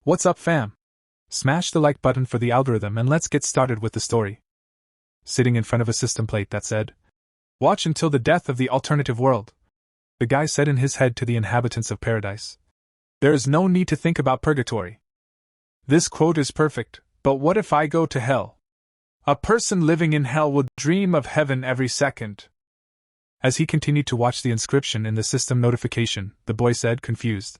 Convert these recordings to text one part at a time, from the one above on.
What's up, fam? Smash the like button for the algorithm and let's get started with the story. Sitting in front of a system plate that said, "Watch until the death of the alternative world," the guy said in his head to the inhabitants of paradise. "There is no need to think about purgatory. This quote is perfect, but what if I go to hell? A person living in hell would dream of heaven every second." As he continued to watch the inscription in the system notification, the boy said, confused,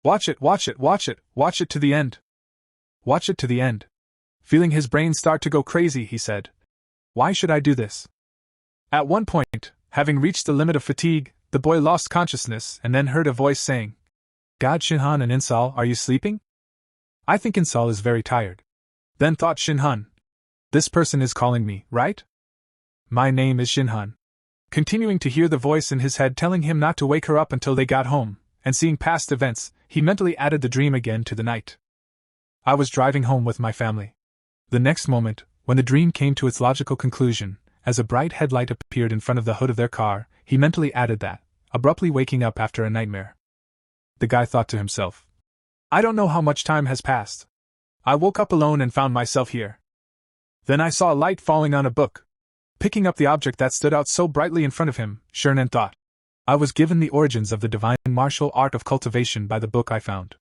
"Watch it, watch it, watch it, watch it to the end. Watch it to the end." Feeling his brain start to go crazy, he said, "Why should I do this?" At one point, having reached the limit of fatigue, the boy lost consciousness and then heard a voice saying, "God, Shinhan and Insal, are you sleeping? I think Insal is very tired." Then thought Shinhan, "This person is calling me, right? My name is Shinhan." Continuing to hear the voice in his head telling him not to wake her up until they got home, and seeing past events, he mentally added the dream again to the night. "I was driving home with my family." The next moment, when the dream came to its logical conclusion, as a bright headlight appeared in front of the hood of their car, he mentally added that, abruptly waking up after a nightmare. The guy thought to himself, "I don't know how much time has passed. I woke up alone and found myself here." Then I saw a light falling on a book. Picking up the object that stood out so brightly in front of him, Shernan thought, "I was given the origins of the divine martial art of cultivation by the book I found."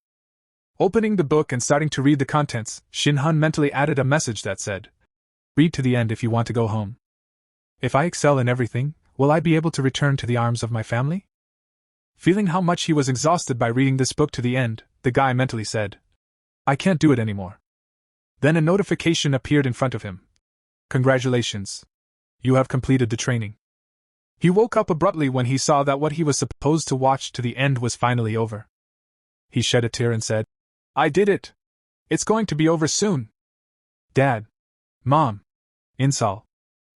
Opening the book and starting to read the contents, Shinhan mentally added a message that said, "Read to the end if you want to go home. If I excel in everything, will I be able to return to the arms of my family?" Feeling how much he was exhausted by reading this book to the end, the guy mentally said, "I can't do it anymore." Then a notification appeared in front of him. "Congratulations. You have completed the training." He woke up abruptly when he saw that what he was supposed to watch to the end was finally over. He shed a tear and said, "I did it! It's going to be over soon. Dad. Mom. Insal."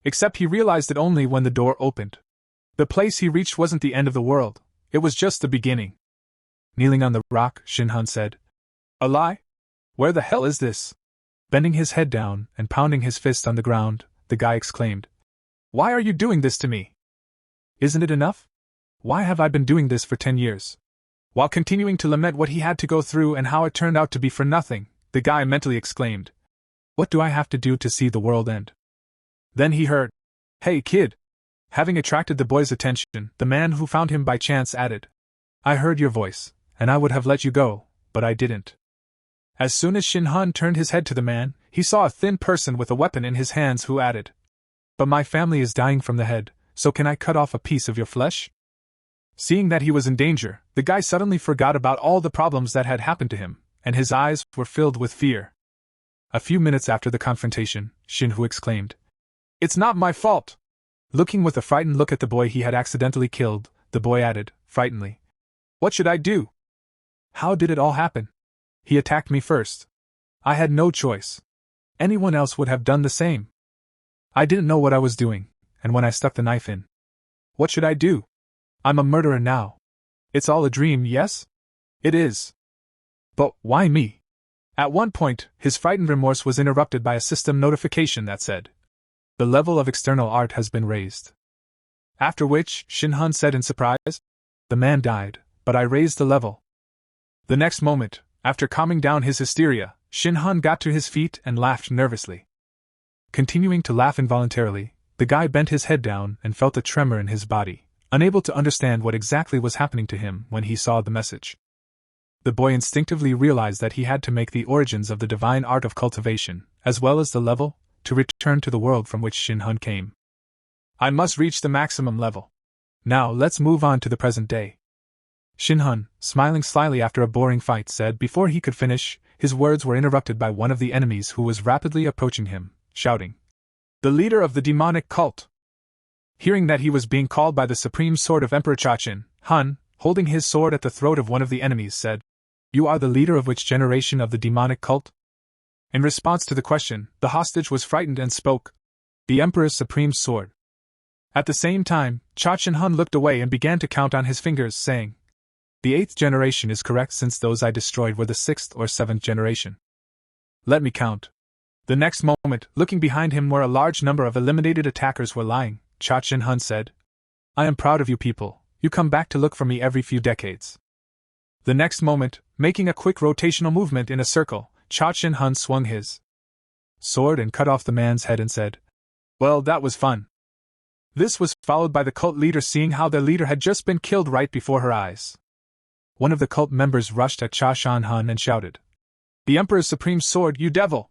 Except he realized it only when the door opened. The place he reached wasn't the end of the world, it was just the beginning. Kneeling on the rock, Shinhan said, "A lie? Where the hell is this?" Bending his head down and pounding his fist on the ground, the guy exclaimed, "Why are you doing this to me? Isn't it enough? Why have I been doing this for 10 years? While continuing to lament what he had to go through and how it turned out to be for nothing, the guy mentally exclaimed, "What do I have to do to see the world end?" Then he heard, "Hey kid." Having attracted the boy's attention, the man who found him by chance added, "I heard your voice, and I would have let you go, but I didn't." As soon as Shinhan turned his head to the man, he saw a thin person with a weapon in his hands who added, "But my family is dying from the head, so can I cut off a piece of your flesh?" Seeing that he was in danger, the guy suddenly forgot about all the problems that had happened to him, and his eyes were filled with fear. A few minutes after the confrontation, Shinhu exclaimed, "It's not my fault!" Looking with a frightened look at the boy he had accidentally killed, the boy added, frightenedly, "What should I do? How did it all happen? He attacked me first. I had no choice. Anyone else would have done the same. I didn't know what I was doing, and when I stuck the knife in. What should I do? I'm a murderer now. It's all a dream, yes? It is. But why me?" At one point, his frightened remorse was interrupted by a system notification that said, "The level of external art has been raised." After which, Shinhan said in surprise, "The man died, but I raised the level." The next moment, after calming down his hysteria, Shinhan got to his feet and laughed nervously. Continuing to laugh involuntarily, the guy bent his head down and felt a tremor in his body, unable to understand what exactly was happening to him when he saw the message. The boy instinctively realized that he had to make the origins of the divine art of cultivation, as well as the level, to return to the world from which Shinhan came. "I must reach the maximum level. Now let's move on to the present day." Shinhan, smiling slyly after a boring fight, said before he could finish, his words were interrupted by one of the enemies who was rapidly approaching him, shouting, "The leader of the demonic cult!" Hearing that he was being called by the supreme sword of Emperor Chachin, Han, holding his sword at the throat of one of the enemies, said, "You are the leader of which generation of the demonic cult?" In response to the question, the hostage was frightened and spoke, "The Emperor's supreme sword." At the same time, Chachin Han looked away and began to count on his fingers, saying, "The 8th generation is correct since those I destroyed were the 6th or 7th generation. Let me count." The next moment, looking behind him where a large number of eliminated attackers were lying, Chachin Han said, "I am proud of you people, you come back to look for me every few decades." The next moment, making a quick rotational movement in a circle, Cha Shin Hun swung his sword and cut off the man's head and said, "Well, that was fun." This was followed by the cult leader seeing how their leader had just been killed right before her eyes. One of the cult members rushed at Cha Shin Hun and shouted, "The Emperor's supreme sword, you devil!"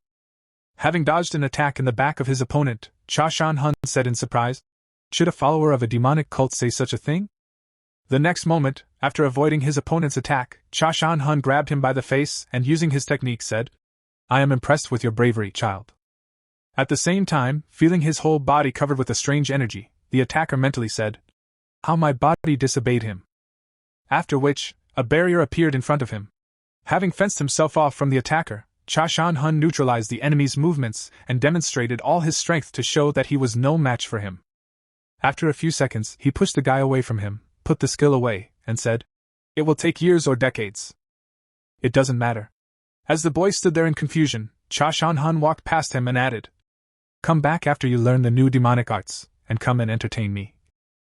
Having dodged an attack in the back of his opponent, Cha Shin Hun said in surprise, "Should a follower of a demonic cult say such a thing?" The next moment, after avoiding his opponent's attack, Cha Shin Hun grabbed him by the face and using his technique said, "I am impressed with your bravery, child." At the same time, feeling his whole body covered with a strange energy, the attacker mentally said, "How my body disobeyed him." After which, a barrier appeared in front of him. Having fenced himself off from the attacker, Cha Shin Hun neutralized the enemy's movements and demonstrated all his strength to show that he was no match for him. After a few seconds, he pushed the guy away from him, put the skill away, and said, "It will take years or decades. It doesn't matter." As the boy stood there in confusion, Cha Shin Hun walked past him and added, "Come back after you learn the new demonic arts, and come and entertain me."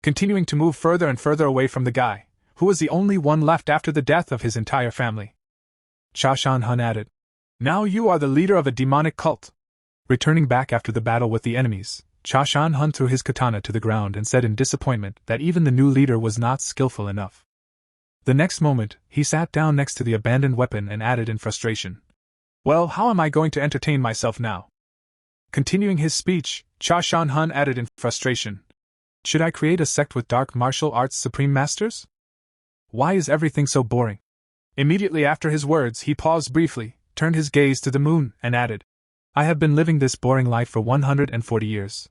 Continuing to move further and further away from the guy, who was the only one left after the death of his entire family. Cha Shin Hun added, "Now you are the leader of a demonic cult." Returning back after the battle with the enemies, Cha Shin Hun threw his katana to the ground and said in disappointment that even the new leader was not skillful enough. The next moment, he sat down next to the abandoned weapon and added in frustration, "Well, how am I going to entertain myself now?" Continuing his speech, Cha Shin Hun added in frustration, "Should I create a sect with dark martial arts supreme masters? Why is everything so boring?" Immediately after his words, he paused briefly, turned his gaze to the moon, and added, "I have been living this boring life for 140 years.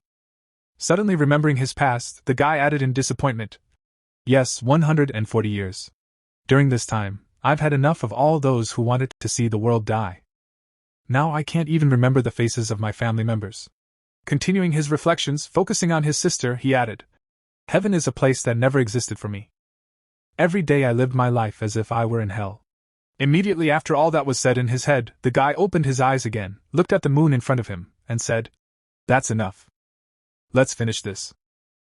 Suddenly remembering his past, the guy added in disappointment, "Yes, 140 years. During this time, I've had enough of all those who wanted to see the world die. Now I can't even remember the faces of my family members." Continuing his reflections, focusing on his sister, he added, "Heaven is a place that never existed for me. Every day I lived my life as if I were in hell." Immediately after all that was said in his head, the guy opened his eyes again, looked at the moon in front of him, and said, "That's enough. Let's finish this."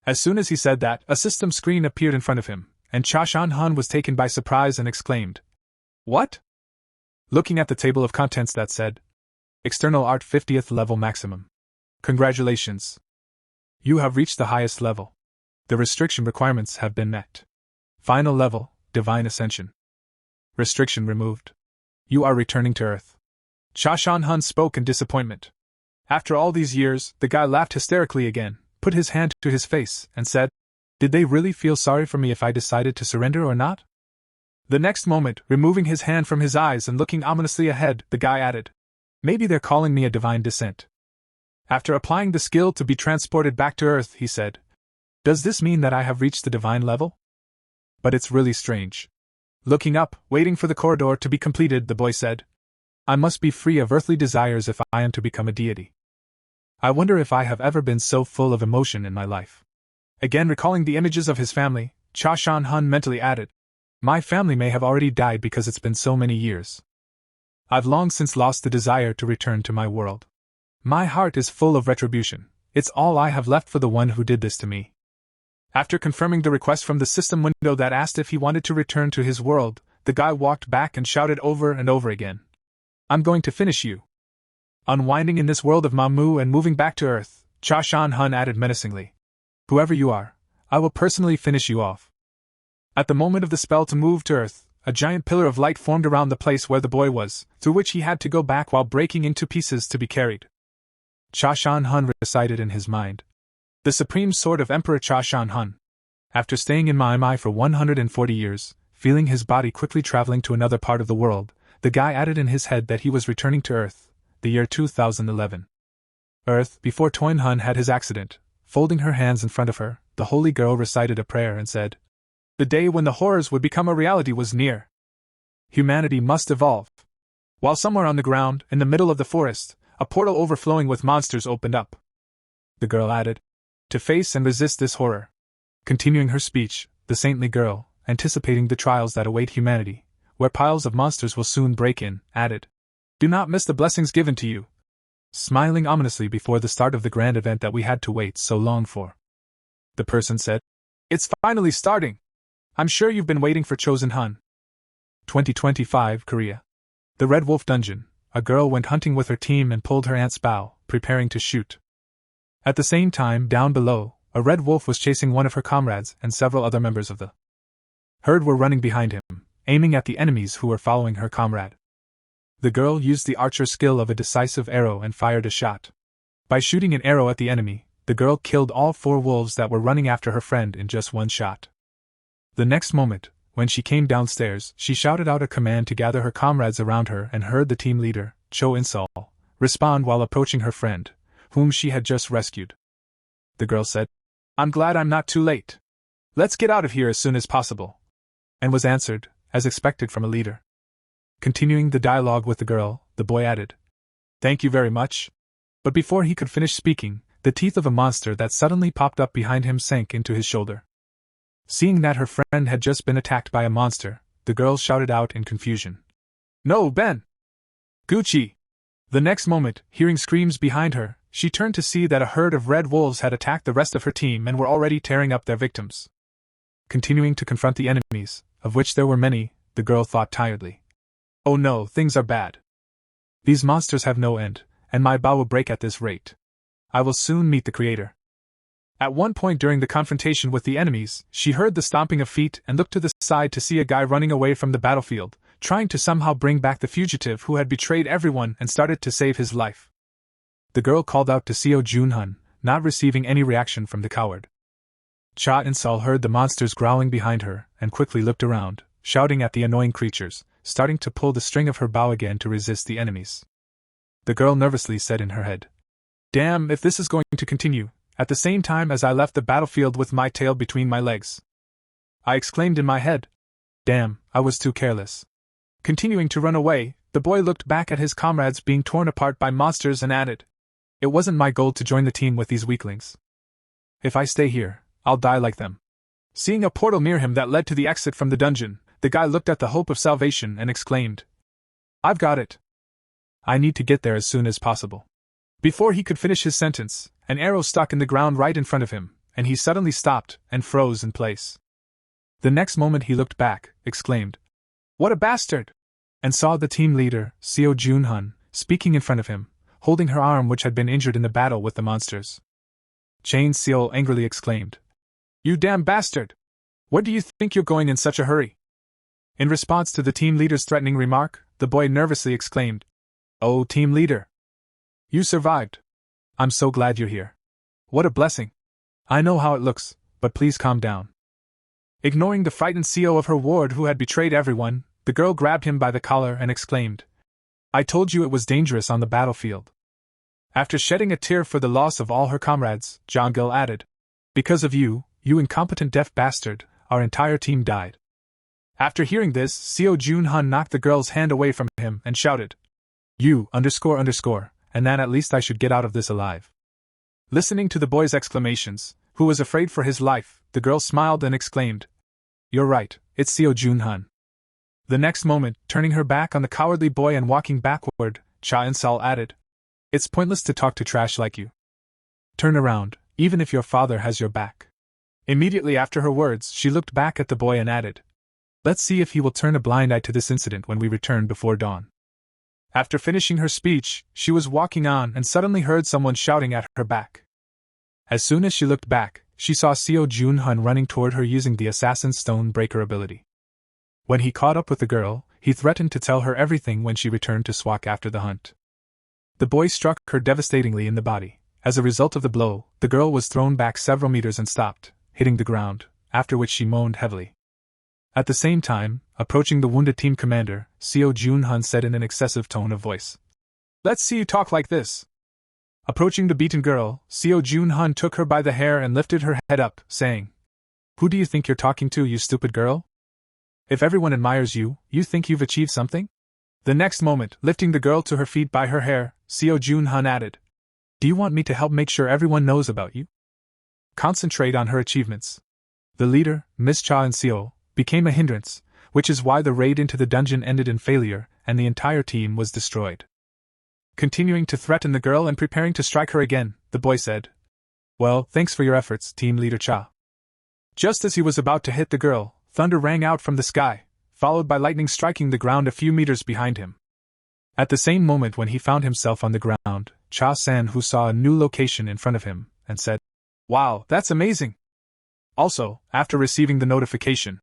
As soon as he said that, a system screen appeared in front of him, and Cha Shin Hun was taken by surprise and exclaimed, "What?" Looking at the table of contents that said, "External Art 50th level maximum. Congratulations. You have reached the highest level. The restriction requirements have been met. Final level, Divine Ascension. Restriction removed. You are returning to Earth." Cha Shin Hun spoke in disappointment. After all these years, the guy laughed hysterically again, put his hand to his face, and said, "Did they really feel sorry for me if I decided to surrender or not?" The next moment, removing his hand from his eyes and looking ominously ahead, the guy added, "Maybe they're calling me a divine descent." After applying the skill to be transported back to Earth, he said, "Does this mean that I have reached the divine level? But it's really strange." Looking up, waiting for the corridor to be completed, the boy said, "I must be free of earthly desires if I am to become a deity. I wonder if I have ever been so full of emotion in my life." Again recalling the images of his family, Cha Shin Hun mentally added, "My family may have already died because it's been so many years. I've long since lost the desire to return to my world. My heart is full of retribution. It's all I have left for the one who did this to me." After confirming the request from the system window that asked if he wanted to return to his world, the guy walked back and shouted over and over again, "I'm going to finish you." Unwinding in this world of Mamu and moving back to Earth, Cha Shin Hun added menacingly, "Whoever you are, I will personally finish you off." At the moment of the spell to move to Earth, a giant pillar of light formed around the place where the boy was, through which he had to go back while breaking into pieces to be carried. Cha Shin Hun recited in his mind, "The supreme sword of Emperor Cha Shin Hun." After staying in Mai for 140 years, feeling his body quickly traveling to another part of the world, the guy added in his head that he was returning to Earth, the year 2011. Earth, before Toin Hun had his accident. Folding her hands in front of her, the holy girl recited a prayer and said, "The day when the horrors would become a reality was near. Humanity must evolve." While somewhere on the ground, in the middle of the forest, a portal overflowing with monsters opened up. The girl added, "To face and resist this horror." Continuing her speech, the saintly girl, anticipating the trials that await humanity, where piles of monsters will soon break in, added, "Do not miss the blessings given to you." Smiling ominously before the start of the grand event that we had to wait so long for. The person said, "It's finally starting! I'm sure you've been waiting for Chosen Hun." 2025, Korea. The Red Wolf Dungeon. A girl went hunting with her team and pulled her aunt's bow, preparing to shoot. At the same time, down below, a red wolf was chasing one of her comrades, and several other members of the herd were running behind him, aiming at the enemies who were following her comrade. The girl used the archer's skill of a decisive arrow and fired a shot. By shooting an arrow at the enemy, the girl killed all 4 wolves that were running after her friend in just one shot. The next moment, when she came downstairs, she shouted out a command to gather her comrades around her and heard the team leader, Cho In-sol, respond while approaching her friend, whom she had just rescued. The girl said, "I'm glad I'm not too late. Let's get out of here as soon as possible," and was answered, as expected from a leader. Continuing the dialogue with the girl, the boy added, "Thank you very much." But before he could finish speaking, the teeth of a monster that suddenly popped up behind him sank into his shoulder. Seeing that her friend had just been attacked by a monster, the girl shouted out in confusion, "No, Ben! Gucci!" The next moment, hearing screams behind her, she turned to see that a herd of red wolves had attacked the rest of her team and were already tearing up their victims. Continuing to confront the enemies, of which there were many, the girl thought tiredly, "Oh no, things are bad. These monsters have no end, and my bow will break at this rate. I will soon meet the Creator." At one point during the confrontation with the enemies, she heard the stomping of feet and looked to the side to see a guy running away from the battlefield, trying to somehow bring back the fugitive who had betrayed everyone and started to save his life. The girl called out to Seo Junhun, not receiving any reaction from the coward. Cha In-sol heard the monsters growling behind her and quickly looked around, shouting at the annoying creatures, starting to pull the string of her bow again to resist the enemies. The girl nervously said in her head, "Damn if this is going to continue," at the same time as I left the battlefield with my tail between my legs. I exclaimed in my head, "Damn, I was too careless." Continuing to run away, the boy looked back at his comrades being torn apart by monsters and added, "It wasn't my goal to join the team with these weaklings. If I stay here, I'll die like them." Seeing a portal near him that led to the exit from the dungeon, the guy looked at the hope of salvation and exclaimed, "I've got it. I need to get there as soon as possible." Before he could finish his sentence, an arrow stuck in the ground right in front of him, and he suddenly stopped and froze in place. The next moment he looked back, exclaimed, "What a bastard!" and saw the team leader, Seo Junhun, speaking in front of him, holding her arm which had been injured in the battle with the monsters. Chain Seo angrily exclaimed, "You damn bastard! Where do you think you're going in such a hurry?" In response to the team leader's threatening remark, the boy nervously exclaimed, "Oh, team leader! You survived. I'm so glad you're here. What a blessing. I know how it looks, but please calm down." Ignoring the frightened CEO of her ward who had betrayed everyone, the girl grabbed him by the collar and exclaimed, "I told you it was dangerous on the battlefield." After shedding a tear for the loss of all her comrades, Jong-gil added, "Because of you, you incompetent deaf bastard, our entire team died." After hearing this, Seo Junhun knocked the girl's hand away from him and shouted, "You, __, and then at least I should get out of this alive." Listening to the boy's exclamations, who was afraid for his life, the girl smiled and exclaimed, "You're right, it's Seo Junhun." The next moment, turning her back on the cowardly boy and walking backward, Cha In-sol added, "It's pointless to talk to trash like you. Turn around, even if your father has your back." Immediately after her words, she looked back at the boy and added, "Let's see if he will turn a blind eye to this incident when we return before dawn." After finishing her speech, she was walking on and suddenly heard someone shouting at her back. As soon as she looked back, she saw Seo Junhun running toward her using the Assassin's Stone Breaker ability. When he caught up with the girl, he threatened to tell her everything when she returned to Swak after the hunt. The boy struck her devastatingly in the body. As a result of the blow, the girl was thrown back several meters and stopped, hitting the ground, after which she moaned heavily. At the same time, approaching the wounded team commander, Seo Junhun said in an excessive tone of voice, "Let's see you talk like this." Approaching the beaten girl, Seo Junhun took her by the hair and lifted her head up, saying, "Who do you think you're talking to, you stupid girl? If everyone admires you, you think you've achieved something?" The next moment, lifting the girl to her feet by her hair, Seo Junhun added, "Do you want me to help make sure everyone knows about you? Concentrate on her achievements." The leader, Miss Cha In-seo, became a hindrance, which is why the raid into the dungeon ended in failure, and the entire team was destroyed. Continuing to threaten the girl and preparing to strike her again, the boy said, "Well, thanks for your efforts, Team Leader Cha." Just as he was about to hit the girl, thunder rang out from the sky, followed by lightning striking the ground a few meters behind him. At the same moment when he found himself on the ground, Cha-san who saw a new location in front of him, and said, "Wow, that's amazing!" Also, after receiving the notification,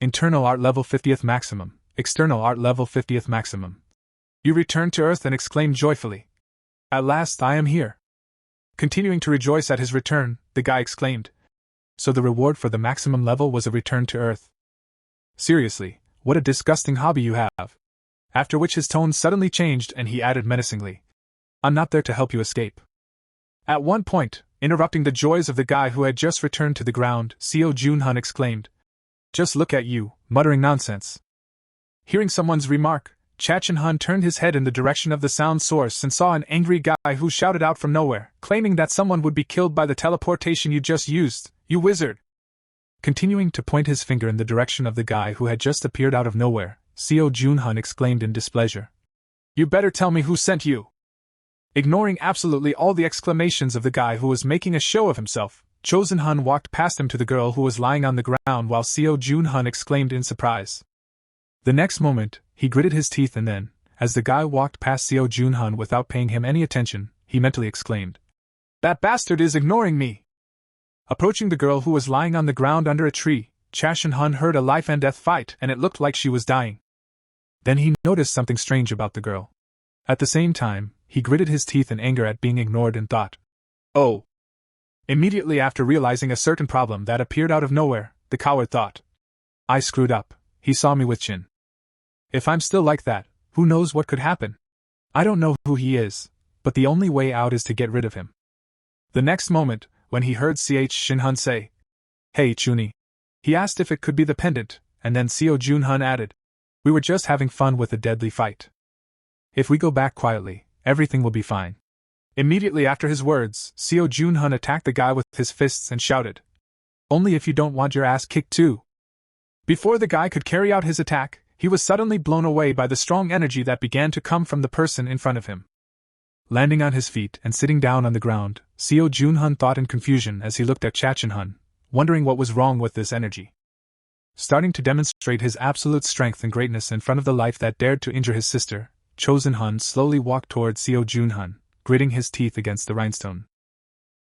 internal art level 50th maximum, external art level 50th maximum. You returned to Earth and exclaimed joyfully, "At last I am here." Continuing to rejoice at his return, the guy exclaimed, "So the reward for the maximum level was a return to Earth? Seriously, what a disgusting hobby you have." After which his tone suddenly changed and he added menacingly, "I'm not there to help you escape." At one point, interrupting the joys of the guy who had just returned to the ground, Seo Junhun exclaimed, "Just look at you, muttering nonsense." Hearing someone's remark, Cha-chin-hun turned his head in the direction of the sound source and saw an angry guy who shouted out from nowhere, claiming that someone would be killed by the teleportation you just used, "You wizard!" Continuing to point his finger in the direction of the guy who had just appeared out of nowhere, Seo Junhun exclaimed in displeasure, "You better tell me who sent you!" Ignoring absolutely all the exclamations of the guy who was making a show of himself, Chosen-hun walked past him to the girl who was lying on the ground while Seo Junhun exclaimed in surprise. The next moment, he gritted his teeth and then, as the guy walked past Seo Junhun without paying him any attention, he mentally exclaimed, "That bastard is ignoring me!" Approaching the girl who was lying on the ground under a tree, Cha-chin-hun heard a life-and-death fight and it looked like she was dying. Then he noticed something strange about the girl. At the same time, he gritted his teeth in anger at being ignored and thought, "Oh." Immediately after realizing a certain problem that appeared out of nowhere, the coward thought, "I screwed up, he saw me with Chin. If I'm still like that, who knows what could happen? I don't know who he is, but the only way out is to get rid of him." The next moment, when he heard Ch Shin-hun say, "Hey Chuni," he asked if it could be the pendant, and then Seo Junhun added, "We were just having fun with a deadly fight. If we go back quietly, everything will be fine." Immediately after his words, Seo Junhun attacked the guy with his fists and shouted, "Only if you don't want your ass kicked too." Before the guy could carry out his attack, he was suddenly blown away by the strong energy that began to come from the person in front of him. Landing on his feet and sitting down on the ground, Seo Junhun thought in confusion as he looked at Cha-chin-hun, wondering what was wrong with this energy. Starting to demonstrate his absolute strength and greatness in front of the life that dared to injure his sister, Chosen-hun slowly walked toward Seo Junhun, gritting his teeth against the rhinestone.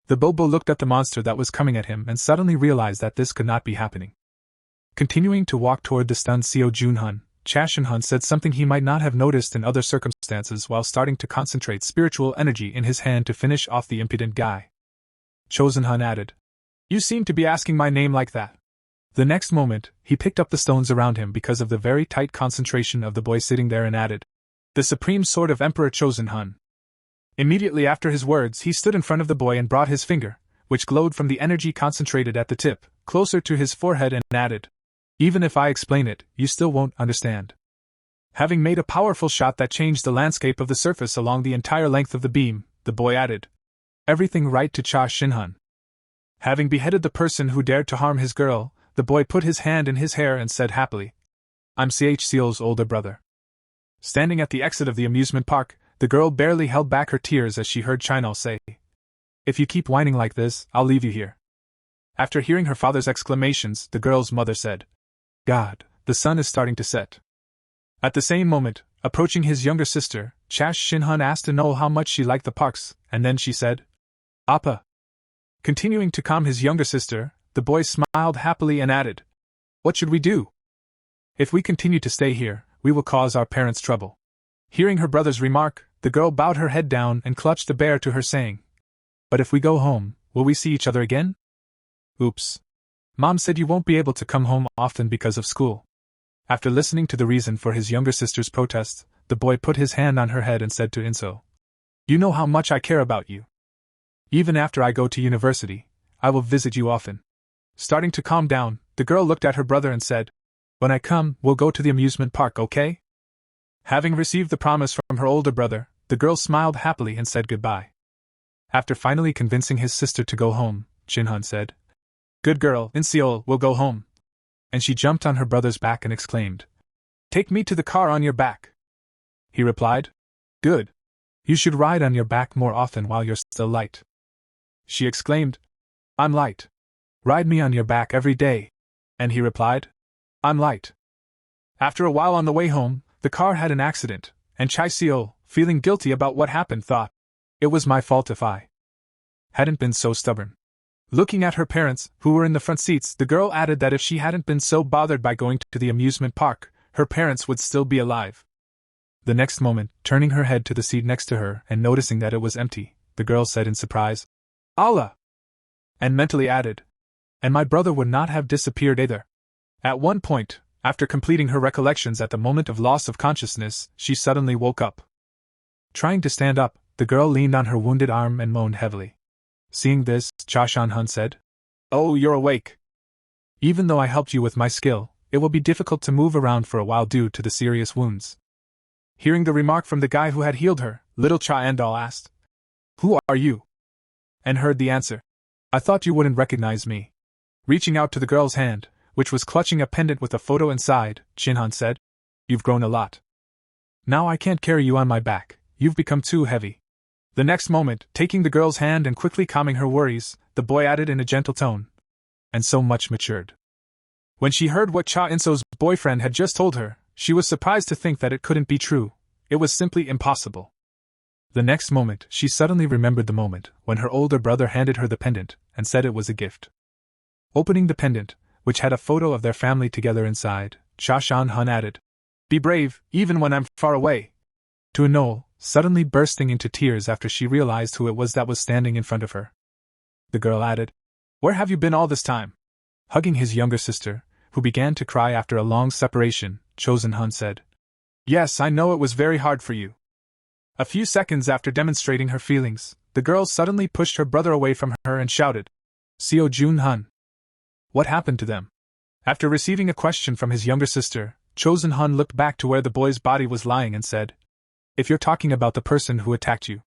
The Bobo looked at the monster that was coming at him and suddenly realized that this could not be happening. Continuing to walk toward the stunned Seo Junhun, Cha-chin-hun said something he might not have noticed in other circumstances while starting to concentrate spiritual energy in his hand to finish off the impudent guy. Chosen-hun added, "You seem to be asking my name like that." The next moment, he picked up the stones around him because of the very tight concentration of the boy sitting there and added, "The supreme sword of Emperor Chosen-hun." Immediately after his words, he stood in front of the boy and brought his finger, which glowed from the energy concentrated at the tip, closer to his forehead and added, "Even if I explain it, you still won't understand." Having made a powerful shot that changed the landscape of the surface along the entire length of the beam, the boy added, "Everything right to Cha-chin-hun." Having beheaded the person who dared to harm his girl, the boy put his hand in his hair and said happily, "I'm Ch Seal's older brother." Standing at the exit of the amusement park, the girl barely held back her tears as she heard Chinol say, "If you keep whining like this, I'll leave you here." After hearing her father's exclamations, the girl's mother said, "God, the sun is starting to set." At the same moment, approaching his younger sister, Cha-chin-hun asked to know how much she liked the parks, and then she said, "Appa." Continuing to calm his younger sister, the boy smiled happily and added, "What should we do? If we continue to stay here, we will cause our parents trouble." Hearing her brother's remark, the girl bowed her head down and clutched the bear to her saying, "But if we go home, will we see each other again?" "Oops. Mom said you won't be able to come home often because of school." After listening to the reason for his younger sister's protest, the boy put his hand on her head and said to Inso, "You know how much I care about you. Even after I go to university, I will visit you often." Starting to calm down, the girl looked at her brother and said, "When I come, we'll go to the amusement park, okay?" Having received the promise from her older brother, the girl smiled happily and said goodbye. After finally convincing his sister to go home, Chin-hun said, "Good girl, in Seoul, we'll go home." And she jumped on her brother's back and exclaimed, "Take me to the car on your back." He replied, "Good. You should ride on your back more often while you're still light." She exclaimed, "I'm light. Ride me on your back every day." And he replied, "I'm light." After a while on the way home, the car had an accident, and Chai Seo, feeling guilty about what happened, thought, it was my fault if I hadn't been so stubborn. Looking at her parents, who were in the front seats, the girl added that if she hadn't been so bothered by going to the amusement park, her parents would still be alive. The next moment, turning her head to the seat next to her and noticing that it was empty, the girl said in surprise, Allah! And mentally added, and my brother would not have disappeared either. At one point, after completing her recollections at the moment of loss of consciousness, she suddenly woke up. Trying to stand up, the girl leaned on her wounded arm and moaned heavily. Seeing this, Cha Shan-hun said, "Oh, you're awake. Even though I helped you with my skill, it will be difficult to move around for a while due to the serious wounds." Hearing the remark from the guy who had healed her, little Cha Andal asked, "Who are you?" And heard the answer, "I thought you wouldn't recognize me." Reaching out to the girl's hand, which was clutching a pendant with a photo inside, Chin-han said, "You've grown a lot. Now I can't carry you on my back, you've become too heavy." The next moment, taking the girl's hand and quickly calming her worries, the boy added in a gentle tone, "And so much matured." When she heard what Cha In-so's boyfriend had just told her, she was surprised to think that it couldn't be true. It was simply impossible. The next moment, she suddenly remembered the moment when her older brother handed her the pendant and said it was a gift. Opening the pendant, which had a photo of their family together inside, Cha Shan-hun added, "Be brave, even when I'm far away." To Anol, suddenly bursting into tears after she realized who it was that was standing in front of her. The girl added, "Where have you been all this time?" Hugging his younger sister, who began to cry after a long separation, Chosen-hun said, "Yes, I know it was very hard for you." A few seconds after demonstrating her feelings, the girl suddenly pushed her brother away from her and shouted, "Seo Jun-hun. What happened to them?" After receiving a question from his younger sister, Chosen-hun looked back to where the boy's body was lying and said, "If you're talking about the person who attacked you."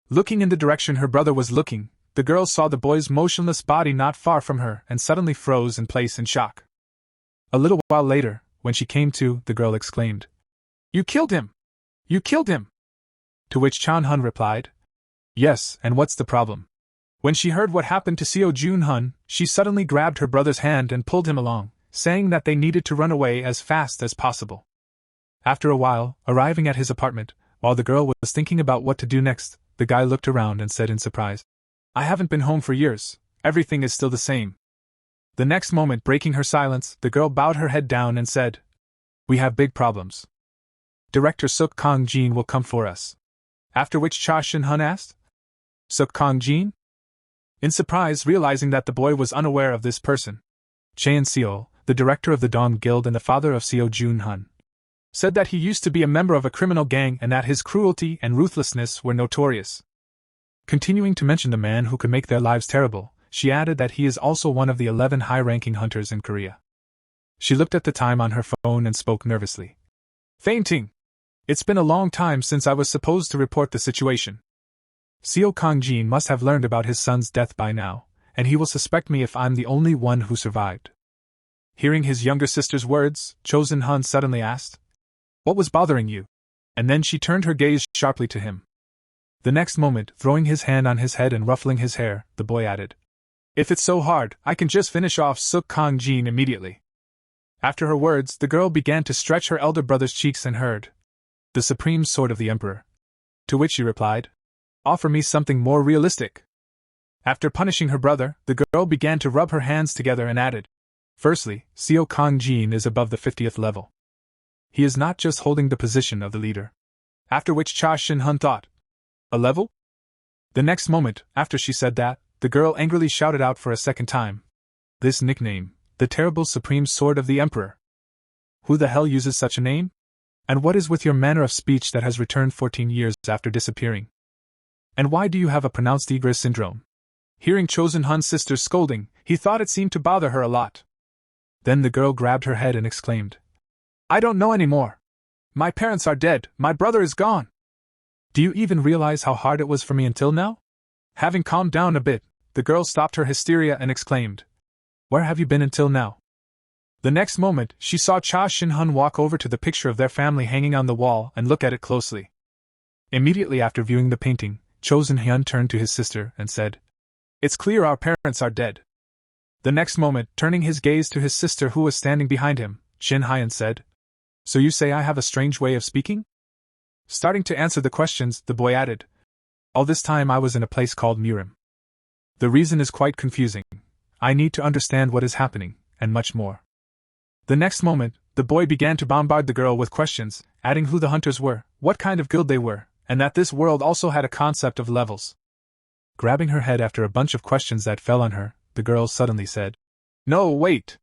Looking in the direction her brother was looking, the girl saw the boy's motionless body not far from her and suddenly froze in place in shock. A little while later, when she came to, the girl exclaimed, "You killed him! You killed him!" To which Chan-hun replied, "Yes, and what's the problem?" When she heard what happened to Seo Jun-hun, she suddenly grabbed her brother's hand and pulled him along, saying that they needed to run away as fast as possible. After a while, arriving at his apartment, while the girl was thinking about what to do next, the guy looked around and said in surprise, "I haven't been home for years, everything is still the same." The next moment, breaking her silence, the girl bowed her head down and said, "We have big problems. Director Suk Kong-jin will come for us." After which Cha Shin-hun asked, "Suk Kong-jin?" In surprise, realizing that the boy was unaware of this person. Chaein Seol, the director of the Dong Guild and the father of Seo Jun-hun, said that he used to be a member of a criminal gang and that his cruelty and ruthlessness were notorious. Continuing to mention the man who could make their lives terrible, she added that he is also one of the 11 high-ranking hunters in Korea. She looked at the time on her phone and spoke nervously. "Fainting! It's been a long time since I was supposed to report the situation. Seo Kong-jin must have learned about his son's death by now, and he will suspect me if I'm the only one who survived." Hearing his younger sister's words, Chosen-hun suddenly asked, "What was bothering you?" And then she turned her gaze sharply to him. The next moment, throwing his hand on his head and ruffling his hair, the boy added, "If it's so hard, I can just finish off Suk Kong-jin immediately." After her words, the girl began to stretch her elder brother's cheeks and heard, "The supreme sword of the emperor." To which she replied, "Offer me something more realistic." After punishing her brother, the girl began to rub her hands together and added, "Firstly, Seo Kong-jin is above the 50th level. He is not just holding the position of the leader." After which Cha Shin-hun thought, "A level?" The next moment, after she said that, the girl angrily shouted out for a second time, "This nickname, the terrible supreme sword of the emperor. Who the hell uses such a name? And what is with your manner of speech that has returned 14 years after disappearing? And why do you have a pronounced egress syndrome?" Hearing Chosen-hun's sister scolding, he thought it seemed to bother her a lot. Then the girl grabbed her head and exclaimed, "I don't know anymore. My parents are dead, my brother is gone. Do you even realize how hard it was for me until now?" Having calmed down a bit, the girl stopped her hysteria and exclaimed, "Where have you been until now?" The next moment, she saw Cha Shin-hun walk over to the picture of their family hanging on the wall and look at it closely. Immediately after viewing the painting, Chosen-hyun turned to his sister and said, "It's clear our parents are dead." The next moment, turning his gaze to his sister who was standing behind him, Shin-hyun said, So you say I have a strange way of speaking? Starting to answer the questions, the boy added, all this time I was in a place called Murim. The reason is quite confusing. I need to understand what is happening, and much more. The next moment, the boy began to bombard the girl with questions, adding who the hunters were, what kind of guild they were, and that this world also had a concept of levels. Grabbing her head after a bunch of questions that fell on her, the girl suddenly said, No, wait!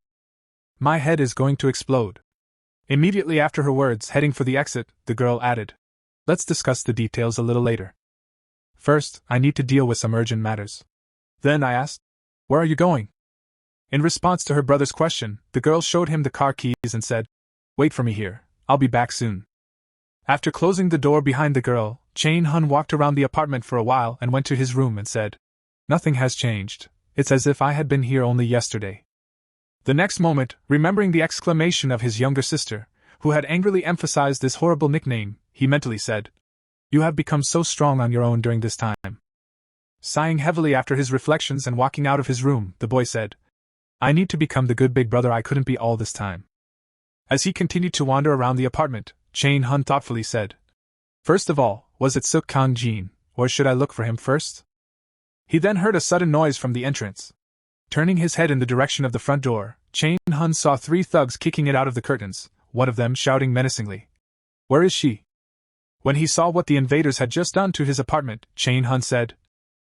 My head is going to explode. Immediately after her words, heading for the exit, the girl added, Let's discuss the details a little later. First, I need to deal with some urgent matters. Then I asked, Where are you going? In response to her brother's question, the girl showed him the car keys and said, Wait for me here, I'll be back soon. After closing the door behind the girl, Chain Hun walked around the apartment for a while and went to his room and said, Nothing has changed, it's as if I had been here only yesterday. The next moment, remembering the exclamation of his younger sister, who had angrily emphasized this horrible nickname, he mentally said, You have become so strong on your own during this time. Sighing heavily after his reflections and walking out of his room, the boy said, I need to become the good big brother I couldn't be all this time. As he continued to wander around the apartment, Chain Hun thoughtfully said, First of all, was it Suk Kang Jin, or should I look for him first? He then heard a sudden noise from the entrance. Turning his head in the direction of the front door, Chain Hun saw 3 thugs kicking it out of the curtains, one of them shouting menacingly, Where is she? When he saw what the invaders had just done to his apartment, Chain Hun said,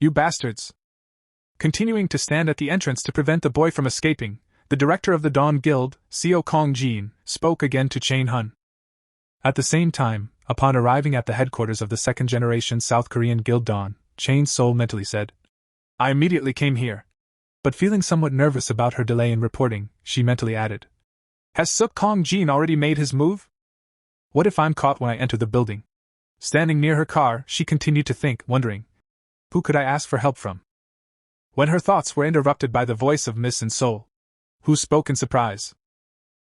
You bastards! Continuing to stand at the entrance to prevent the boy from escaping, the director of the Dawn Guild, Seo Kong Jin, spoke again to Chain Hun. At the same time, upon arriving at the headquarters of the second-generation South Korean Guild Dawn, Chain Sol mentally said, I immediately came here. But feeling somewhat nervous about her delay in reporting, she mentally added, Has Suk Kong Jin already made his move? What if I'm caught when I enter the building? Standing near her car, she continued to think, wondering, Who could I ask for help from? When her thoughts were interrupted by the voice of Miss In Sol, who spoke in surprise.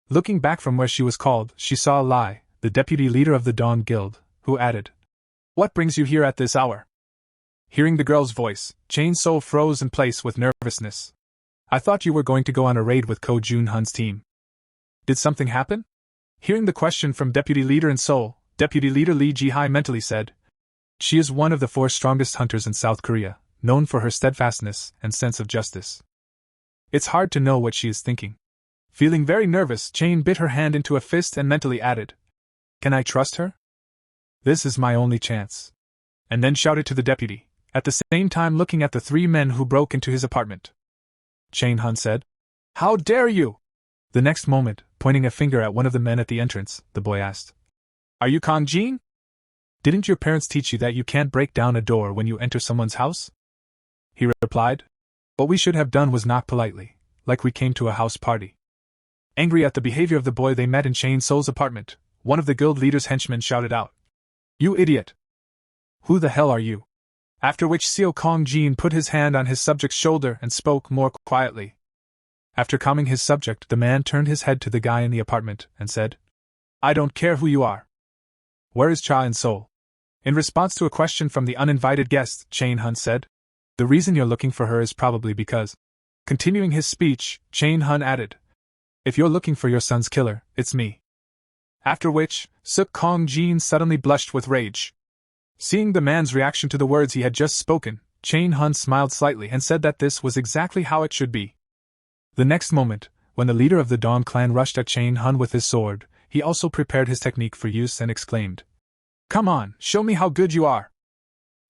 Looking back from where she was called, she saw Lai, the deputy leader of the Dawn Guild, who added, What brings you here at this hour? Hearing the girl's voice, Chain Sol froze in place with nervousness. I thought you were going to go on a raid with Ko Jun Hun's team. Did something happen? Hearing the question from Deputy Leader In Seoul, Deputy Leader Lee Ji-hai mentally said, She is one of the 4 strongest hunters in South Korea, known for her steadfastness and sense of justice. It's hard to know what she is thinking. Feeling very nervous, Chain bit her hand into a fist and mentally added, Can I trust her? This is my only chance. And then shouted to the deputy, at the same time looking at the 3 men who broke into his apartment. Chain Hun said, How dare you? The next moment, pointing a finger at one of the men at the entrance, the boy asked, Are you Kang Jin? Didn't your parents teach you that you can't break down a door when you enter someone's house? He replied, What we should have done was knock politely, like we came to a house party. Angry at the behavior of the boy they met in Chain Sol's apartment, one of the guild leader's henchmen shouted out, You idiot! Who the hell are you? After which Seo Kong Jin put his hand on his subject's shoulder and spoke more quietly. After calming his subject, the man turned his head to the guy in the apartment and said, I don't care who you are. Where is Cha In Sol? In response to a question from the uninvited guest, Chain Hun said, The reason you're looking for her is probably because. Continuing his speech, Chain Hun added, If you're looking for your son's killer, it's me. After which, Suk Kong Jin suddenly blushed with rage. Seeing the man's reaction to the words he had just spoken, Chain Hun smiled slightly and said that this was exactly how it should be. The next moment, when the leader of the Dawn clan rushed at Chain Hun with his sword, he also prepared his technique for use and exclaimed, Come on, show me how good you are.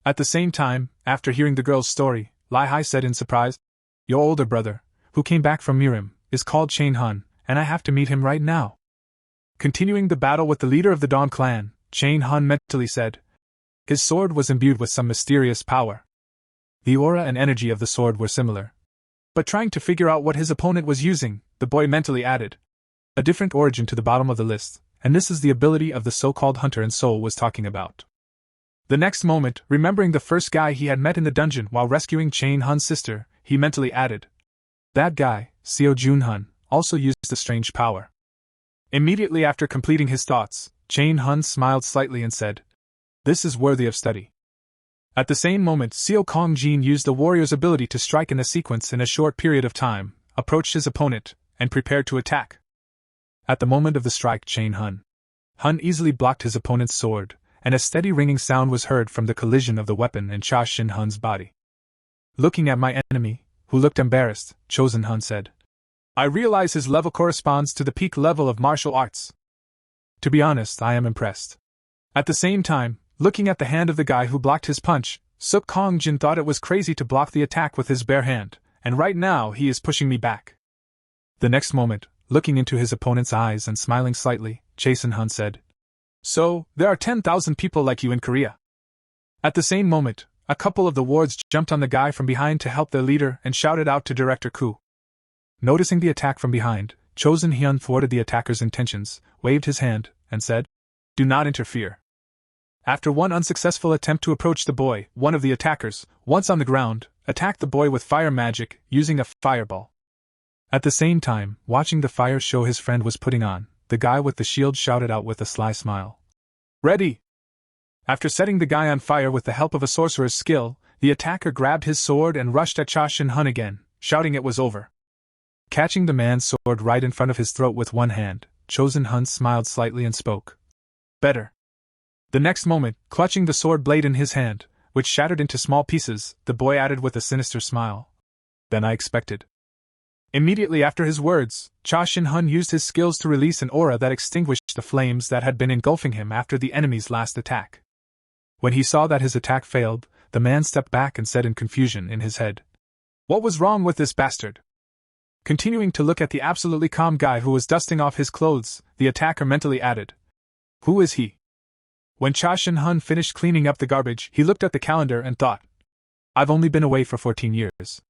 At the same time, after hearing the girl's story, Lai Hai said in surprise, Your older brother, who came back from Mirim, is called Chain Hun, and I have to meet him right now. Continuing the battle with the leader of the Dawn clan, Chain Hun mentally said, His sword was imbued with some mysterious power. The aura and energy of the sword were similar. But trying to figure out what his opponent was using, the boy mentally added a different origin to the bottom of the list, and this is the ability of the so-called hunter In Seoul was talking about. The next moment, remembering the first guy he had met in the dungeon while rescuing Chain Hun's sister, he mentally added, That guy, Seo Jun Hun, also used a strange power. Immediately after completing his thoughts, Chain Hun smiled slightly and said, This is worthy of study. At the same moment, Seo Kong Jin used the warrior's ability to strike in a sequence in a short period of time, approached his opponent, and prepared to attack. At the moment of the strike, Chain Hun Hun easily blocked his opponent's sword, and a steady ringing sound was heard from the collision of the weapon and Cha Shin Hun's body. Looking at my enemy, who looked embarrassed, Chosen Hun said, I realize his level corresponds to the peak level of martial arts. To be honest, I am impressed. At the same time, looking at the hand of the guy who blocked his punch, Suk Kong Jin thought it was crazy to block the attack with his bare hand, and right now he is pushing me back. The next moment, looking into his opponent's eyes and smiling slightly, Chosen Hun said, So, there are 10,000 people like you in Korea. At the same moment, a couple of the wards jumped on the guy from behind to help their leader and shouted out to Director Ku. Noticing the attack from behind, Chosen Hyun thwarted the attacker's intentions, waved his hand, and said, Do not interfere. After one unsuccessful attempt to approach the boy, one of the attackers, once on the ground, attacked the boy with fire magic, using a fireball. At the same time, watching the fire show his friend was putting on, the guy with the shield shouted out with a sly smile, Ready! After setting the guy on fire with the help of a sorcerer's skill, the attacker grabbed his sword and rushed at Cha Shin Hun again, shouting it was over. Catching the man's sword right in front of his throat with one hand, Chosen Hun smiled slightly and spoke, Better. The next moment, clutching the sword blade in his hand, which shattered into small pieces, the boy added with a sinister smile, Than I expected. Immediately after his words, Cha Shin Hun used his skills to release an aura that extinguished the flames that had been engulfing him after the enemy's last attack. When he saw that his attack failed, the man stepped back and said in confusion in his head, What was wrong with this bastard? Continuing to look at the absolutely calm guy who was dusting off his clothes, the attacker mentally added, Who is he? When Cha Shin Hun finished cleaning up the garbage, he looked at the calendar and thought, I've only been away for 14 years.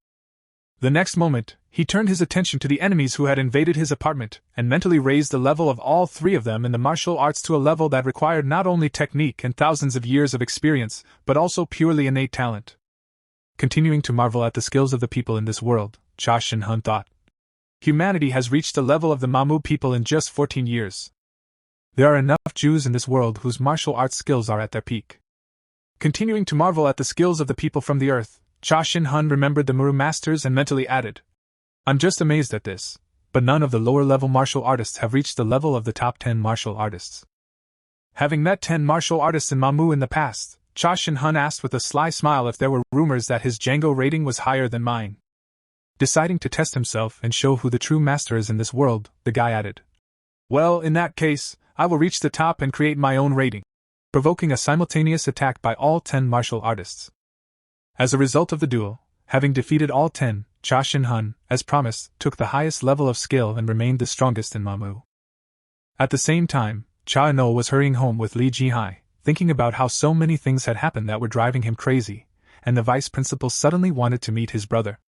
The next moment, he turned his attention to the enemies who had invaded his apartment, and mentally raised the level of all three of them in the martial arts to a level that required not only technique and thousands of years of experience, but also purely innate talent. Continuing to marvel at the skills of the people in this world, Cha Shin Hun thought, Humanity has reached the level of the Mamu people in just 14 years. There are enough Jews in this world whose martial arts skills are at their peak. Continuing to marvel at the skills of the people from the earth, Cha Shin Hun remembered the Muru masters and mentally added, I'm just amazed at this, but none of the lower-level martial artists have reached the level of the top 10 martial artists. Having met 10 martial artists in Mamu in the past, Cha Shin Hun asked with a sly smile if there were rumors that his Django rating was higher than mine. Deciding to test himself and show who the true master is in this world, the guy added, Well, in that case, I will reach the top and create my own rating, provoking a simultaneous attack by all 10 martial artists. As a result of the duel, having defeated all 10, Cha Shin Hun, as promised, took the highest level of skill and remained the strongest in Mamu. At the same time, Cha No was hurrying home with Li Jihai, thinking about how so many things had happened that were driving him crazy, and the vice principal suddenly wanted to meet his brother.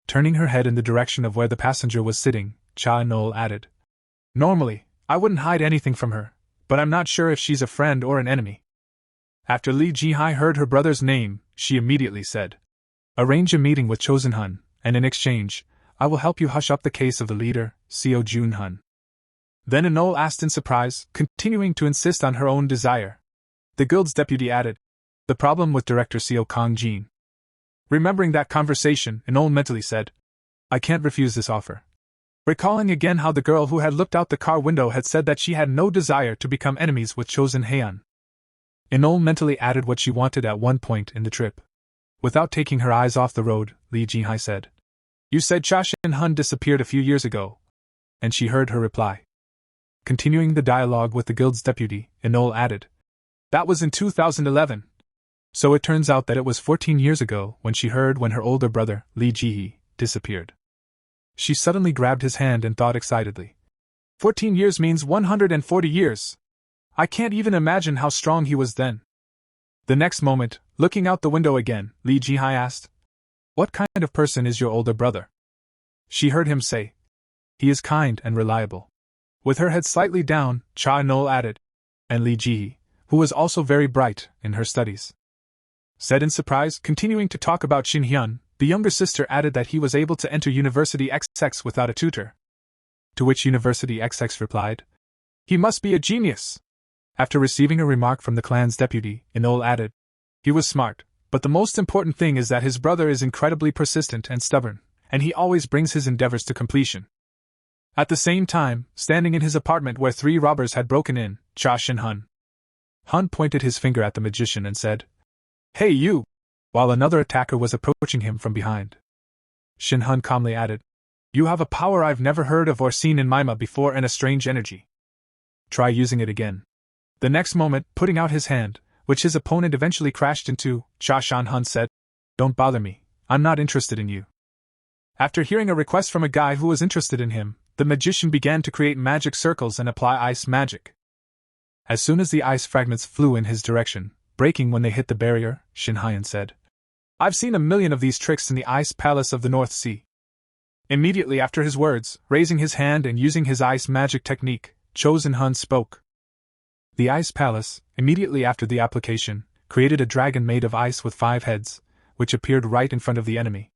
Turning her head in the direction of where the passenger was sitting, Cha No added, Normally, I wouldn't hide anything from her, but I'm not sure if she's a friend or an enemy. After Li Jihai heard her brother's name, she immediately said, Arrange a meeting with Chosen Hun, and in exchange, I will help you hush up the case of the leader, Seo Jun Hun. Then Anol asked in surprise, continuing to insist on her own desire. The guild's deputy added, The problem with Director Seo Kong Jin. Remembering that conversation, Anol mentally said, I can't refuse this offer. Recalling again how the girl who had looked out the car window had said that she had no desire to become enemies with Chosen Heian. Inol mentally added what she wanted at one point in the trip. Without taking her eyes off the road, Li Jihai said, You said Cha Shin Hun disappeared a few years ago. And she heard her reply. Continuing the dialogue with the guild's deputy, Inol added, That was in 2011. So it turns out that it was 14 years ago when she heard when her older brother, Li Jihai, disappeared. She suddenly grabbed his hand and thought excitedly. 14 years means 140 years. I can't even imagine how strong he was then. The next moment, looking out the window again, Li Jihai asked, What kind of person is your older brother? She heard him say, He is kind and reliable. With her head slightly down, Cha Nol added, And Li Jihai, who was also very bright in her studies. Said in surprise, continuing to talk about Shin Hyun, the younger sister added that he was able to enter University XX without a tutor. To which University XX replied, He must be a genius. After receiving a remark from the clan's deputy, Inol added, He was smart, but the most important thing is that his brother is incredibly persistent and stubborn, and he always brings his endeavors to completion. At the same time, standing in his apartment where 3 robbers had broken in, Cha Shin-hun. Hun pointed his finger at the magician and said, "Hey you!" while another attacker was approaching him from behind. Shin-hun calmly added, "You have a power I've never heard of or seen in Manhwa before and a strange energy. Try using it again." The next moment, putting out his hand, which his opponent eventually crashed into, Cha Shin-hun said, "Don't bother me, I'm not interested in you." After hearing a request from a guy who was interested in him, the magician began to create magic circles and apply ice magic. As soon as the ice fragments flew in his direction, breaking when they hit the barrier, Shin-hun said, "I've seen a million of these tricks in the ice palace of the North Sea." Immediately after his words, raising his hand and using his ice magic technique, Cho Shin-hun spoke. The ice palace, immediately after the application, created a dragon made of ice with 5 heads, which appeared right in front of the enemy.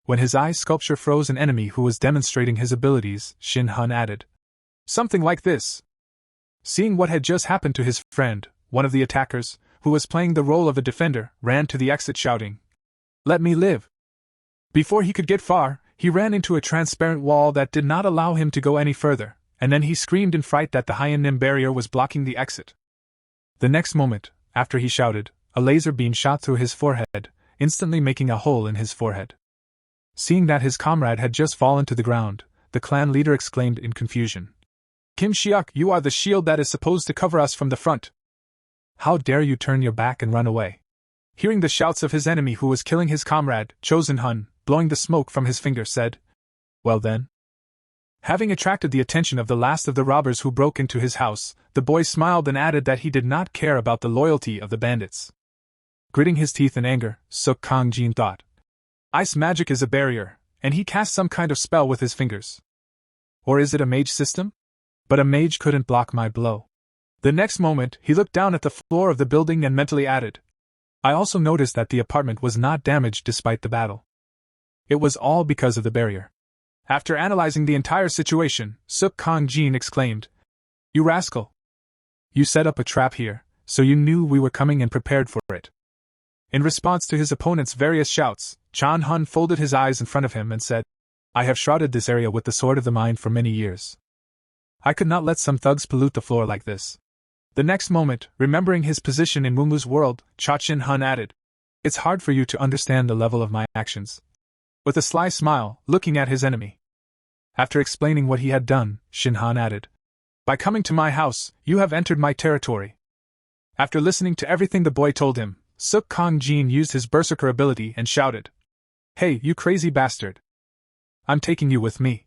When his ice sculpture froze an enemy who was demonstrating his abilities, Shin-hun added, "Something like this." Seeing what had just happened to his friend, one of the attackers, who was playing the role of a defender, ran to the exit shouting, "Let me live!" Before he could get far, he ran into a transparent wall that did not allow him to go any further, and then he screamed in fright that the hyenin barrier was blocking the exit. The next moment, after he shouted, a laser beam shot through his forehead, instantly making a hole in his forehead. Seeing that his comrade had just fallen to the ground, the clan leader exclaimed in confusion, "Kim Shiok, you are the shield that is supposed to cover us from the front. How dare you turn your back and run away?" Hearing the shouts of his enemy who was killing his comrade, Cho Shin-hun, blowing the smoke from his finger, said, "Well then?" Having attracted the attention of the last of the robbers who broke into his house, the boy smiled and added that he did not care about the loyalty of the bandits. Gritting his teeth in anger, Suk Kang-jin thought, "Ice magic is a barrier, and he cast some kind of spell with his fingers. Or is it a mage system? But a mage couldn't block my blow." The next moment, he looked down at the floor of the building and mentally added, "I also noticed that the apartment was not damaged despite the battle. It was all because of the barrier." After analyzing the entire situation, Suk Kang-jin exclaimed, "You rascal! You set up a trap here, so you knew we were coming and prepared for it." In response to his opponent's various shouts, Chan-hun folded his eyes in front of him and said, "I have shrouded this area with the sword of the mind for many years. I could not let some thugs pollute the floor like this." The next moment, remembering his position in Mumu's world, Cha Shin-hun added, "It's hard for you to understand the level of my actions." With a sly smile, looking at his enemy. After explaining what he had done, Shin-hun added, "By coming to my house, you have entered my territory." After listening to everything the boy told him, Suk Kang-jin used his berserker ability and shouted, "Hey, you crazy bastard! I'm taking you with me."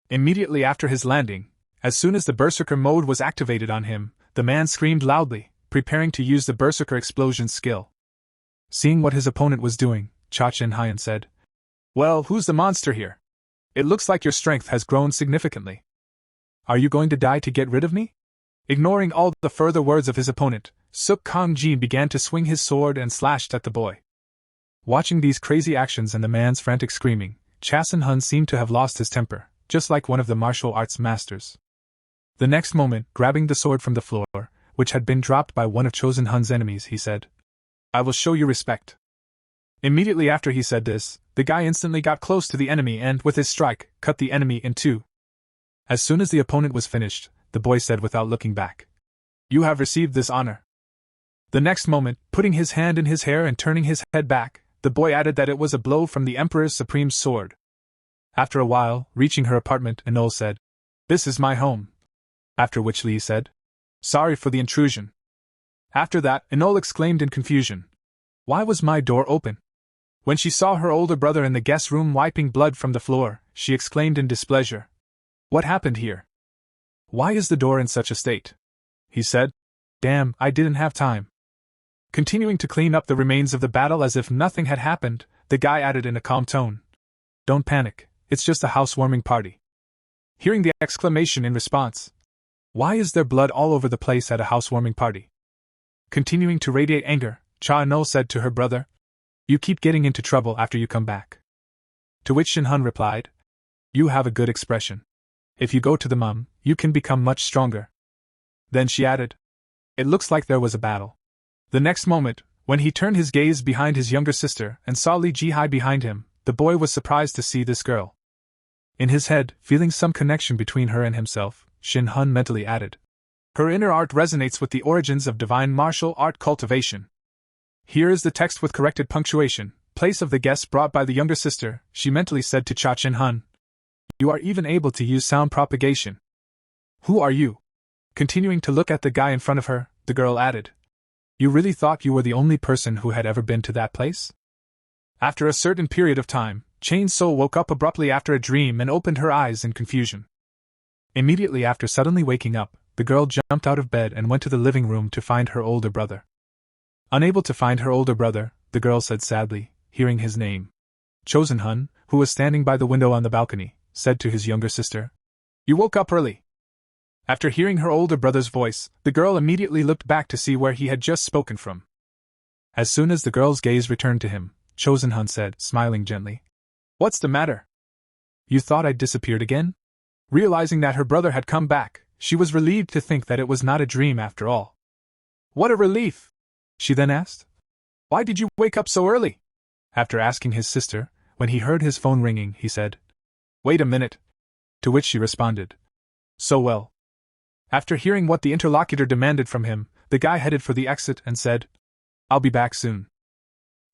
Immediately after his landing, as soon as the berserker mode was activated on him, the man screamed loudly, preparing to use the berserker explosion skill. Seeing what his opponent was doing, Cha Shin-hun said, "Well, who's the monster here? It looks like your strength has grown significantly. Are you going to die to get rid of me?" Ignoring all the further words of his opponent, Suk Kang-jin began to swing his sword and slashed at the boy. Watching these crazy actions and the man's frantic screaming, Cha Shin-hun seemed to have lost his temper, just like one of the martial arts masters. The next moment, grabbing the sword from the floor, which had been dropped by one of Cho Shin-hun's enemies, he said, "I will show you respect." Immediately after he said this, the guy instantly got close to the enemy and, with his strike, cut the enemy in two. As soon as the opponent was finished, the boy said without looking back, "You have received this honor." The next moment, putting his hand in his hair and turning his head back, the boy added that it was a blow from the Emperor's supreme sword. After a while, reaching her apartment, Enol said, "This is my home." After which Lee said, "Sorry for the intrusion." After that, Enol exclaimed in confusion, "Why was my door open?" When she saw her older brother in the guest room wiping blood from the floor, she exclaimed in displeasure, "What happened here? Why is the door in such a state?" He said, "Damn, I didn't have time." Continuing to clean up the remains of the battle as if nothing had happened, the guy added in a calm tone, "Don't panic, it's just a housewarming party." Hearing the exclamation in response, "Why is there blood all over the place at a housewarming party?" Continuing to radiate anger, Cha No said to her brother, "You keep getting into trouble after you come back." To which Shin-hun replied, "You have a good expression. If you go to the mum, you can become much stronger." Then she added, "It looks like there was a battle." The next moment, when he turned his gaze behind his younger sister and saw Li Jihai behind him, the boy was surprised to see this girl. In his head, feeling some connection between her and himself, Shin Hun mentally added, her inner art resonates with the origins of divine martial art cultivation. Here is the text with corrected punctuation. Place of the guest brought by the younger sister, she mentally said to Cha Chin Hun. You are even able to use sound propagation. Who are you? Continuing to look at the guy in front of her, the girl added. You really thought you were the only person who had ever been to that place? After a certain period of time, Chain So woke up abruptly after a dream and opened her eyes in confusion. Immediately after suddenly waking up, the girl jumped out of bed and went to the living room to find her older brother. Unable to find her older brother, the girl said sadly, hearing his name. Chosen Hun, who was standing by the window on the balcony, said to his younger sister, You woke up early. After hearing her older brother's voice, the girl immediately looked back to see where he had just spoken from. As soon as the girl's gaze returned to him, Chosen Hun said, smiling gently, What's the matter? You thought I'd disappeared again? Realizing that her brother had come back, she was relieved to think that it was not a dream after all. What a relief! She then asked. Why did you wake up so early? After asking his sister, when he heard his phone ringing, he said, Wait a minute. To which she responded, So well. After hearing what the interlocutor demanded from him, the guy headed for the exit and said, I'll be back soon.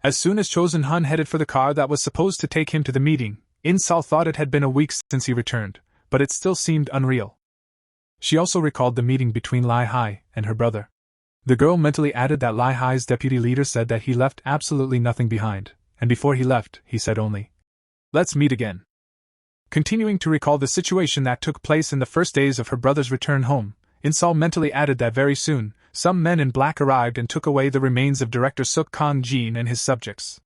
As soon as Chosen Hun headed for the car that was supposed to take him to the meeting, In-Sol thought it had been a week since he returned, but it still seemed unreal. She also recalled the meeting between Lai Hai and her brother. The girl mentally added that Lai Hai's deputy leader said that he left absolutely nothing behind, and before he left, he said only, Let's meet again. Continuing to recall the situation that took place in the first days of her brother's return home, In-Sol mentally added that very soon, some men in black arrived and took away the remains of Director Suk Kang-jin and his subjects.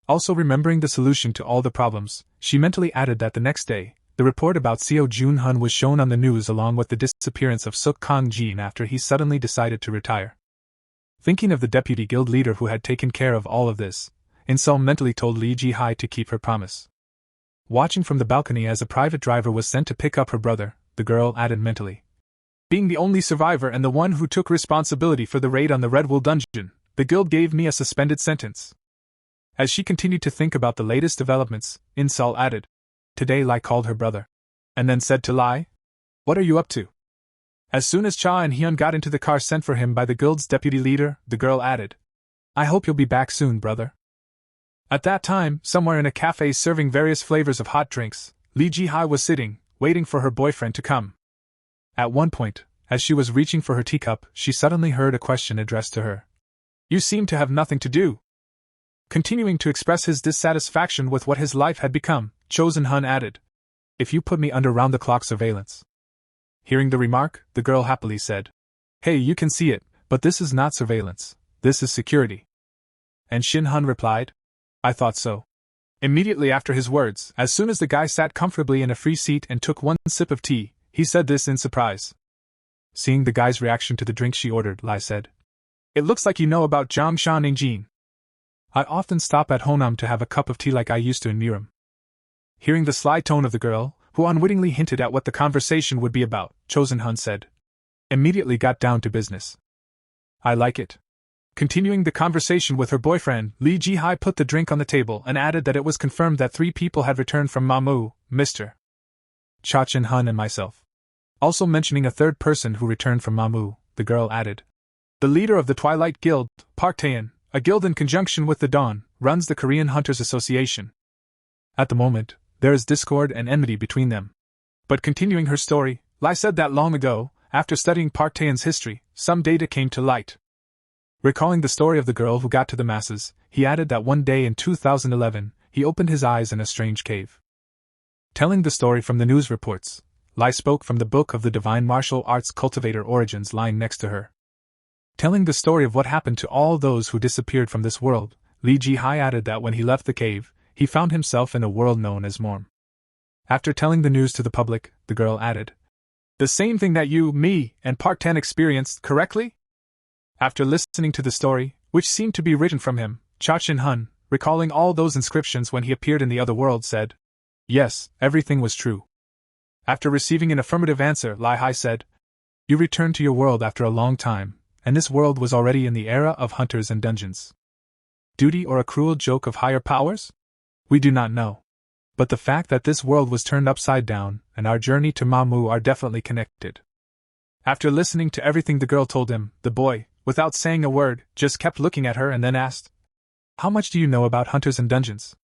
Also remembering the solution to all the problems, she mentally added that the next day, the report about Seo Jun-hun was shown on the news along with the disappearance of Suk Kang-jin after he suddenly decided to retire. Thinking of the deputy guild leader who had taken care of all of this, In-Sol mentally told Lee Ji-hai to keep her promise. Watching from the balcony as a private driver was sent to pick up her brother, the girl added mentally. Being the only survivor and the one who took responsibility for the raid on the Red Wool Dungeon, the guild gave me a suspended sentence. As she continued to think about the latest developments, In-Sol added, Today Lai called her brother. And then said to Lai, What are you up to? As soon as Cha and Hyun got into the car sent for him by the guild's deputy leader, the girl added, I hope you'll be back soon, brother. At that time, somewhere in a cafe serving various flavors of hot drinks, Lee Ji-hai was sitting, waiting for her boyfriend to come. At one point, as she was reaching for her teacup, she suddenly heard a question addressed to her. You seem to have nothing to do. Continuing to express his dissatisfaction with what his life had become, Chosen Hun added, If you put me under round-the-clock surveillance. Hearing the remark, the girl happily said, Hey, you can see it, but this is not surveillance, this is security. And Shin Hun replied, I thought so. Immediately after his words, as soon as the guy sat comfortably in a free seat and took one sip of tea, he said this in surprise. Seeing the guy's reaction to the drink she ordered, Lai said, It looks like you know about Zhongshan Ningjin. I often stop at Honam to have a cup of tea like I used to in Murim. Hearing the sly tone of the girl, who unwittingly hinted at what the conversation would be about, Chosen Hun said, Immediately got down to business. I like it. Continuing the conversation with her boyfriend, Lee Ji-hai put the drink on the table and added that it was confirmed that 3 people had returned from Mamu, Mr. Cha Chin Hun and myself. Also mentioning a third person who returned from Mamu, the girl added, The leader of the Twilight Guild, Park Taein, a guild in conjunction with the Dawn, runs the Korean Hunters Association. At the moment, there is discord and enmity between them. But continuing her story, Lai said that long ago, after studying Park Taein's history, some data came to light. Recalling the story of the girl who got to the masses, he added that one day in 2011, he opened his eyes in a strange cave. Telling the story from the news reports, Lai spoke from the book of the Divine Martial Arts Cultivator Origins lying next to her. Telling the story of what happened to all those who disappeared from this world, Lee Ji-hai added that when he left the cave, he found himself in a world known as Morm. After telling the news to the public, the girl added, The same thing that you, me, and Park Tan experienced, correctly? After listening to the story, which seemed to be written from him, Cha Chin Hun, recalling all those inscriptions when he appeared in the other world, said, Yes, everything was true. After receiving an affirmative answer, Lai Hai said, You returned to your world after a long time, and this world was already in the era of hunters and dungeons. Duty or a cruel joke of higher powers? We do not know. But the fact that this world was turned upside down and our journey to Mamu are definitely connected. After listening to everything the girl told him, the boy, without saying a word, just kept looking at her and then asked, "How much do you know about hunters and dungeons?"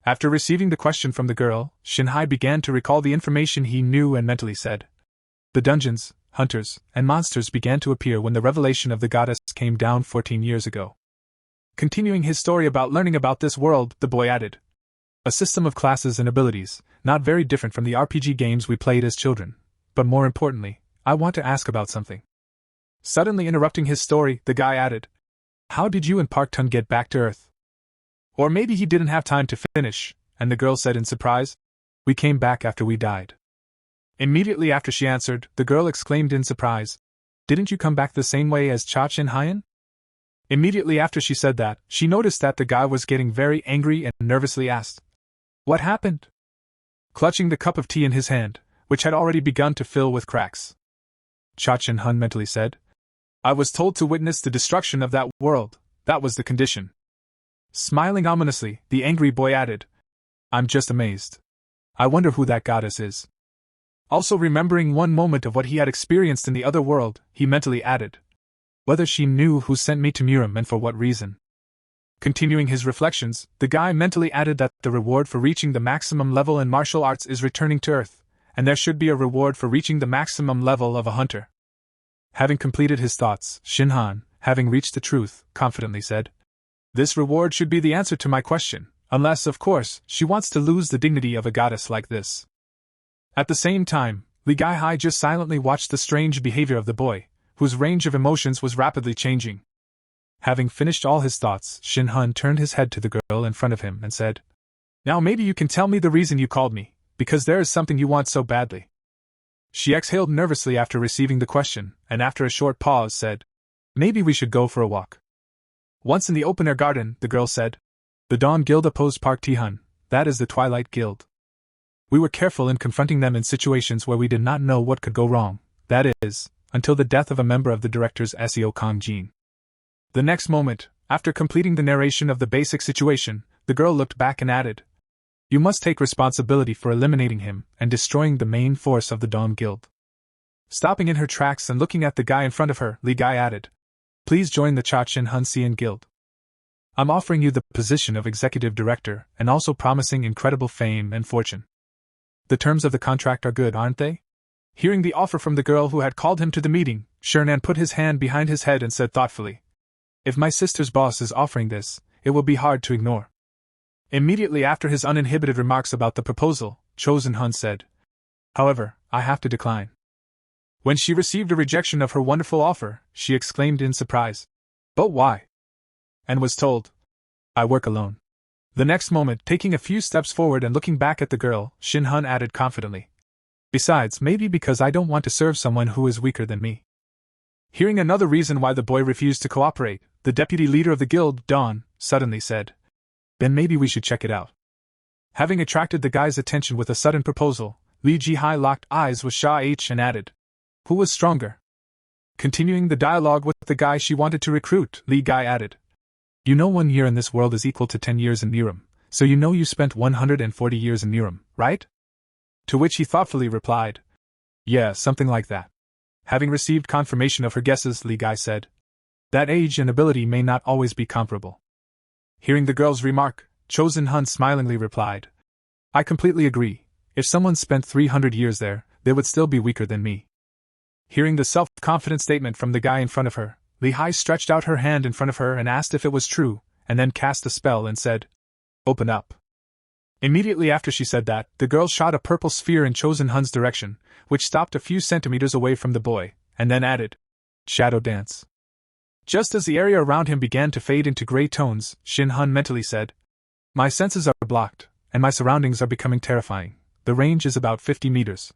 After receiving the question from the girl, Shinhai began to recall the information he knew and mentally said, "The dungeons, hunters, and monsters began to appear when the revelation of the goddess came down 14 years ago." Continuing his story about learning about this world, the boy added, "A system of classes and abilities, not very different from the RPG games we played as children. But more importantly, I want to ask about something." Suddenly interrupting his story, the guy added, "How did you and Park Tun get back to Earth?" Or maybe he didn't have time to finish, and the girl said in surprise, "We came back after we died." Immediately after she answered, the girl exclaimed in surprise, "Didn't you come back the same way as Cha Chin Hyen?" Immediately after she said that, she noticed that the guy was getting very angry and nervously asked, "What happened?" Clutching the cup of tea in his hand, which had already begun to fill with cracks, Cha Chin Hun mentally said, "I was told to witness the destruction of that world, that was the condition." Smiling ominously, the angry boy added, "I'm just amazed. I wonder who that goddess is." Also remembering one moment of what he had experienced in the other world, he mentally added, "Whether she knew who sent me to Murim and for what reason." Continuing his reflections, the guy mentally added that the reward for reaching the maximum level in martial arts is returning to Earth, and there should be a reward for reaching the maximum level of a hunter. Having completed his thoughts, Shinhan, having reached the truth, confidently said, "This reward should be the answer to my question, unless, of course, she wants to lose the dignity of a goddess like this." At the same time, Li Gaihai just silently watched the strange behavior of the boy, whose range of emotions was rapidly changing. Having finished all his thoughts, Shinhan turned his head to the girl in front of him and said, "Now maybe you can tell me the reason you called me, because there is something you want so badly." She exhaled nervously after receiving the question, and after a short pause said, "Maybe we should go for a walk." Once in the open-air garden, the girl said, "The Dawn Guild opposed Park Ti-hun, that is the Twilight Guild. We were careful in confronting them in situations where we did not know what could go wrong, that is, until the death of a member of the directors Seo Kong-jin." The next moment, after completing the narration of the basic situation, the girl looked back and added, "You must take responsibility for eliminating him and destroying the main force of the Dawn Guild." Stopping in her tracks and looking at the guy in front of her, Li Gai added, "Please join the Cha Chin Hun Sian Guild. I'm offering you the position of executive director and also promising incredible fame and fortune. The terms of the contract are good, aren't they?" Hearing the offer from the girl who had called him to the meeting, Shernan put his hand behind his head and said thoughtfully, "If my sister's boss is offering this, it will be hard to ignore." Immediately after his uninhibited remarks about the proposal, Chosen Hun said, "However, I have to decline." When she received a rejection of her wonderful offer, she exclaimed in surprise, "But why?" and was told, "I work alone." The next moment, taking a few steps forward and looking back at the girl, Shin Hun added confidently, "Besides, maybe because I don't want to serve someone who is weaker than me." Hearing another reason why the boy refused to cooperate, the deputy leader of the guild, Dawn, suddenly said, "Then maybe we should check it out." Having attracted the guy's attention with a sudden proposal, Li Jihai locked eyes with Sha H and added, "Who was stronger?" Continuing the dialogue with the guy she wanted to recruit, Li Gai added, "You know 1 year in this world is equal to 10 years in Niram, so you know you spent 140 years in Niram, right?" To which he thoughtfully replied, "Yeah, something like that." Having received confirmation of her guesses, Li Gai said, "That age and ability may not always be comparable." Hearing the girl's remark, Chosen Hun smilingly replied, "I completely agree. If someone spent 300 years there, they would still be weaker than me." Hearing the self-confident statement from the guy in front of her, Li Hai stretched out her hand in front of her and asked if it was true, and then cast a spell and said, "Open up." Immediately after she said that, the girl shot a purple sphere in Chosen Hun's direction, which stopped a few centimeters away from the boy, and then added, "Shadow dance." Just as the area around him began to fade into gray tones, Shin Hun mentally said, "My senses are blocked, and my surroundings are becoming terrifying. The range is about 50 meters.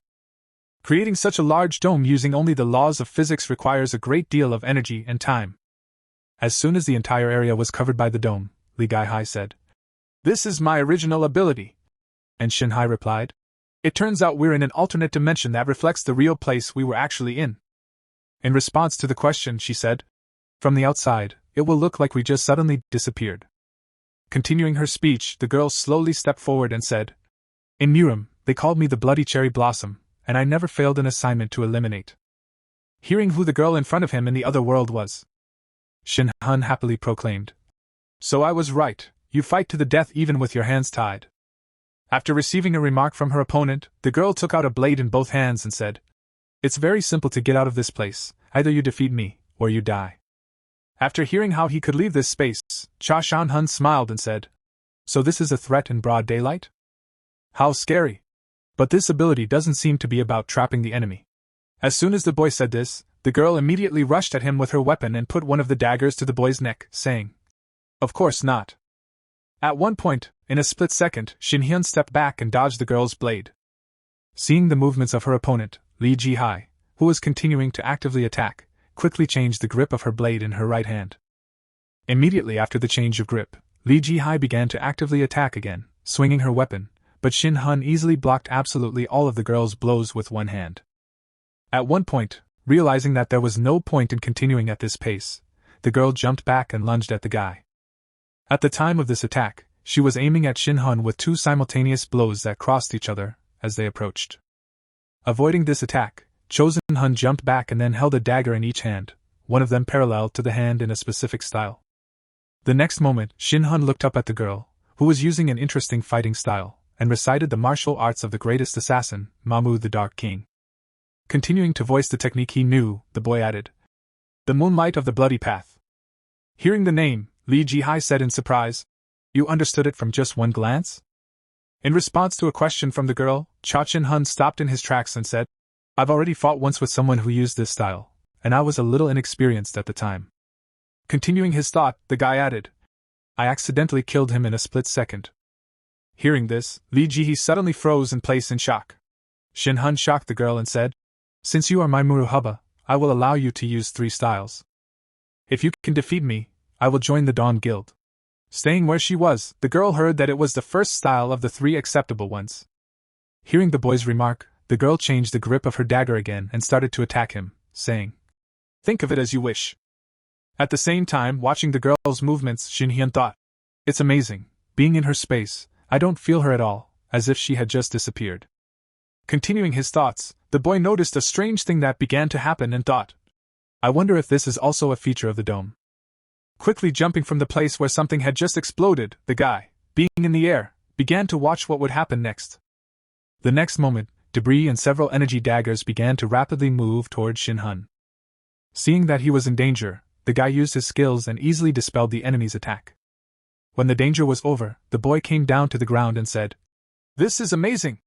Creating such a large dome using only the laws of physics requires a great deal of energy and time." As soon as the entire area was covered by the dome, Li Gaihai said, "This is my original ability." And Shinhai replied, "It turns out we're in an alternate dimension that reflects the real place we were actually in." In response to the question, she said, "From the outside, it will look like we just suddenly disappeared." Continuing her speech, the girl slowly stepped forward and said, In Murim, they called me the Bloody Cherry Blossom, and I never failed an assignment to eliminate. Hearing who the girl in front of him in the other world was, Shin Han happily proclaimed, "So I was right, you fight to the death even with your hands tied." After receiving a remark from her opponent, the girl took out a blade in both hands and said, "It's very simple to get out of this place, either you defeat me, or you die." After hearing how he could leave this space, Cha Shan Hun smiled and said, "So this is a threat in broad daylight? How scary! But this ability doesn't seem to be about trapping the enemy." As soon as the boy said this, the girl immediately rushed at him with her weapon and put one of the daggers to the boy's neck, saying, "Of course not." At one point, in a split second, Shin Hyun stepped back and dodged the girl's blade. Seeing the movements of her opponent, Lee Ji-hai, who was continuing to actively attack, quickly changed the grip of her blade in her right hand. Immediately after the change of grip, Lee Ji-hai began to actively attack again, swinging her weapon, but Shin Hun easily blocked absolutely all of the girl's blows with one hand. At one point, realizing that there was no point in continuing at this pace, the girl jumped back and lunged at the guy. At the time of this attack, she was aiming at Shin Hun with two simultaneous blows that crossed each other as they approached. Avoiding this attack, Chosen Hun jumped back and then held a dagger in each hand, one of them parallel to the hand in a specific style. The next moment, Shin Hun looked up at the girl, who was using an interesting fighting style, and recited the martial arts of the greatest assassin, Mamu the Dark King. Continuing to voice the technique he knew, the boy added, "The Moonlight of the Bloody Path." Hearing the name, Lee Ji-hai said in surprise, "You understood it from just one glance?" In response to a question from the girl, Cha Chin Hun stopped in his tracks and said, "I've already fought once with someone who used this style, and I was a little inexperienced at the time." Continuing his thought, the guy added, "I accidentally killed him in a split second." Hearing this, Lee Ji-hee suddenly froze in place in shock. Shin Hun shocked the girl and said, "Since you are my Muruhaba, I will allow you to use 3 styles. If you can defeat me, I will join the Dawn Guild." Staying where she was, the girl heard that it was the first style of the 3 acceptable ones. Hearing the boy's remark, the girl changed the grip of her dagger again and started to attack him, saying, "Think of it as you wish." At the same time, watching the girl's movements, Shin Hyun thought, "It's amazing, being in her space, I don't feel her at all, as if she had just disappeared." Continuing his thoughts, the boy noticed a strange thing that began to happen and thought, "I wonder if this is also a feature of the dome." Quickly jumping from the place where something had just exploded, the guy, being in the air, began to watch what would happen next. The next moment, debris and several energy daggers began to rapidly move toward Shin Hun. Seeing that he was in danger, the guy used his skills and easily dispelled the enemy's attack. When the danger was over, the boy came down to the ground and said, "This is amazing!"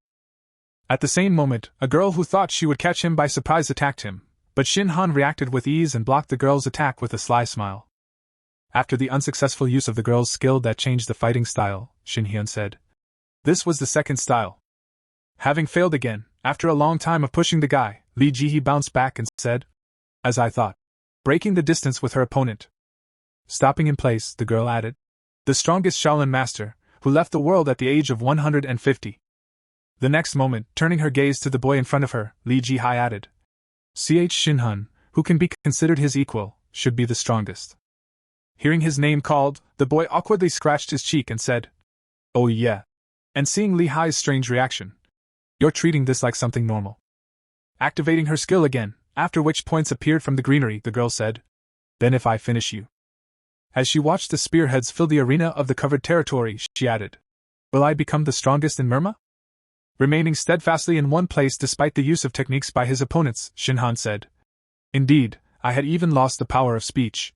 At the same moment, a girl who thought she would catch him by surprise attacked him, but Shin Han reacted with ease and blocked the girl's attack with a sly smile. After the unsuccessful use of the girl's skill that changed the fighting style, Shin Hyun said, "This was the second style." Having failed again, after a long time of pushing the guy, Lee Ji-hee bounced back and said, "As I thought," breaking the distance with her opponent. Stopping in place, the girl added, "The strongest Shaolin master, who left the world at the age of 150. The next moment, turning her gaze to the boy in front of her, Lee Ji-hai added, "Ch Shin Hun, who can be considered his equal, should be the strongest." Hearing his name called, the boy awkwardly scratched his cheek and said, "Oh yeah." And seeing Lee Hai's strange reaction, "You're treating this like something normal." Activating her skill again, after which points appeared from the greenery, the girl said, "Then if I finish you." As she watched the spearheads fill the arena of the covered territory, she added, "Will I become the strongest in Murma?" Remaining steadfastly in one place despite the use of techniques by his opponents, Shin Han said, "Indeed, I had even lost the power of speech."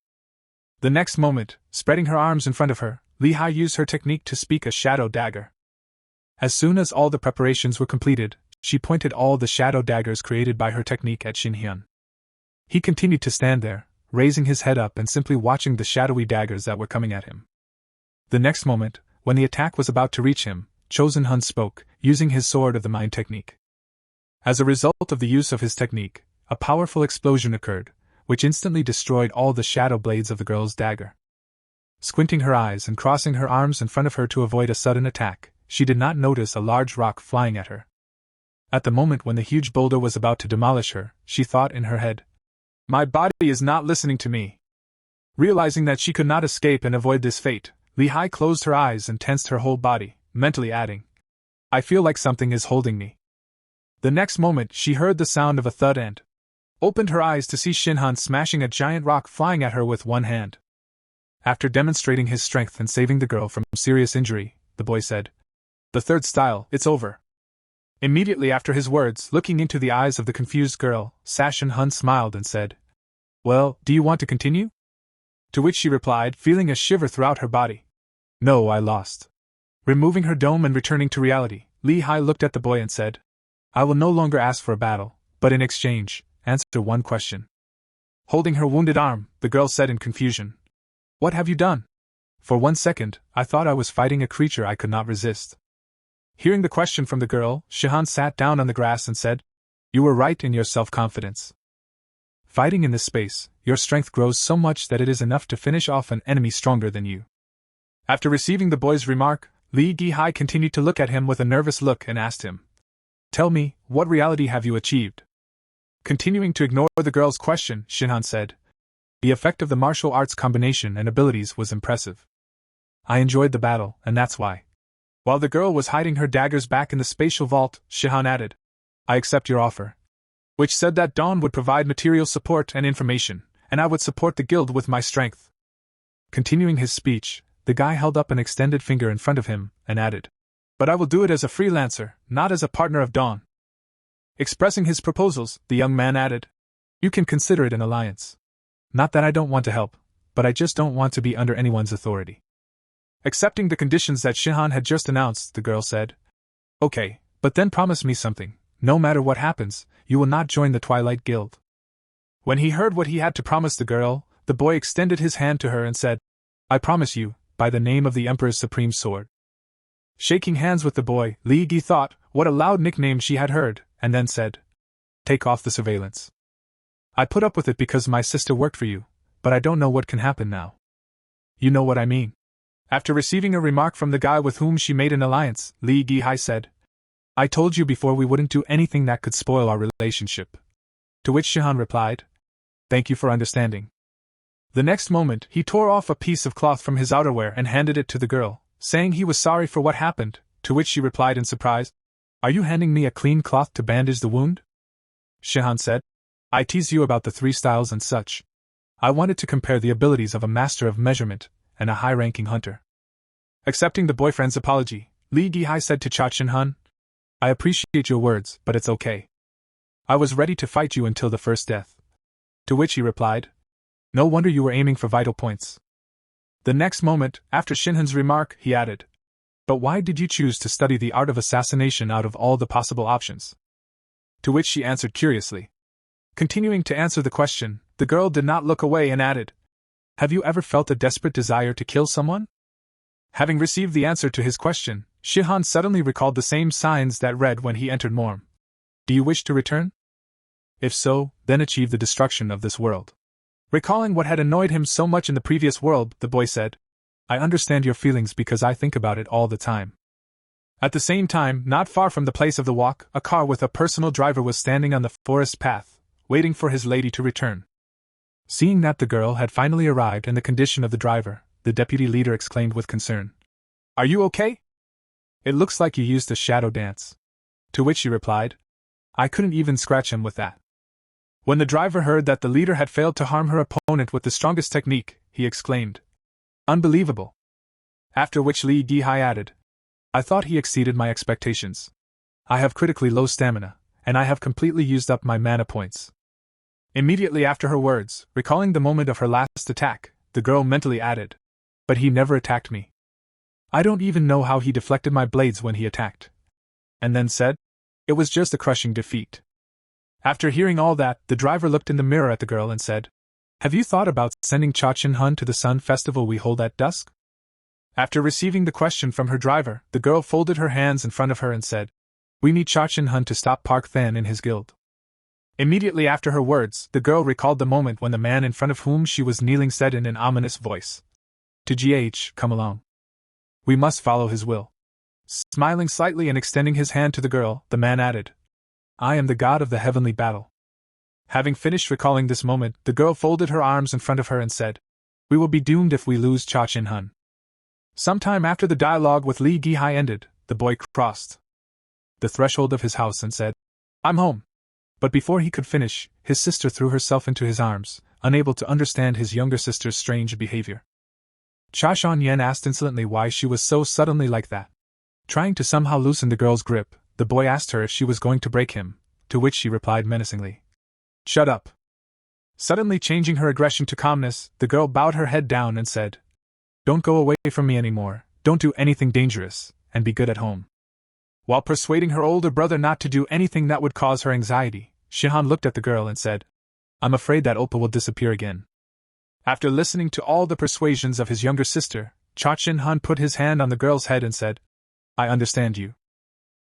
The next moment, spreading her arms in front of her, Lee Hai used her technique to speak a shadow dagger. As soon as all the preparations were completed, she pointed all the shadow daggers created by her technique at Shin Hyun. He continued to stand there, raising his head up and simply watching the shadowy daggers that were coming at him. The next moment, when the attack was about to reach him, Chosen Hun spoke, using his sword of the mind technique. As a result of the use of his technique, a powerful explosion occurred, which instantly destroyed all the shadow blades of the girl's dagger. Squinting her eyes and crossing her arms in front of her to avoid a sudden attack, she did not notice a large rock flying at her. At the moment when the huge boulder was about to demolish her, she thought in her head, "My body is not listening to me." Realizing that she could not escape and avoid this fate, Lee Hai closed her eyes and tensed her whole body, mentally adding, I feel like something is holding me. The next moment she heard the sound of a thud and opened her eyes to see Shinhan smashing a giant rock flying at her with one hand. After demonstrating his strength and saving the girl from serious injury, the boy said, "The third style, it's over." Immediately after his words, looking into the eyes of the confused girl, Shinhan smiled and said, "Well, do you want to continue?" To which she replied, feeling a shiver throughout her body, "No, I lost." Removing her dome and returning to reality, Li Hai looked at the boy and said, "I will no longer ask for a battle, but in exchange, answer one question." Holding her wounded arm, the girl said in confusion, "What have you done?" For 1 second, I thought I was fighting a creature I could not resist. Hearing the question from the girl, Shihan sat down on the grass and said, "You were right in your self-confidence. Fighting in this space, your strength grows so much that it is enough to finish off an enemy stronger than you." After receiving the boy's remark, Li Gihai continued to look at him with a nervous look and asked him, "Tell me, what reality have you achieved?" Continuing to ignore the girl's question, Shinhan said, "The effect of the martial arts combination and abilities was impressive. I enjoyed the battle, and that's why." While the girl was hiding her daggers back in the spatial vault, Shihan added, "I accept your offer." Which said that Dawn would provide material support and information, and I would support the guild with my strength. Continuing his speech, the guy held up an extended finger in front of him, and added, "But I will do it as a freelancer, not as a partner of Dawn." Expressing his proposals, the young man added, "You can consider it an alliance. Not that I don't want to help, but I just don't want to be under anyone's authority." Accepting the conditions that Shihan had just announced, the girl said, "Okay, but then promise me something. No matter what happens, you will not join the Twilight Guild." When he heard what he had to promise the girl, the boy extended his hand to her and said, "I promise you, by the name of the Emperor's supreme sword." Shaking hands with the boy, Li Gi thought what a loud nickname she had heard, and then said, "Take off the surveillance. I put up with it because my sister worked for you, but I don't know what can happen now. You know what I mean." After receiving a remark from the guy with whom she made an alliance, Li Gihai said, "I told you before we wouldn't do anything that could spoil our relationship." To which Shihan replied, "Thank you for understanding." The next moment, he tore off a piece of cloth from his outerwear and handed it to the girl, saying he was sorry for what happened, to which she replied in surprise, "Are you handing me a clean cloth to bandage the wound?" Shihan said, "I teased you about the 3 styles and such. I wanted to compare the abilities of a master of measurement and a high-ranking hunter." Accepting the boyfriend's apology, Li Gihai said to Shinhan, "I appreciate your words, but it's okay. I was ready to fight you until the first death." To which he replied, "No wonder you were aiming for vital points." The next moment, after Shinhan's remark, he added, "But why did you choose to study the art of assassination out of all the possible options?" To which she answered curiously. Continuing to answer the question, the girl did not look away and added, "Have you ever felt a desperate desire to kill someone?" Having received the answer to his question, Shihan suddenly recalled the same signs that read when he entered Morm. "Do you wish to return? If so, then achieve the destruction of this world." Recalling what had annoyed him so much in the previous world, the boy said, "I understand your feelings because I think about it all the time." At the same time, not far from the place of the walk, a car with a personal driver was standing on the forest path, waiting for his lady to return. Seeing that the girl had finally arrived and the condition of the driver, the deputy leader exclaimed with concern, "Are you okay? It looks like you used a shadow dance." To which she replied, "I couldn't even scratch him with that." When the driver heard that the leader had failed to harm her opponent with the strongest technique, he exclaimed, "Unbelievable." After which Li Gihai added, "I thought he exceeded my expectations. I have critically low stamina, and I have completely used up my mana points." Immediately after her words, recalling the moment of her last attack, the girl mentally added, "But he never attacked me. I don't even know how he deflected my blades when he attacked." And then said, "It was just a crushing defeat." After hearing all that, the driver looked in the mirror at the girl and said, "Have you thought about sending Shinhan to the Sun Festival we hold at dusk?" After receiving the question from her driver, the girl folded her hands in front of her and said, "We need Shinhan to stop Park Than in his guild." Immediately after her words, the girl recalled the moment when the man in front of whom she was kneeling said in an ominous voice, "To GH, come along. We must follow his will." Smiling slightly and extending his hand to the girl, the man added, "I am the god of the heavenly battle." Having finished recalling this moment, the girl folded her arms in front of her and said, "We will be doomed if we lose Shinhan." Sometime after the dialogue with Li Gihai ended, the boy crossed the threshold of his house and said, "I'm home." But before he could finish, his sister threw herself into his arms, unable to understand his younger sister's strange behavior. Cha Shan Yen asked insolently why she was so suddenly like that. Trying to somehow loosen the girl's grip, the boy asked her if she was going to break him, to which she replied menacingly, "Shut up." Suddenly changing her aggression to calmness, the girl bowed her head down and said, "Don't go away from me anymore, don't do anything dangerous, and be good at home." While persuading her older brother not to do anything that would cause her anxiety, Shihan looked at the girl and said, "I'm afraid that Oppa will disappear again." After listening to all the persuasions of his younger sister, Cha Shin-han put his hand on the girl's head and said, "I understand you."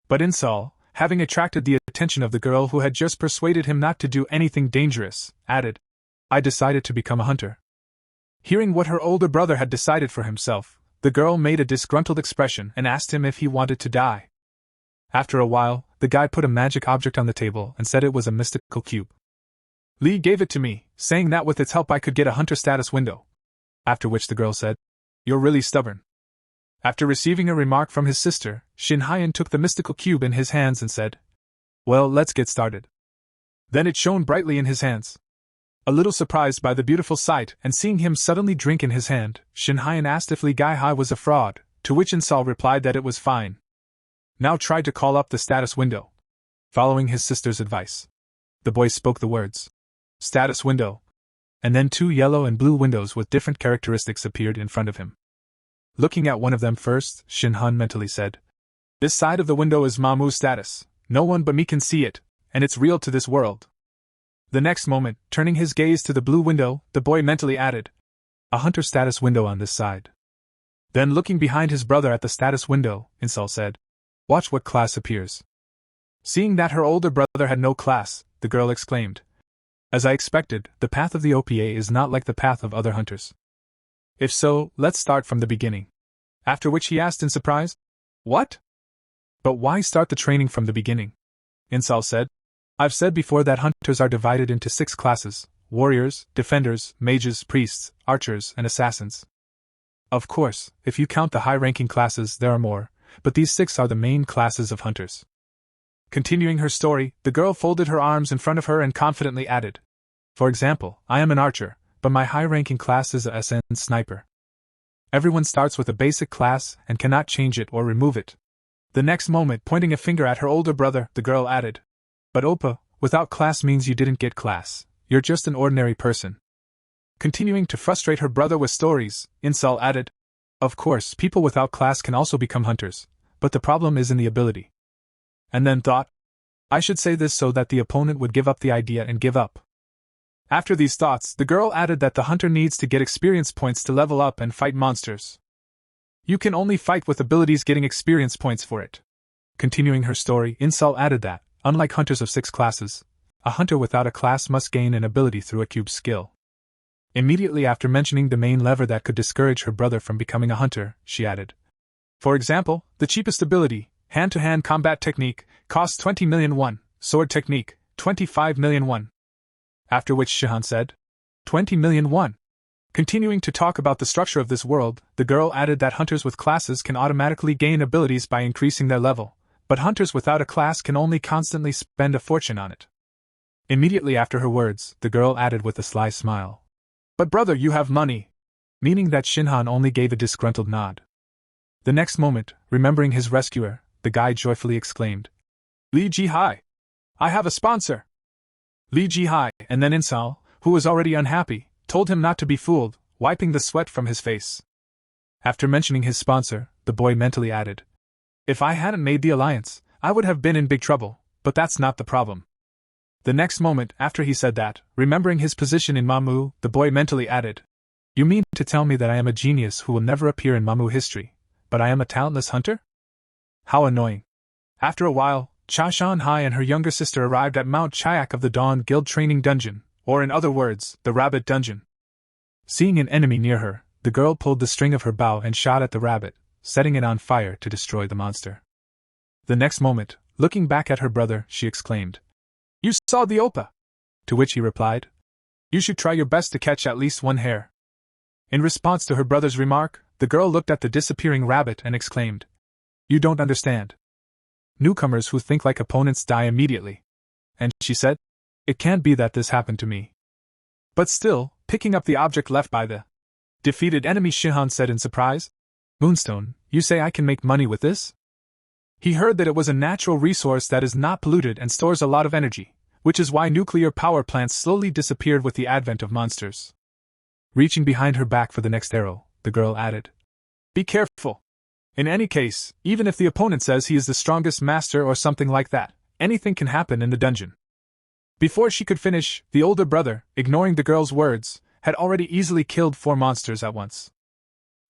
But Insal, having attracted the attention of the girl who had just persuaded him not to do anything dangerous, added, "I decided to become a hunter." Hearing what her older brother had decided for himself, the girl made a disgruntled expression and asked him if he wanted to die. After a while, the guy put a magic object on the table and said it was a mystical cube. Lee gave it to me, saying that with its help I could get a hunter status window. After which the girl said, "You're really stubborn." After receiving a remark from his sister, Shin Hyan took the mystical cube in his hands and said, "Well, let's get started." Then it shone brightly in his hands. A little surprised by the beautiful sight and seeing him suddenly drink in his hand, Shin Hyan asked if Li Gai-hai was a fraud, to which Insal replied that it was fine. Now try to call up the status window. Following his sister's advice, the boy spoke the words, "Status window," and then 2 yellow and blue windows with different characteristics appeared in front of him. Looking at one of them first, Shin Han mentally said, "This side of the window is Mamu's status, no one but me can see it, and it's real to this world." The next moment, turning his gaze to the blue window, the boy mentally added, "A hunter status window on this side." Then looking behind his brother at the status window, Insal said, "Watch what class appears." Seeing that her older brother had no class, the girl exclaimed, "As I expected, the path of the OPA is not like the path of other hunters. If so, let's start from the beginning." After which he asked in surprise, "What? But why start the training from the beginning?" Insal said, "I've said before that hunters are divided into 6 classes: warriors, defenders, mages, priests, archers, and assassins. Of course, if you count the high-ranking classes, there are more, but these 6 are the main classes of hunters." Continuing her story, the girl folded her arms in front of her and confidently added, "For example, I am an archer, but my high-ranking class is a SN sniper. Everyone starts with a basic class and cannot change it or remove it." The next moment, pointing a finger at her older brother, the girl added, "But Oppa, without class means you didn't get class, you're just an ordinary person." Continuing to frustrate her brother with stories, Insal added, "Of course, people without class can also become hunters, but the problem is in the ability." And then thought, "I should say this so that the opponent would give up the idea and give up." After these thoughts, the girl added that the hunter needs to get experience points to level up and fight monsters. You can only fight with abilities getting experience points for it. Continuing her story, Insal added that, unlike hunters of 6 classes, a hunter without a class must gain an ability through a cube skill. Immediately after mentioning the main lever that could discourage her brother from becoming a hunter, she added, "For example, the cheapest ability, hand-to-hand combat technique, costs 20 million won, sword technique, 25 million won." After which Shihan said, 20 million won. Continuing to talk about the structure of this world, the girl added that hunters with classes can automatically gain abilities by increasing their level, but hunters without a class can only constantly spend a fortune on it. Immediately after her words, the girl added with a sly smile, "But brother, you have money," meaning that Shinhan only gave a disgruntled nod. The next moment, remembering his rescuer, the guy joyfully exclaimed, "Li Ji-hai! I have a sponsor!" Li Ji-hai, and then Insal, who was already unhappy, told him not to be fooled, wiping the sweat from his face. After mentioning his sponsor, the boy mentally added, "If I hadn't made the alliance, I would have been in big trouble, but that's not the problem." The next moment after he said that, remembering his position in Mamu, the boy mentally added, "You mean to tell me that I am a genius who will never appear in Mamu history, but I am a talentless hunter? How annoying." After a while, Cha Shan-hai and her younger sister arrived at Mount Chayak of the Dawn Guild Training Dungeon, or in other words, the Rabbit Dungeon. Seeing an enemy near her, the girl pulled the string of her bow and shot at the rabbit, setting it on fire to destroy the monster. The next moment, looking back at her brother, she exclaimed, "You saw the Oppa!" To which he replied, "You should try your best to catch at least 1 hare." In response to her brother's remark, the girl looked at the disappearing rabbit and exclaimed, "You don't understand. Newcomers who think like opponents die immediately. And she said, "It can't be that this happened to me." But still, picking up the object left by the defeated enemy, Shihan said in surprise, "Moonstone, you say I can make money with this?" He heard that it was a natural resource that is not polluted and stores a lot of energy, which is why nuclear power plants slowly disappeared with the advent of monsters. Reaching behind her back for the next arrow, the girl added, "Be careful. In any case, even if the opponent says he is the strongest master or something like that, anything can happen in the dungeon." Before she could finish, the older brother, ignoring the girl's words, had already easily killed 4 monsters at once.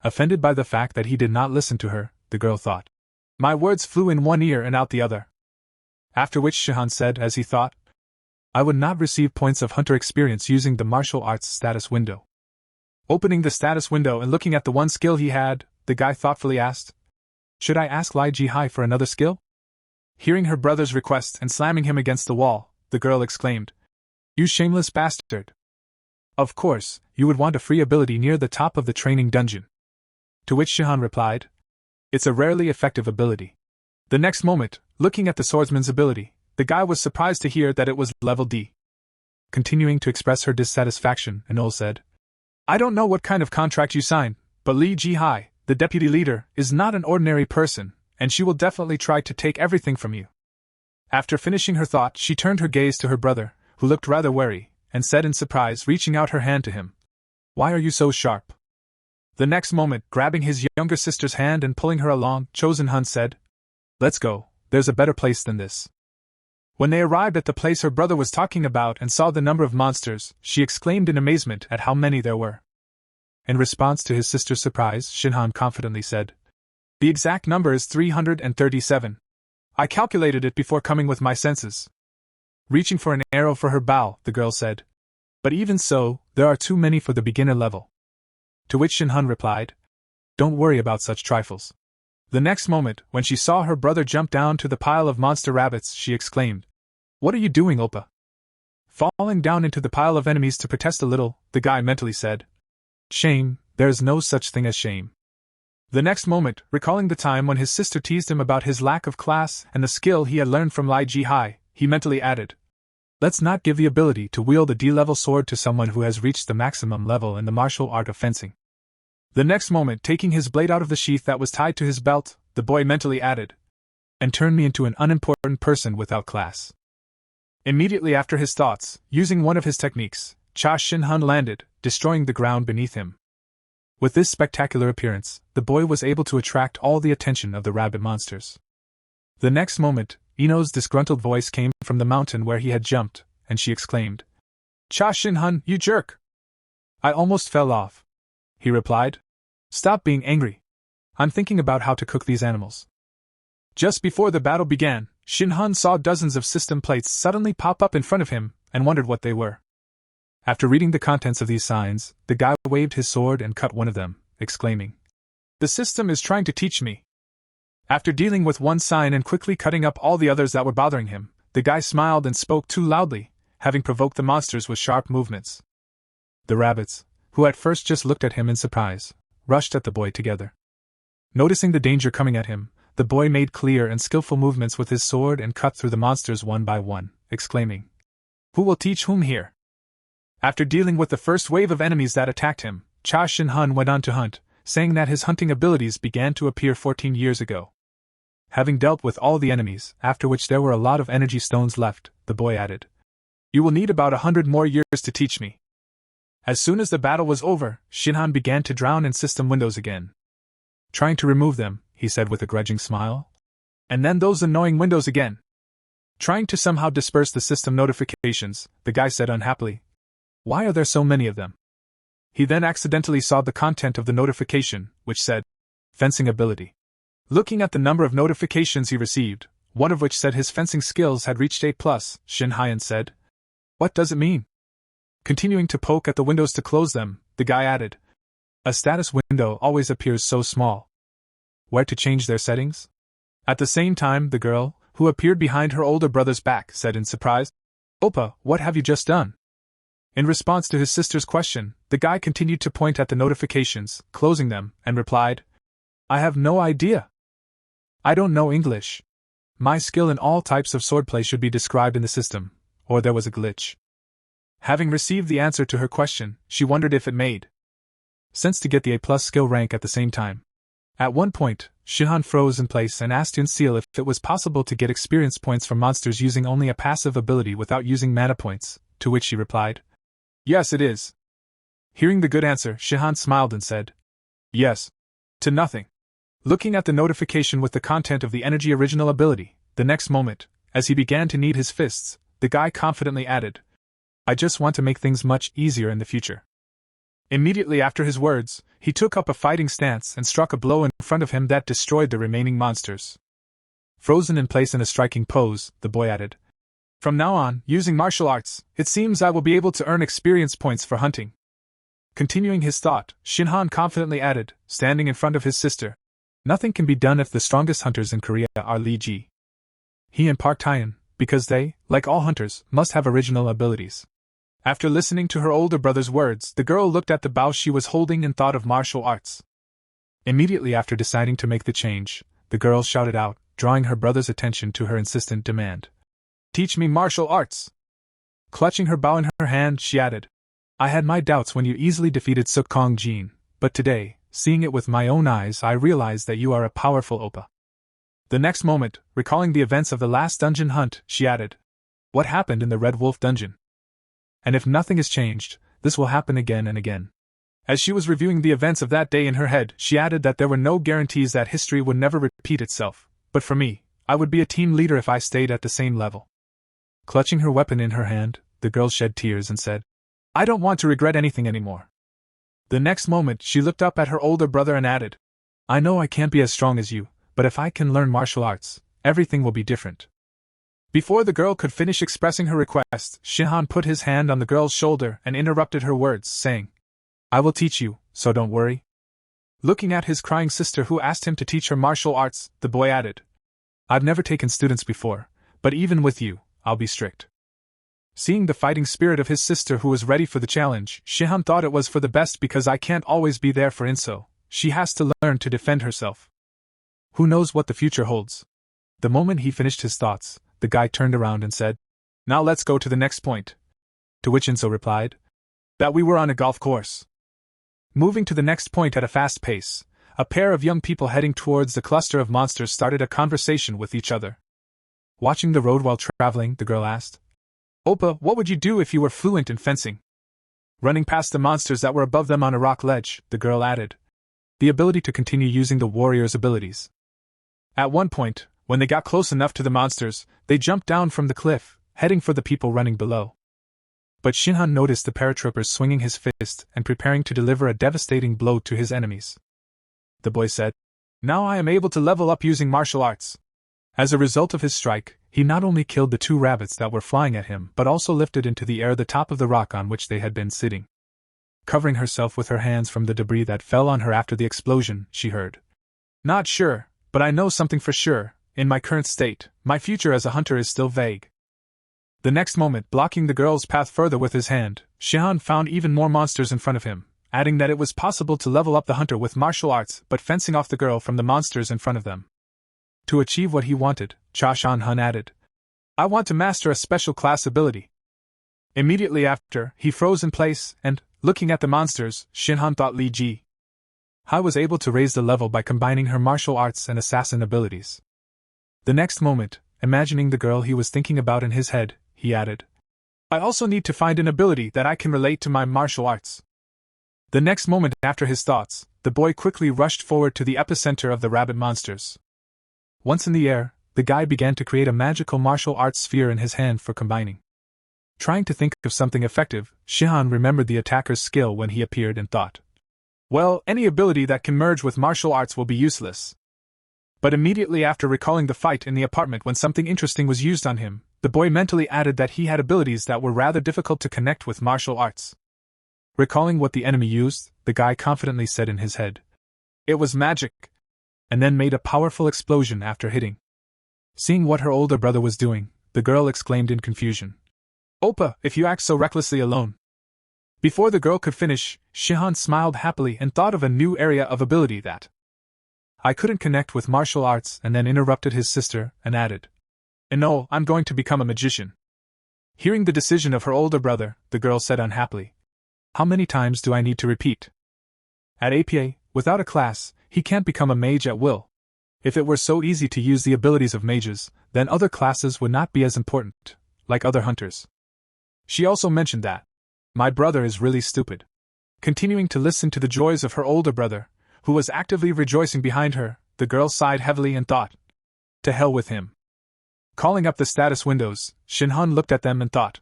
Offended by the fact that he did not listen to her, the girl thought, "My words flew in one ear and out the other." After which Shihan said, as he thought, "I would not receive points of hunter experience using the martial arts status window." Opening the status window and looking at the one skill he had, the guy thoughtfully asked, "Should I ask Lai Ji-hai for another skill?" Hearing her brother's request and slamming him against the wall, the girl exclaimed, "You shameless bastard! Of course, you would want a free ability near the top of the training dungeon." To which Shihan replied, "It's a rarely effective ability." The next moment, looking at the swordsman's ability, the guy was surprised to hear that it was level D. Continuing to express her dissatisfaction, Anol said, "I don't know what kind of contract you signed, but Li Ji-hai, the deputy leader, is not an ordinary person, and she will definitely try to take everything from you." After finishing her thought, she turned her gaze to her brother, who looked rather wary, and said in surprise, reaching out her hand to him, "Why are you so sharp?" The next moment, grabbing his younger sister's hand and pulling her along, Chosen Hun said, "Let's go, there's a better place than this." When they arrived at the place her brother was talking about and saw the number of monsters, she exclaimed in amazement at how many there were. In response to his sister's surprise, Shinhan confidently said, "The exact number is 337. I calculated it before coming with my senses." Reaching for an arrow for her bow, the girl said, "But even so, there are too many for the beginner level." To which Shinhan replied, "Don't worry about such trifles." The next moment, when she saw her brother jump down to the pile of monster rabbits, she exclaimed, "What are you doing, Oppa?" Falling down into the pile of enemies to protest a little, the guy mentally said, "Shame, there is no such thing as shame." The next moment, recalling the time when his sister teased him about his lack of class and the skill he had learned from Lai Ji-hai, he mentally added, "Let's not give the ability to wield a D-level sword to someone who has reached the maximum level in the martial art of fencing." The next moment, taking his blade out of the sheath that was tied to his belt, the boy mentally added, "And turn me into an unimportant person without class." Immediately after his thoughts, using one of his techniques, Cha Shin-hun landed, destroying the ground beneath him. With this spectacular appearance, the boy was able to attract all the attention of the rabbit monsters. The next moment, Ino's disgruntled voice came from the mountain where he had jumped, and she exclaimed, "Cha Shin-hun, you jerk!" "I almost fell off," he replied. "Stop being angry. I'm thinking about how to cook these animals." Just before the battle began, Shin-hun saw dozens of system plates suddenly pop up in front of him, and wondered what they were. After reading the contents of these signs, the guy waved his sword and cut one of them, exclaiming, "The system is trying to teach me." After dealing with one sign and quickly cutting up all the others that were bothering him, the guy smiled and spoke too loudly, having provoked the monsters with sharp movements. The rabbits, who at first just looked at him in surprise, rushed at the boy together. Noticing the danger coming at him, the boy made clear and skillful movements with his sword and cut through the monsters one by one, exclaiming, "Who will teach whom here?" After dealing with the first wave of enemies that attacked him, Cha Shin-hun went on to hunt, saying that his hunting abilities began to appear 14 years ago. Having dealt with all the enemies, after which there were a lot of energy stones left, the boy added, "You will need about 100 more years to teach me." As soon as the battle was over, Shinhan began to drown in system windows again. Trying to remove them, he said with a grudging smile. "And then those annoying windows again." Trying to somehow disperse the system notifications, the guy said unhappily, "Why are there so many of them?" He then accidentally saw the content of the notification, which said, "Fencing ability." Looking at the number of notifications he received, one of which said his fencing skills had reached A+, Shin Hyan said, "What does it mean?" Continuing to poke at the windows to close them, the guy added, "A status window always appears so small. Where to change their settings?" At the same time, the girl, who appeared behind her older brother's back, said in surprise, "Oppa, what have you just done?" In response to his sister's question, the guy continued to point at the notifications, closing them, and replied, "I have no idea. I don't know English." my skill in all types of swordplay should be described in the system, or there was a glitch. Having received the answer to her question, she wondered if it made sense to get the A+ skill rank at the same time. At one point, Shihan froze in place and asked Unseal if it was possible to get experience points from monsters using only a passive ability without using mana points, to which she replied, "Yes, it is." Hearing the good answer, Shihan smiled and said, "Yes. To nothing." Looking at the notification with the content of the energy original ability, the next moment, as he began to knead his fists, the guy confidently added, "I just want to make things much easier in the future." Immediately after his words, he took up a fighting stance and struck a blow in front of him that destroyed the remaining monsters. Frozen in place in a striking pose, the boy added, "From now on, using martial arts, it seems I will be able to earn experience points for hunting." Continuing his thought, Shinhan confidently added, standing in front of his sister, "Nothing can be done if the strongest hunters in Korea are Li Ji. He and Park Taeyeon, because they, like all hunters, must have original abilities." After listening to her older brother's words, the girl looked at the bow she was holding and thought of martial arts. Immediately after deciding to make the change, the girl shouted out, drawing her brother's attention to her insistent demand, "Teach me martial arts!" Clutching her bow in her hand, she added, "I had my doubts when you easily defeated Sukong Jin, but today, seeing it with my own eyes, I realized that you are a powerful oppa." The next moment, recalling the events of the last dungeon hunt, she added, "What happened in the Red Wolf dungeon? And if nothing is changed, this will happen again and again." As she was reviewing the events of that day in her head, she added that there were no guarantees that history would never repeat itself, but for me, I would be a team leader if I stayed at the same level. Clutching her weapon in her hand, the girl shed tears and said, "I don't want to regret anything anymore." The next moment, she looked up at her older brother and added, "I know I can't be as strong as you, but if I can learn martial arts, everything will be different." Before the girl could finish expressing her request, Shihan put his hand on the girl's shoulder and interrupted her words, saying, "I will teach you, so don't worry." Looking at his crying sister who asked him to teach her martial arts, the boy added, "I've never taken students before, but even with you, I'll be strict." Seeing the fighting spirit of his sister who was ready for the challenge, Shihan thought it was for the best because I can't always be there for Inso. She has to learn to defend herself. Who knows what the future holds? The moment he finished his thoughts, the guy turned around and said, "Now let's go to the next point." To which Inso replied, "That we were on a golf course." Moving to the next point at a fast pace, a pair of young people heading towards the cluster of monsters started a conversation with each other. Watching the road while traveling, the girl asked, "Oppa, what would you do if you were fluent in fencing?" Running past the monsters that were above them on a rock ledge, the girl added, "The ability to continue using the warrior's abilities." At one point, when they got close enough to the monsters, they jumped down from the cliff, heading for the people running below. But Shinhan noticed the paratrooper swinging his fist and preparing to deliver a devastating blow to his enemies. The boy said, "Now I am able to level up using martial arts." As a result of his strike, he not only killed the 2 rabbits that were flying at him but also lifted into the air the top of the rock on which they had been sitting. Covering herself with her hands from the debris that fell on her after the explosion, she heard, "Not sure, but I know something for sure. In my current state, my future as a hunter is still vague." The next moment, blocking the girl's path further with his hand, Shihan found even more monsters in front of him, adding that it was possible to level up the hunter with martial arts but fencing off the girl from the monsters in front of them. To achieve what he wanted, Cha Shan Hun added, "I want to master a special class ability." Immediately after, he froze in place and, looking at the monsters, Shinhan thought Li Ji Hai was able to raise the level by combining her martial arts and assassin abilities. The next moment, imagining the girl he was thinking about in his head, he added, "I also need to find an ability that I can relate to my martial arts." The next moment after his thoughts, the boy quickly rushed forward to the epicenter of the rabbit monsters. Once in the air, the guy began to create a magical martial arts sphere in his hand for combining. Trying to think of something effective, Shihan remembered the attacker's skill when he appeared and thought, "Well, any ability that can merge with martial arts will be useless." But immediately after recalling the fight in the apartment when something interesting was used on him, the boy mentally added that he had abilities that were rather difficult to connect with martial arts. Recalling what the enemy used, the guy confidently said in his head, "It was magic," and then made a powerful explosion after hitting. Seeing what her older brother was doing, the girl exclaimed in confusion, "Oppa, if you act so recklessly alone." Before the girl could finish, Shihan smiled happily and thought of a new area of ability that I couldn't connect with martial arts, and then interrupted his sister and added, "And no, I'm going to become a magician." Hearing the decision of her older brother, the girl said unhappily, "How many times do I need to repeat? At APA, without a class, he can't become a mage at will. If it were so easy to use the abilities of mages, then other classes would not be as important, like other hunters." She also mentioned that, "My brother is really stupid." Continuing to listen to the joys of her older brother, who was actively rejoicing behind her, the girl sighed heavily and thought, "To hell with him." Calling up the status windows, Shinhan looked at them and thought,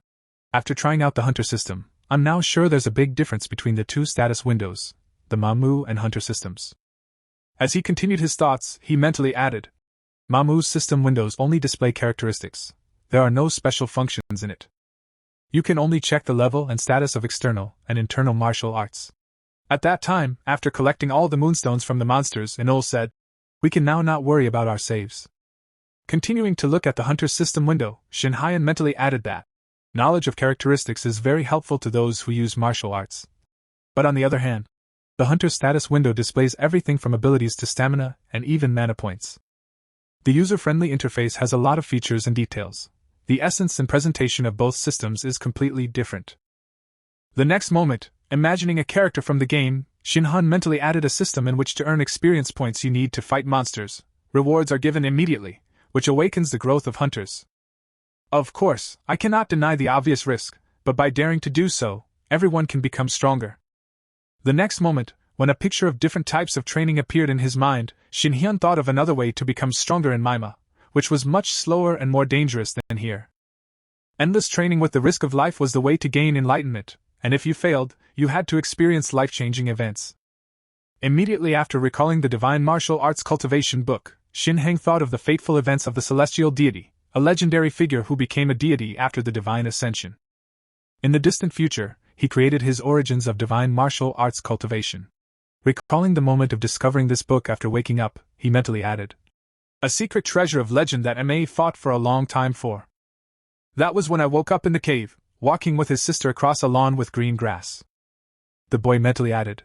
"After trying out the hunter system, I'm now sure there's a big difference between the two status windows, the Mamu and hunter systems." As he continued his thoughts, he mentally added, "Mamu's system windows only display characteristics. There are no special functions in it. You can only check the level and status of external and internal martial arts." At that time, after collecting all the moonstones from the monsters, Enol said, "We can now not worry about our saves." Continuing to look at the hunter's system window, Shinhyan mentally added that knowledge of characteristics is very helpful to those who use martial arts. But on the other hand, the hunter's status window displays everything from abilities to stamina and even mana points. The user-friendly interface has a lot of features and details. The essence and presentation of both systems is completely different. The next moment, imagining a character from the game, Shinhan mentally added a system in which to earn experience points you need to fight monsters. Rewards are given immediately, which awakens the growth of hunters. Of course, I cannot deny the obvious risk, but by daring to do so, everyone can become stronger. The next moment, when a picture of different types of training appeared in his mind, Shinhyun thought of another way to become stronger in Mima, which was much slower and more dangerous than here. Endless training with the risk of life was the way to gain enlightenment, and if you failed, you had to experience life-changing events. Immediately after recalling the Divine Martial Arts Cultivation book, Shin Heng thought of the fateful events of the celestial deity, a legendary figure who became a deity after the divine ascension. In the distant future, he created his Origins of Divine Martial Arts Cultivation. Recalling the moment of discovering this book after waking up, he mentally added, "A secret treasure of legend that Ma fought for a long time for." That was when I woke up in the cave, walking with his sister across a lawn with green grass. The boy mentally added,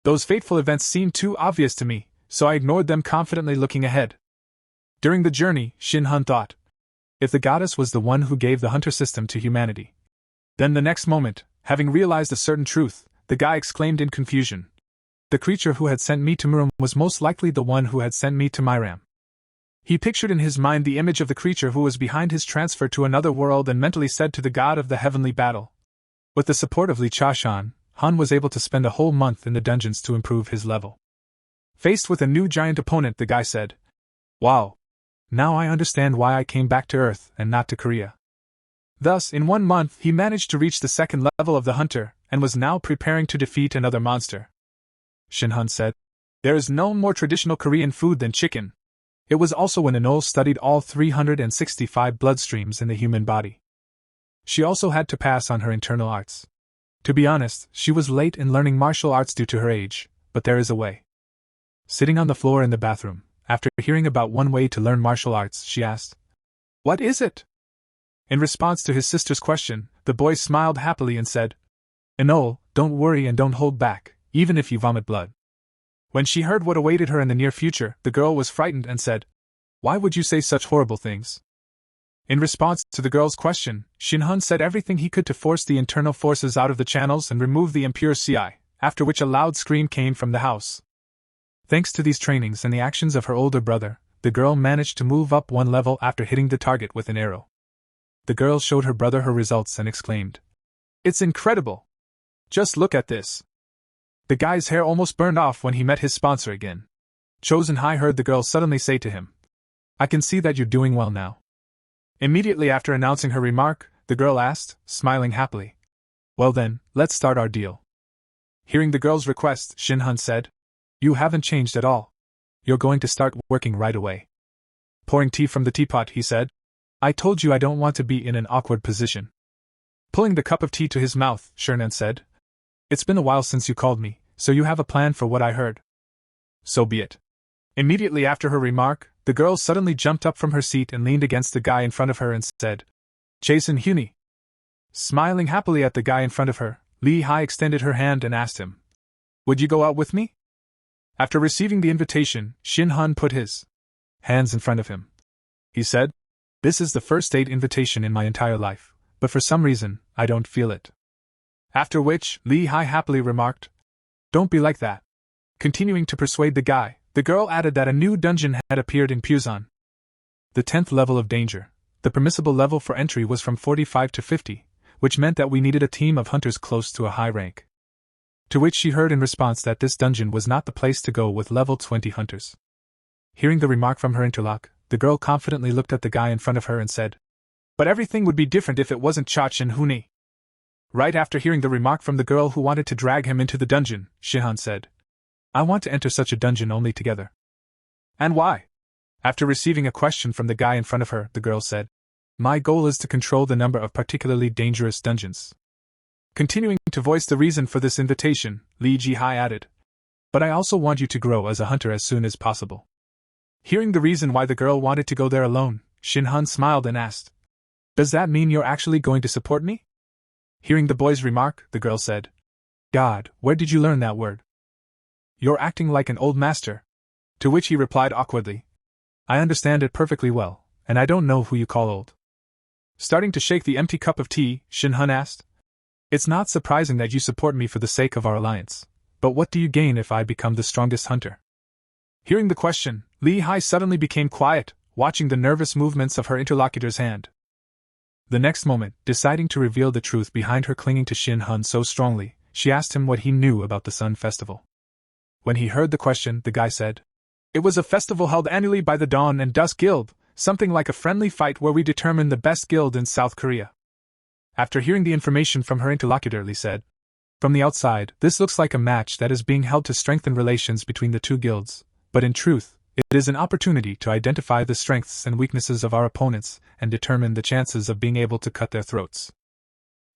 "Those fateful events seemed too obvious to me, so I ignored them, confidently looking ahead." During the journey, Shin Hun thought, if the goddess was the one who gave the hunter system to humanity. Then the next moment, having realized a certain truth, the guy exclaimed in confusion, "The creature who had sent me to Muram was most likely the one who had sent me to Myram." He pictured in his mind the image of the creature who was behind his transfer to another world and mentally said to the god of the heavenly battle. With the support of Li Chashan, Han was able to spend a whole month in the dungeons to improve his level. Faced with a new giant opponent, the guy said, "Wow. Now I understand why I came back to Earth and not to Korea." Thus, in 1 month, he managed to reach the second level of the hunter, and was now preparing to defeat another monster. Shinhan said, "There is no more traditional Korean food than chicken." It was also when Enol studied all 365 bloodstreams in the human body. She also had to pass on her internal arts. To be honest, she was late in learning martial arts due to her age, but there is a way. Sitting on the floor in the bathroom, after hearing about one way to learn martial arts, she asked, "What is it?" In response to his sister's question, the boy smiled happily and said, "Enol, don't worry and don't hold back, even if you vomit blood." When she heard what awaited her in the near future, the girl was frightened and said, "Why would you say such horrible things?" In response to the girl's question, Shinhan said everything he could to force the internal forces out of the channels and remove the impure Ci, after which a loud scream came from the house. Thanks to these trainings and the actions of her older brother, the girl managed to move up 1 level after hitting the target with an arrow. The girl showed her brother her results and exclaimed, "It's incredible! Just look at this!" The guy's hair almost burned off when he met his sponsor again. Chosen Hai heard the girl suddenly say to him, "I can see that you're doing well now." Immediately after announcing her remark, the girl asked, smiling happily, "Well then, let's start our deal." Hearing the girl's request, Shinhan said, "You haven't changed at all. You're going to start working right away." Pouring tea from the teapot, he said, "I told you I don't want to be in an awkward position." Pulling the cup of tea to his mouth, Shernan said, "It's been a while since you called me, so you have a plan for what I heard." "So be it." Immediately after her remark, the girl suddenly jumped up from her seat and leaned against the guy in front of her and said, "Jason Huni." Smiling happily at the guy in front of her, Lee Hai extended her hand and asked him, "Would you go out with me?" After receiving the invitation, Shin Han put his hands in front of him. He said, "This is the first date invitation in my entire life, but for some reason, I don't feel it." After which, Li Hai happily remarked, "Don't be like that." Continuing to persuade the guy, the girl added that a new dungeon had appeared in Puzan. The 10th level of danger. The permissible level for entry was from 45 to 50, which meant that we needed a team of hunters close to a high rank. To which she heard in response that this dungeon was not the place to go with level 20 hunters. Hearing the remark from her interlock, the girl confidently looked at the guy in front of her and said, "But everything would be different if it wasn't Chach and Huni." Right after hearing the remark from the girl who wanted to drag him into the dungeon, Shihan said, "I want to enter such a dungeon only together." "And why?" After receiving a question from the guy in front of her, the girl said, "My goal is to control the number of particularly dangerous dungeons." Continuing to voice the reason for this invitation, Li Jihai added, "But I also want you to grow as a hunter as soon as possible." Hearing the reason why the girl wanted to go there alone, Shin Han smiled and asked, "Does that mean you're actually going to support me?" Hearing the boy's remark, the girl said, "God, where did you learn that word?" "You're acting like an old master." To which he replied awkwardly, "I understand it perfectly well, and I don't know who you call old." Starting to shake the empty cup of tea, Shin Han asked, "It's not surprising that you support me for the sake of our alliance, but what do you gain if I become the strongest hunter?" Hearing the question, Li Hai suddenly became quiet, watching the nervous movements of her interlocutor's hand. The next moment, deciding to reveal the truth behind her clinging to Shin Han so strongly, she asked him what he knew about the Sun Festival. When he heard the question, the guy said, "It was a festival held annually by the Dawn and Dusk Guild, something like a friendly fight where we determine the best guild in South Korea." After hearing the information from her interlocutor, Li said, "From the outside, this looks like a match that is being held to strengthen relations between the two guilds, but in truth, it is an opportunity to identify the strengths and weaknesses of our opponents and determine the chances of being able to cut their throats.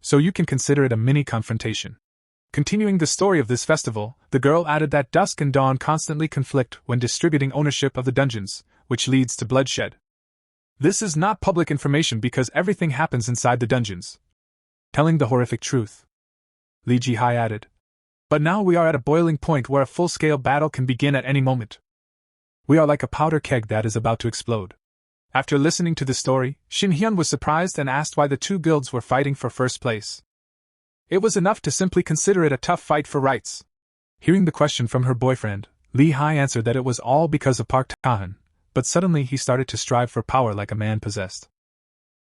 So you can consider it a mini-confrontation." Continuing the story of this festival, the girl added that Dusk and Dawn constantly conflict when distributing ownership of the dungeons, which leads to bloodshed. This is not public information because everything happens inside the dungeons. Telling the horrific truth. Li Jihai added, "But now we are at a boiling point where a full-scale battle can begin at any moment. We are like a powder keg that is about to explode." After listening to the story, Shin Hyun was surprised and asked why the two guilds were fighting for first place. It was enough to simply consider it a tough fight for rights. Hearing the question from her boyfriend, Li Hai answered that it was all because of Park Tahan, but suddenly he started to strive for power like a man possessed.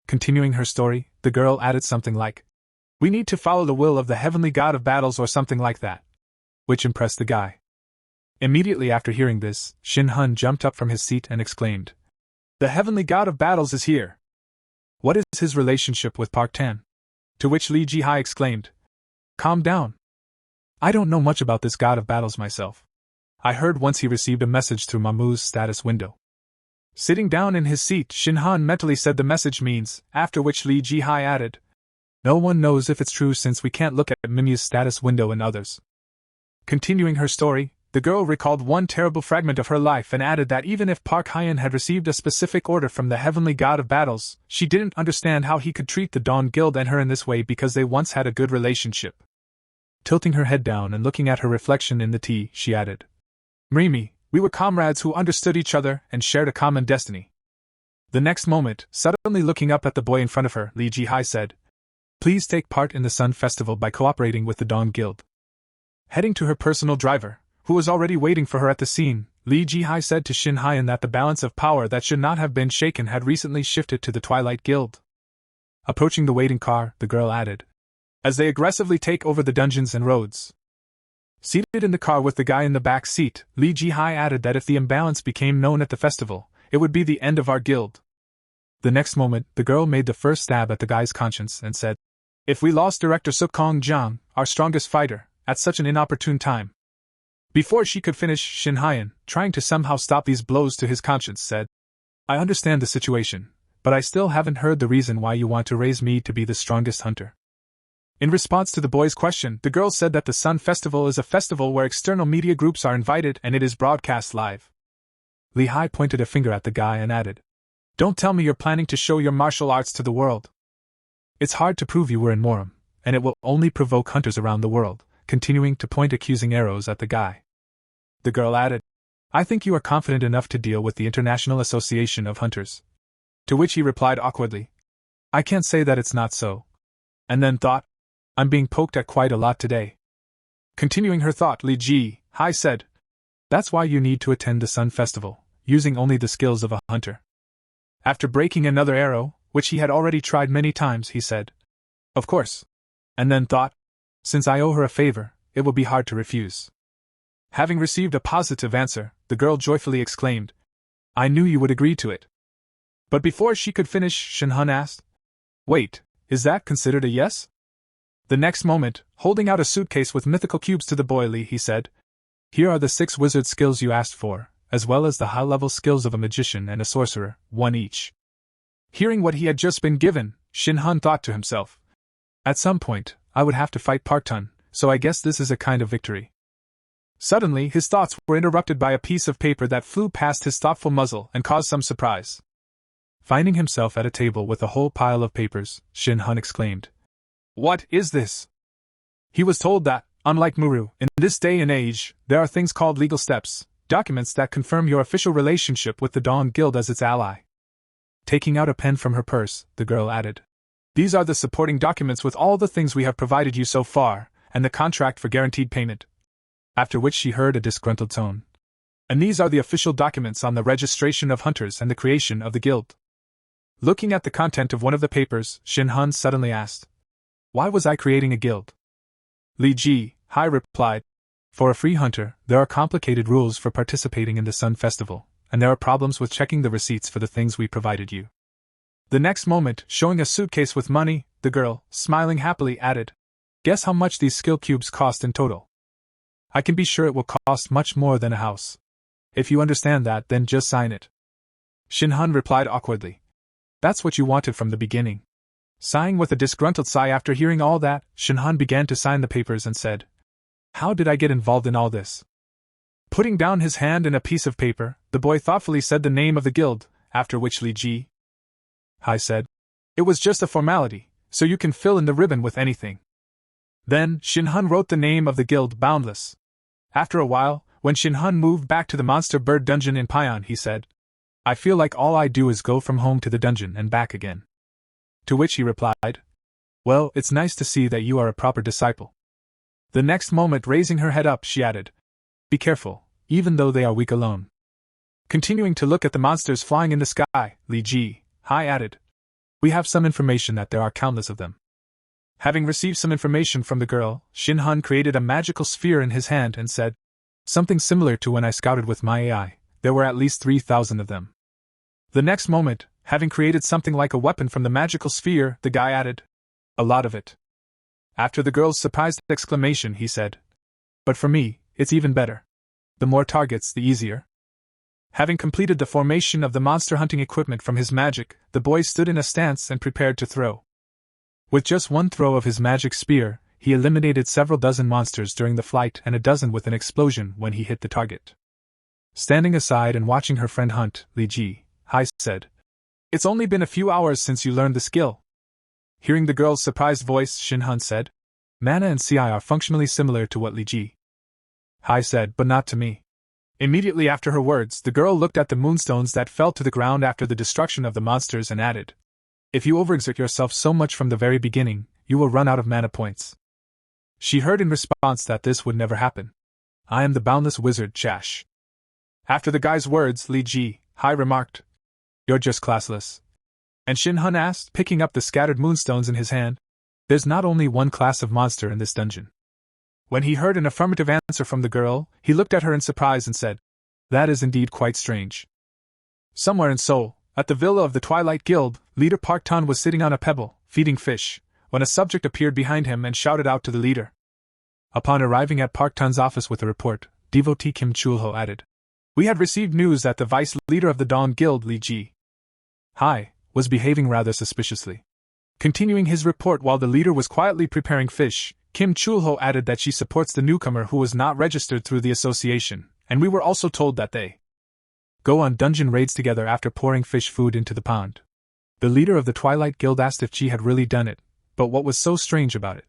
Continuing her story, the girl added something like, "We need to follow the will of the heavenly god of battles" or something like that, which impressed the guy. Immediately after hearing this, Shin Hun jumped up from his seat and exclaimed, "The heavenly god of battles is here! What is his relationship with Park Tan?" To which Li Jihai exclaimed, "Calm down. I don't know much about this god of battles myself. I heard once he received a message through Mamu's status window." Sitting down in his seat, Shin Han mentally said the message means, after which Li Jihai added, "No one knows if it's true since we can't look at Mimi's status window and others." Continuing her story, the girl recalled one terrible fragment of her life and added that even if Park Hyen had received a specific order from the heavenly god of battles, she didn't understand how he could treat the Dawn Guild and her in this way because they once had a good relationship. Tilting her head down and looking at her reflection in the tea, she added, "Mimi, we were comrades who understood each other and shared a common destiny." The next moment, suddenly looking up at the boy in front of her, Li Jihai said, "Please take part in the Sun Festival by cooperating with the Dawn Guild." Heading to her personal driver, who was already waiting for her at the scene, Li Jihai said to Shin Hyen that the balance of power that should not have been shaken had recently shifted to the Twilight Guild. Approaching the waiting car, the girl added, "As they aggressively take over the dungeons and roads." Seated in the car with the guy in the back seat, Li Jihai added that if the imbalance became known at the festival, it would be the end of our guild. The next moment, the girl made the first stab at the guy's conscience and said, "If we lost Director Sukong Jiang, our strongest fighter, at such an inopportune time." Before she could finish, Shin Hyen, trying to somehow stop these blows to his conscience, said, "I understand the situation, but I still haven't heard the reason why you want to raise me to be the strongest hunter." In response to the boy's question, the girl said that the Sun Festival is a festival where external media groups are invited and it is broadcast live. Li Hai pointed a finger at the guy and added, "Don't tell me you're planning to show your martial arts to the world. It's hard to prove you were in Morum, and it will only provoke hunters around the world," continuing to point accusing arrows at the guy. the girl added. I think you are confident enough to deal with the International Association of Hunters. To which he replied awkwardly, I can't say that it's not so. And then thought, I'm being poked at quite a lot today. Continuing her thought, Li Ji Hai said, That's why you need to attend the Sun Festival, using only the skills of a hunter. After breaking another arrow, which he had already tried many times, he said, Of course. And then thought, Since I owe her a favor, it will be hard to refuse. Having received a positive answer, the girl joyfully exclaimed, I knew you would agree to it. But before she could finish, Shin Han asked, Wait, is that considered a yes? The next moment, holding out a suitcase with mythical cubes to the boy Li, he said, Here are the 6 wizard skills you asked for, as well as the high-level skills of a magician and a sorcerer, 1 each. Hearing what he had just been given, Shin Han thought to himself, At some point, I would have to fight Park Tun, so I guess this is a kind of victory. Suddenly, his thoughts were interrupted by a piece of paper that flew past his thoughtful muzzle and caused some surprise. Finding himself at a table with a whole pile of papers, Shin Han exclaimed, What is this? He was told that, unlike Muru, in this day and age, there are things called legal steps, documents that confirm your official relationship with the Dawn Guild as its ally. Taking out a pen from her purse, the girl added, These are the supporting documents with all the things we have provided you so far, and the contract for guaranteed payment. After which she heard a disgruntled tone. And these are the official documents on the registration of hunters and the creation of the guild. Looking at the content of one of the papers, Shin Han suddenly asked, Why was I creating a guild? Li Ji Hai replied, For a free hunter, there are complicated rules for participating in the Sun Festival, and there are problems with checking the receipts for the things we provided you. The next moment, showing a suitcase with money, the girl, smiling happily, added, Guess how much these skill cubes cost in total? I can be sure it will cost much more than a house. If you understand that, then just sign it. Shin Han replied awkwardly, That's what you wanted from the beginning. Sighing with a disgruntled sigh after hearing all that, Shin Han began to sign the papers and said, How did I get involved in all this? Putting down his hand in a piece of paper, the boy thoughtfully said the name of the guild, after which Li Ji Hai said, It was just a formality, so you can fill in the ribbon with anything. Then, Shin Han wrote the name of the guild, Boundless. After a while, when Shin Han moved back to the monster bird dungeon in Payan, he said, I feel like all I do is go from home to the dungeon and back again. To which he replied, Well, it's nice to see that you are a proper disciple. The next moment, raising her head up, she added, Be careful, even though they are weak alone. Continuing to look at the monsters flying in the sky, Li Ji Hai added, We have some information that there are countless of them. Having received some information from the girl, Shin Han created a magical sphere in his hand and said, Something similar to when I scouted with my AI, there were at least 3,000 of them. The next moment, having created something like a weapon from the magical sphere, the guy added, A lot of it. After the girl's surprised exclamation, he said, But for me, it's even better. The more targets, the easier. Having completed the formation of the monster hunting equipment from his magic, the boy stood in a stance and prepared to throw. With just one throw of his magic spear, he eliminated several dozen monsters during the flight and a dozen with an explosion when he hit the target. Standing aside and watching her friend hunt, Li Ji Hai said, It's only been a few hours since you learned the skill. Hearing the girl's surprised voice, Shin Han said, Mana and CI are functionally similar to what Li Ji Hai said, but not to me. Immediately after her words, the girl looked at the moonstones that fell to the ground after the destruction of the monsters and added, If you overexert yourself so much from the very beginning, you will run out of mana points. She heard in response that this would never happen. I am the boundless wizard Chash. After the guy's words, Li Ji Hai remarked, You're just classless. And Shin Han asked, picking up the scattered moonstones in his hand, There's not only one class of monster in this dungeon. When he heard an affirmative answer from the girl, he looked at her in surprise and said, That is indeed quite strange. Somewhere in Seoul, at the villa of the Twilight Guild, leader Park Tan was sitting on a pebble, feeding fish, when a subject appeared behind him and shouted out to the leader. Upon arriving at Park Tan's office with a report, devotee Kim Chulho added, We had received news that the vice leader of the Dawn Guild, Li Ji Hai, was behaving rather suspiciously. Continuing his report while the leader was quietly preparing fish, Kim Chulho added that she supports the newcomer who was not registered through the association, and we were also told that they go on dungeon raids together after pouring fish food into the pond. The leader of the Twilight Guild asked if she had really done it, but what was so strange about it?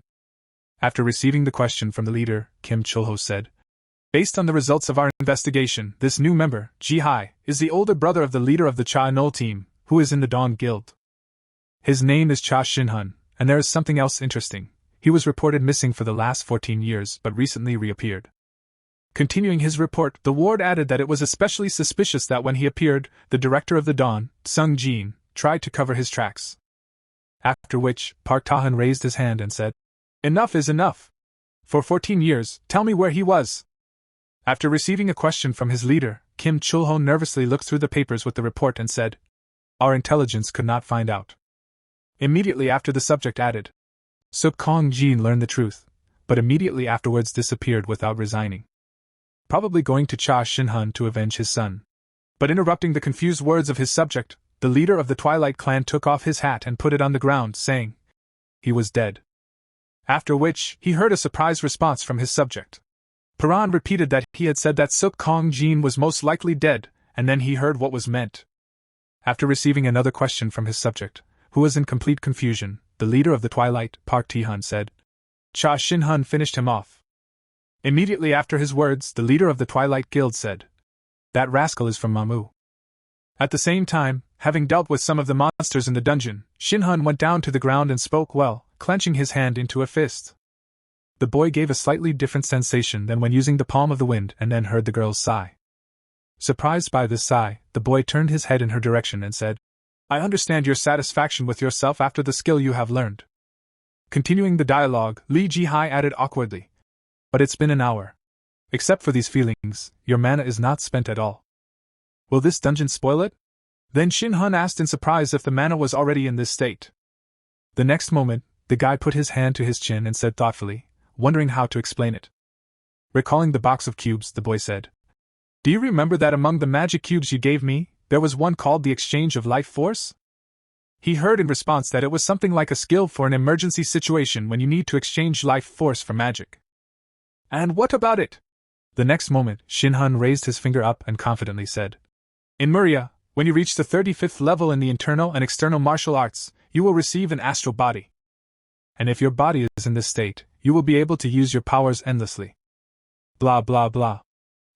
After receiving the question from the leader, Kim Chulho said, Based on the results of our investigation, this new member, Ji-hai, is the older brother of the leader of the Cha Nol team, who is in the Dawn Guild. His name is Cha Shin-hun, and there is something else interesting. He was reported missing for the last 14 years but recently reappeared. Continuing his report, the ward added that it was especially suspicious that when he appeared, the director of the Dawn, Sung Jin, tried to cover his tracks. After which, Park Ta-hun raised his hand and said, "Enough is enough. For 14 years, tell me where he was." After receiving a question from his leader, Kim Chul-ho nervously looked through the papers with the report and said, "Our intelligence could not find out." Immediately after, the subject added, "Suk Kong-jin learned the truth, but immediately afterwards disappeared without resigning. Probably going to Cha Shin-hun to avenge his son." But interrupting the confused words of his subject, the leader of the Twilight clan took off his hat and put it on the ground, saying, "He was dead." After which, he heard a surprised response from his subject. Paran repeated that he had said that Suk Kong-jin was most likely dead, and then he heard what was meant. After receiving another question from his subject, who was in complete confusion, the leader of the Twilight, Park Ti-hun, said, "Cha Shin-hun finished him off." Immediately after his words, the leader of the Twilight Guild said, "That rascal is from Mamu." At the same time, having dealt with some of the monsters in the dungeon, Shin-hun went down to the ground and spoke well, clenching his hand into a fist. The boy gave a slightly different sensation than when using the palm of the wind and then heard the girl's sigh. Surprised by this sigh, the boy turned his head in her direction and said, "I understand your satisfaction with yourself after the skill you have learned." Continuing the dialogue, Lee Ji-hai added awkwardly, "But it's been an hour. Except for these feelings, your mana is not spent at all. Will this dungeon spoil it?" Then Shin-hun asked in surprise if the mana was already in this state. The next moment, the guy put his hand to his chin and said thoughtfully, wondering how to explain it. Recalling the box of cubes, the boy said, "Do you remember that among the magic cubes you gave me, there was one called the Exchange of Life Force?" He heard in response that it was something like a skill for an emergency situation when you need to exchange life force for magic. "And what about it?" The next moment, Shin-hun raised his finger up and confidently said, "In Muria, when you reach the 35th level in the internal and external martial arts, you will receive an astral body. And if your body is in this state, you will be able to use your powers endlessly. Blah blah blah.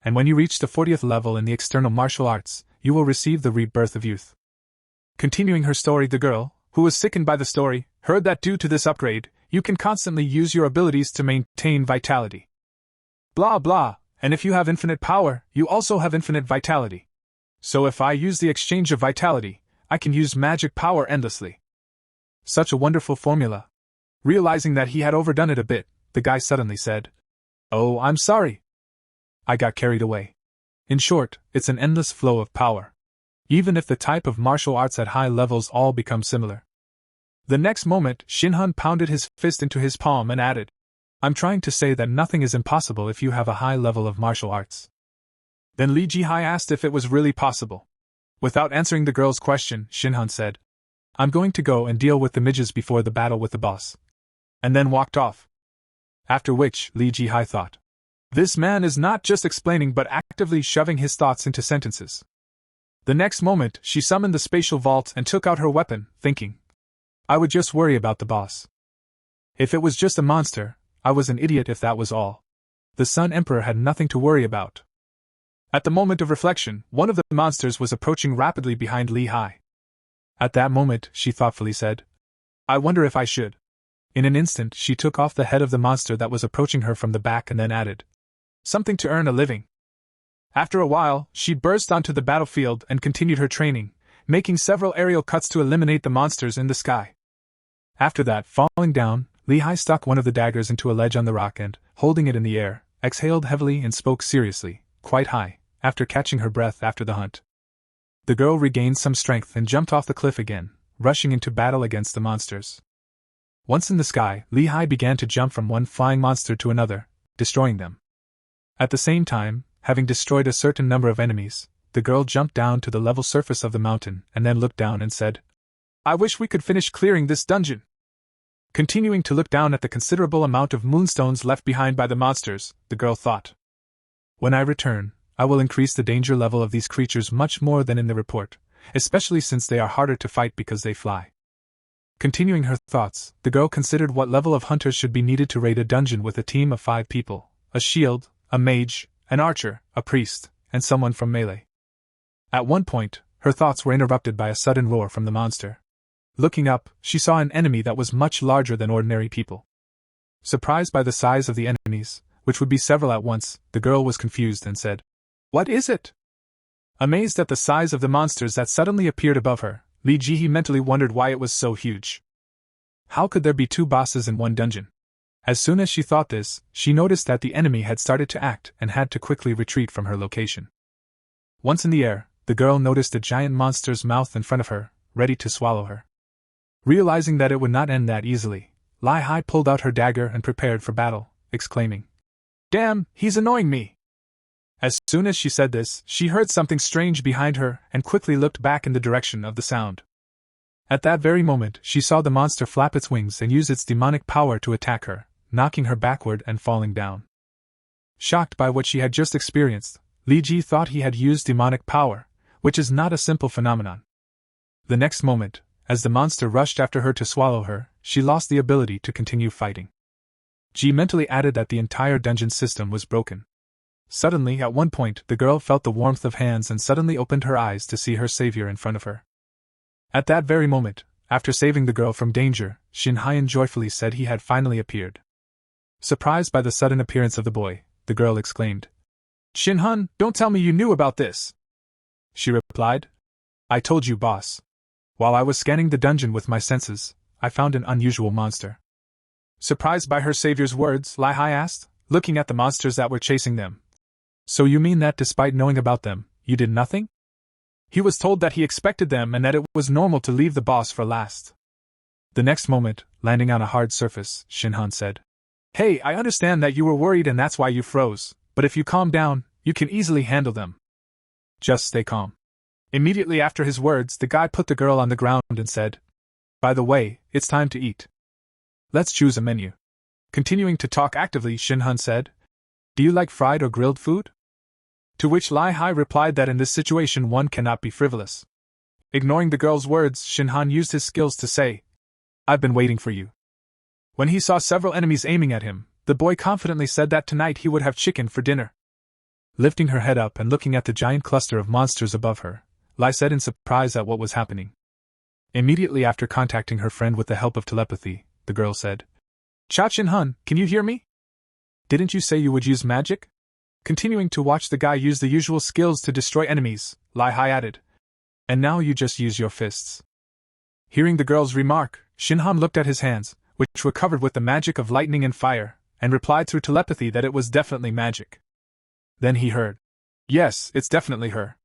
And when you reach the 40th level in the external martial arts, you will receive the rebirth of youth." Continuing her story, the girl, who was sickened by the story, heard that due to this upgrade, you can constantly use your abilities to maintain vitality. Blah blah, and if you have infinite power, you also have infinite vitality. So if I use the exchange of vitality, I can use magic power endlessly. Such a wonderful formula. Realizing that he had overdone it a bit, the guy suddenly said, "Oh, I'm sorry. I got carried away. In short, it's an endless flow of power. Even if the type of martial arts at high levels all become similar." The next moment, Shin-hun pounded his fist into his palm and added, "I'm trying to say that nothing is impossible if you have a high level of martial arts." Then Lee Ji-hai asked if it was really possible. Without answering the girl's question, Shin-hun said, "I'm going to go and deal with the midges before the battle with the boss." And then walked off. After which, Lee Ji-hai thought, this man is not just explaining but actively shoving his thoughts into sentences. The next moment, she summoned the spatial vault and took out her weapon, thinking, I would just worry about the boss. If it was just a monster, I was an idiot if that was all. The Sun Emperor had nothing to worry about. At the moment of reflection, one of the monsters was approaching rapidly behind Lee Hai. At that moment, she thoughtfully said, I wonder if I should. In an instant, she took off the head of the monster that was approaching her from the back and then added, something to earn a living. After a while, she burst onto the battlefield and continued her training, making several aerial cuts to eliminate the monsters in the sky. After that, falling down, Lee Hai stuck one of the daggers into a ledge on the rock and, holding it in the air, exhaled heavily and spoke seriously, quite high, after catching her breath after the hunt. The girl regained some strength and jumped off the cliff again, rushing into battle against the monsters. Once in the sky, Lee Hai began to jump from one flying monster to another, destroying them. At the same time, having destroyed a certain number of enemies, the girl jumped down to the level surface of the mountain and then looked down and said, I wish we could finish clearing this dungeon. Continuing to look down at the considerable amount of moonstones left behind by the monsters, the girl thought, when I return, I will increase the danger level of these creatures much more than in the report, especially since they are harder to fight because they fly. Continuing her thoughts, the girl considered what level of hunters should be needed to raid a dungeon with a team of 5 people, a shield, a mage, an archer, a priest, and someone from melee. At one point, her thoughts were interrupted by a sudden roar from the monster. Looking up, she saw an enemy that was much larger than ordinary people. Surprised by the size of the enemies, which would be several at once, the girl was confused and said, "What is it?" Amazed at the size of the monsters that suddenly appeared above her, Li Jihe mentally wondered why it was so huge. How could there be two bosses in one dungeon? As soon as she thought this, she noticed that the enemy had started to act and had to quickly retreat from her location. Once in the air, the girl noticed a giant monster's mouth in front of her, ready to swallow her. Realizing that it would not end that easily, Li Hai pulled out her dagger and prepared for battle, exclaiming, "Damn, he's annoying me!" As soon as she said this, she heard something strange behind her and quickly looked back in the direction of the sound. At that very moment, she saw the monster flap its wings and use its demonic power to attack her, knocking her backward and falling down. Shocked by what she had just experienced, Li Ji thought he had used demonic power, which is not a simple phenomenon. The next moment, as the monster rushed after her to swallow her, she lost the ability to continue fighting. Ji mentally added that the entire dungeon system was broken. Suddenly, at one point, the girl felt the warmth of hands and suddenly opened her eyes to see her savior in front of her. At that very moment, after saving the girl from danger, Shin Hyan joyfully said he had finally appeared. Surprised by the sudden appearance of the boy, the girl exclaimed, "Shin Han, don't tell me you knew about this!" She replied, "I told you, boss. While I was scanning the dungeon with my senses, I found an unusual monster." Surprised by her savior's words, Li Hai asked, looking at the monsters that were chasing them, "So you mean that despite knowing about them, you did nothing?" He was told that he expected them and that it was normal to leave the boss for last. The next moment, landing on a hard surface, Shin Han said, "Hey, I understand that you were worried and that's why you froze, but if you calm down, you can easily handle them. Just stay calm." Immediately after his words, the guy put the girl on the ground and said, "By the way, it's time to eat. Let's choose a menu." Continuing to talk actively, Shin Han said, "Do you like fried or grilled food?" To which Li Hai replied that in this situation one cannot be frivolous. Ignoring the girl's words, Shin Han used his skills to say, "I've been waiting for you." When he saw several enemies aiming at him, the boy confidently said that tonight he would have chicken for dinner. Lifting her head up and looking at the giant cluster of monsters above her, Li said in surprise at what was happening. Immediately after contacting her friend with the help of telepathy, the girl said, "Cha Shin Han, can you hear me? Didn't you say you would use magic?" Continuing to watch the guy use the usual skills to destroy enemies, Li Hai added, "And now you just use your fists." Hearing the girl's remark, Shin Han looked at his hands, which were covered with the magic of lightning and fire, and replied through telepathy that it was definitely magic. Then he heard, "Yes, it's definitely her."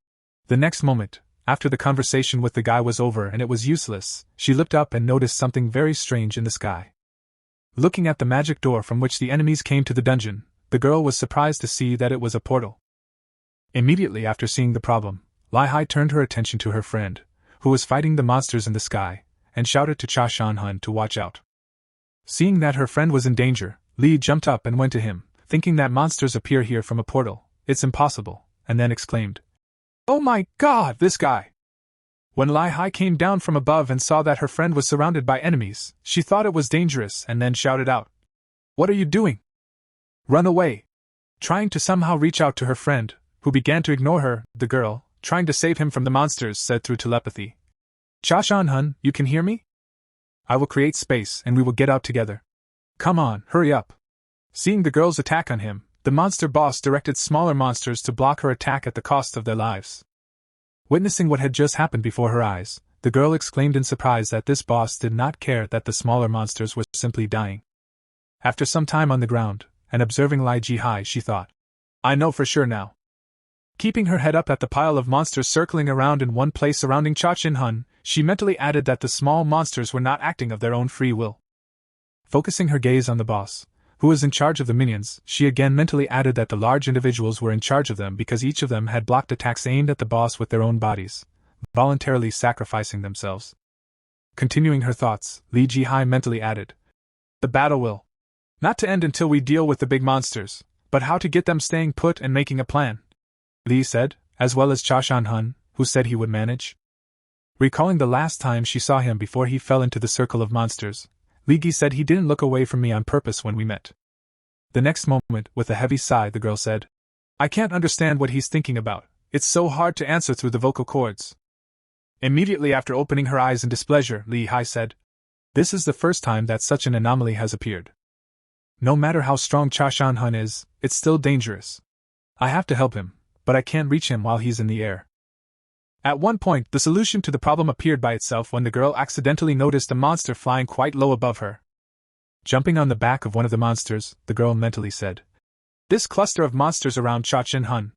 The next moment, after the conversation with the guy was over and it was useless, she looked up and noticed something very strange in the sky. Looking at the magic door from which the enemies came to the dungeon, the girl was surprised to see that it was a portal. Immediately after seeing the problem, Li Hai turned her attention to her friend, who was fighting the monsters in the sky, and shouted to Cha Shan Han to watch out. Seeing that her friend was in danger, Li jumped up and went to him, thinking that monsters appear here from a portal, it's impossible, and then exclaimed, "Oh my God, this guy!" When Li Hai came down from above and saw that her friend was surrounded by enemies, she thought it was dangerous and then shouted out, "What are you doing? Run away!" Trying to somehow reach out to her friend, who began to ignore her, the girl, trying to save him from the monsters, said through telepathy, "Cha Shan Han, you can hear me? I will create space and we will get out together. Come on, hurry up." Seeing the girl's attack on him, the monster boss directed smaller monsters to block her attack at the cost of their lives. Witnessing what had just happened before her eyes, the girl exclaimed in surprise that this boss did not care that the smaller monsters were simply dying. After some time on the ground, and observing Li Ji, she thought, "I know for sure now." Keeping her head up at the pile of monsters circling around in one place surrounding Cha Shin Han, she mentally added that the small monsters were not acting of their own free will. Focusing her gaze on the boss, who was in charge of the minions, she again mentally added that the large individuals were in charge of them because each of them had blocked attacks aimed at the boss with their own bodies, voluntarily sacrificing themselves. Continuing her thoughts, Li Ji mentally added, "The battle will not to end until we deal with the big monsters, but how to get them staying put and making a plan," Li said, as well as Cha Shan Han, who said he would manage. Recalling the last time she saw him before he fell into the circle of monsters, Li Gi said he didn't look away from me on purpose when we met. The next moment, with a heavy sigh, the girl said, I can't understand what he's thinking about. It's so hard to answer through the vocal cords. Immediately after opening her eyes in displeasure, Li Hai said, "This is the first time that such an anomaly has appeared. No matter how strong Cha Shan Hun is, it's still dangerous. I have to help him, but I can't reach him while he's in the air." At one point, the solution to the problem appeared by itself when the girl accidentally noticed a monster flying quite low above her. Jumping on the back of one of the monsters, the girl mentally said, "This cluster of monsters around Cha Shan Hun."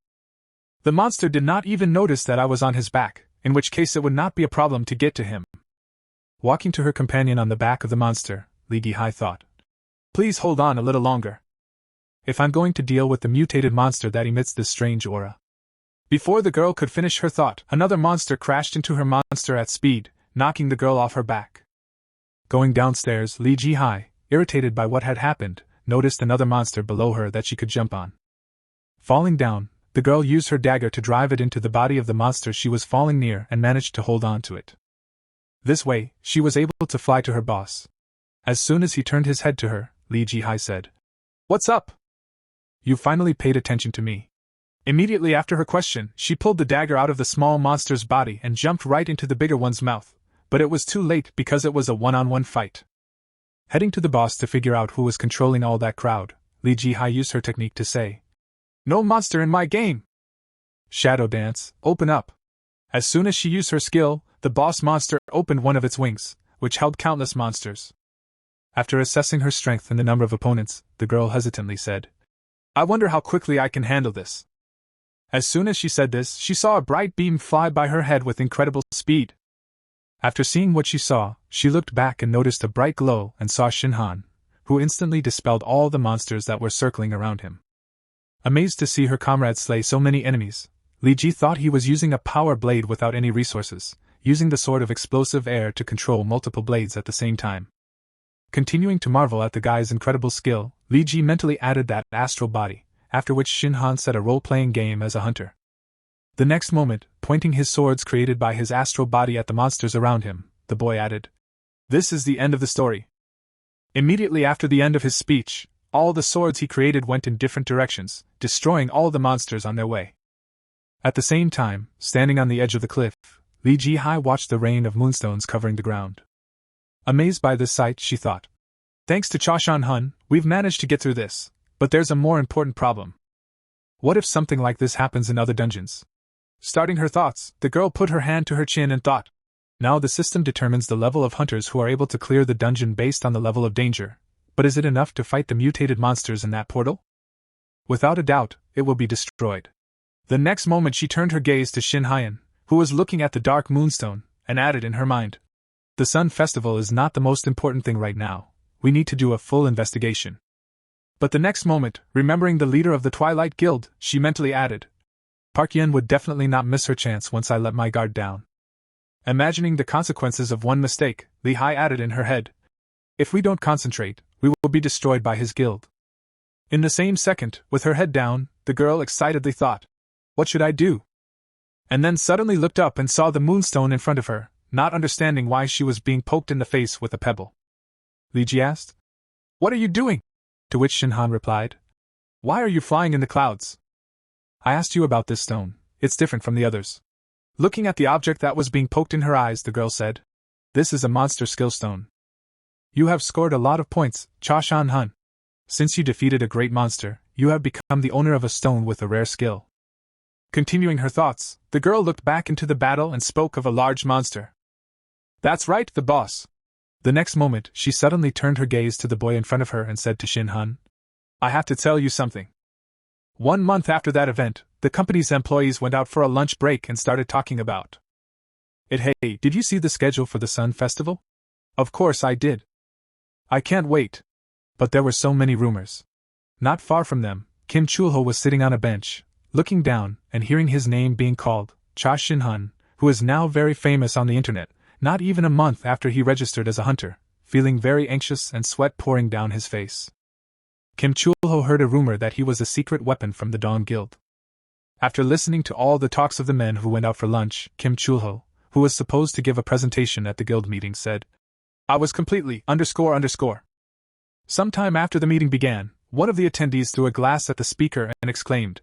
The monster did not even notice that I was on his back, in which case it would not be a problem to get to him. Walking to her companion on the back of the monster, Li Hai thought, "Please hold on a little longer. If I'm going to deal with the mutated monster that emits this strange aura." Before the girl could finish her thought, another monster crashed into her monster at speed, knocking the girl off her back. Going downstairs, Li Hai, irritated by what had happened, noticed another monster below her that she could jump on. Falling down, the girl used her dagger to drive it into the body of the monster she was falling near and managed to hold on to it. This way, she was able to fly to her boss. As soon as he turned his head to her, Li Hai said, "What's up? You finally paid attention to me." Immediately after her question, she pulled the dagger out of the small monster's body and jumped right into the bigger one's mouth, but it was too late because it was a one-on-one fight. Heading to the boss to figure out who was controlling all that crowd, Li Hai used her technique to say, "No monster in my game! Shadow dance, open up!" As soon as she used her skill, the boss monster opened one of its wings, which held countless monsters. After assessing her strength and the number of opponents, the girl hesitantly said, "I wonder how quickly I can handle this." As soon as she said this, she saw a bright beam fly by her head with incredible speed. After seeing what she saw, she looked back and noticed a bright glow and saw Shin Han, who instantly dispelled all the monsters that were circling around him. Amazed to see her comrades slay so many enemies, Li Ji thought he was using a power blade without any resources, using the sword of explosive air to control multiple blades at the same time. Continuing to marvel at the guy's incredible skill, Li Ji mentally added that astral body, after which Shin Han set a role-playing game as a hunter. The next moment, pointing his swords created by his astral body at the monsters around him, the boy added, "This is the end of the story." Immediately after the end of his speech, all the swords he created went in different directions, destroying all the monsters on their way. At the same time, standing on the edge of the cliff, Li Hai watched the rain of moonstones covering the ground. Amazed by this sight, she thought, "Thanks to Cha Shan Hun, we've managed to get through this. But there's a more important problem. What if something like this happens in other dungeons?" Starting her thoughts, the girl put her hand to her chin and thought, "Now the system determines the level of hunters who are able to clear the dungeon based on the level of danger, but is it enough to fight the mutated monsters in that portal? Without a doubt, it will be destroyed." The next moment she turned her gaze to Shin Hyan, who was looking at the dark moonstone, and added in her mind, "The Sun Festival is not the most important thing right now. We need to do a full investigation." But the next moment, remembering the leader of the Twilight Guild, she mentally added, "Park Yen would definitely not miss her chance once I let my guard down." Imagining the consequences of one mistake, Li Hai added in her head, "If we don't concentrate, we will be destroyed by his guild." In the same second, with her head down, the girl excitedly thought, "What should I do?" And then suddenly looked up and saw the moonstone in front of her, not understanding why she was being poked in the face with a pebble. Li Ji asked, "What are you doing?" To which Shin Han replied, "Why are you flying in the clouds? I asked you about this stone, it's different from the others." Looking at the object that was being poked in her eyes, the girl said, "This is a monster skill stone. You have scored a lot of points, Cha Shan Hun. Since you defeated a great monster, you have become the owner of a stone with a rare skill." Continuing her thoughts, the girl looked back into the battle and spoke of a large monster. "That's right, the boss." The next moment, she suddenly turned her gaze to the boy in front of her and said to Shin Han, "I have to tell you something." 1 month after that event, the company's employees went out for a lunch break and started talking about it. "Hey, did you see the schedule for the Sun Festival?" "Of course I did. I can't wait." But there were so many rumors. Not far from them, Kim Chulho was sitting on a bench, looking down and hearing his name being called, Cha Shin Han, who is now very famous on the internet, not even a month after he registered as a hunter, feeling very anxious and sweat pouring down his face. Kim Chulho heard a rumor that he was a secret weapon from the Dawn Guild. After listening to all the talks of the men who went out for lunch, Kim Chulho, who was supposed to give a presentation at the guild meeting, said, "I was completely __." Sometime after the meeting began, one of the attendees threw a glass at the speaker and exclaimed,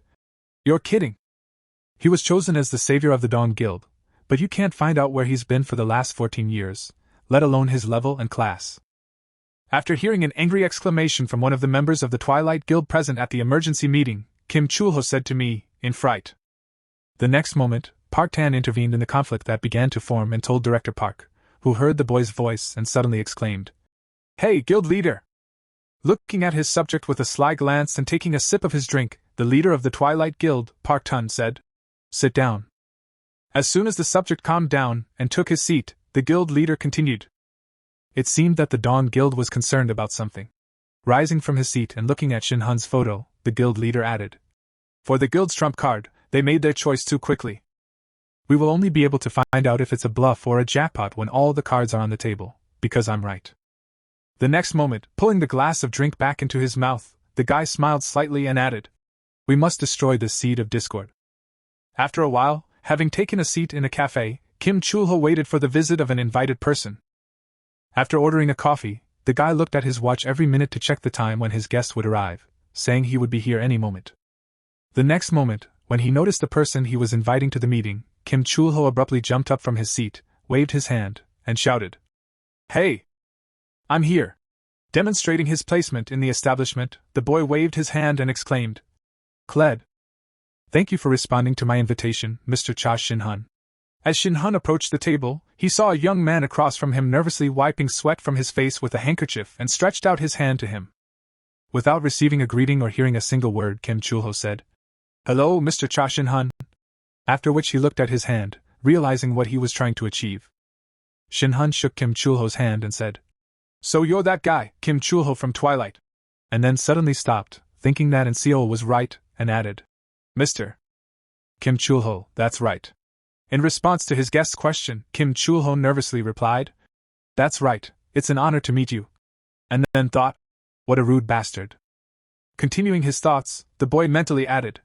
You're kidding. He was chosen as the savior of the Dawn Guild, but you can't find out where he's been for the last 14 years, let alone his level and class. After hearing an angry exclamation from one of the members of the Twilight Guild present at the emergency meeting, Kim Chulho said to me, in fright. The next moment, Park Tan intervened in the conflict that began to form and told Director Park, who heard the boy's voice and suddenly exclaimed, "Hey, Guild leader!" Looking at his subject with a sly glance and taking a sip of his drink, the leader of the Twilight Guild, Park Tan, said, "Sit down." As soon as the subject calmed down and took his seat, the guild leader continued. It seemed that the Dawn Guild was concerned about something. Rising from his seat and looking at Shin Hun's photo, the guild leader added, "For the guild's trump card, they made their choice too quickly. We will only be able to find out if it's a bluff or a jackpot when all the cards are on the table, because I'm right." The next moment, pulling the glass of drink back into his mouth, the guy smiled slightly and added, "We must destroy this seed of discord." After a while, having taken a seat in a cafe, Kim Chulho waited for the visit of an invited person. After ordering a coffee, the guy looked at his watch every minute to check the time when his guest would arrive, saying he would be here any moment. The next moment, when he noticed the person he was inviting to the meeting, Kim Chulho abruptly jumped up from his seat, waved his hand, and shouted, "Hey! I'm here!" Demonstrating his placement in the establishment, the boy waved his hand and exclaimed, "Kled. Thank you for responding to my invitation, Mr. Cha Shin-hun." As Shin-hun approached the table, he saw a young man across from him nervously wiping sweat from his face with a handkerchief and stretched out his hand to him. Without receiving a greeting or hearing a single word, Kim Chulho said, "Hello, Mr. Cha Shin-hun." After which he looked at his hand, realizing what he was trying to achieve. Shin-hun shook Kim Chulho's hand and said, "So you're that guy, Kim Chulho from Twilight." And then suddenly stopped, thinking that Seol was right, and added, "Mr. Kim Chulho, that's right." In response to his guest's question, Kim Chulho nervously replied, "That's right, it's an honor to meet you." And then thought, "What a rude bastard." Continuing his thoughts, the boy mentally added,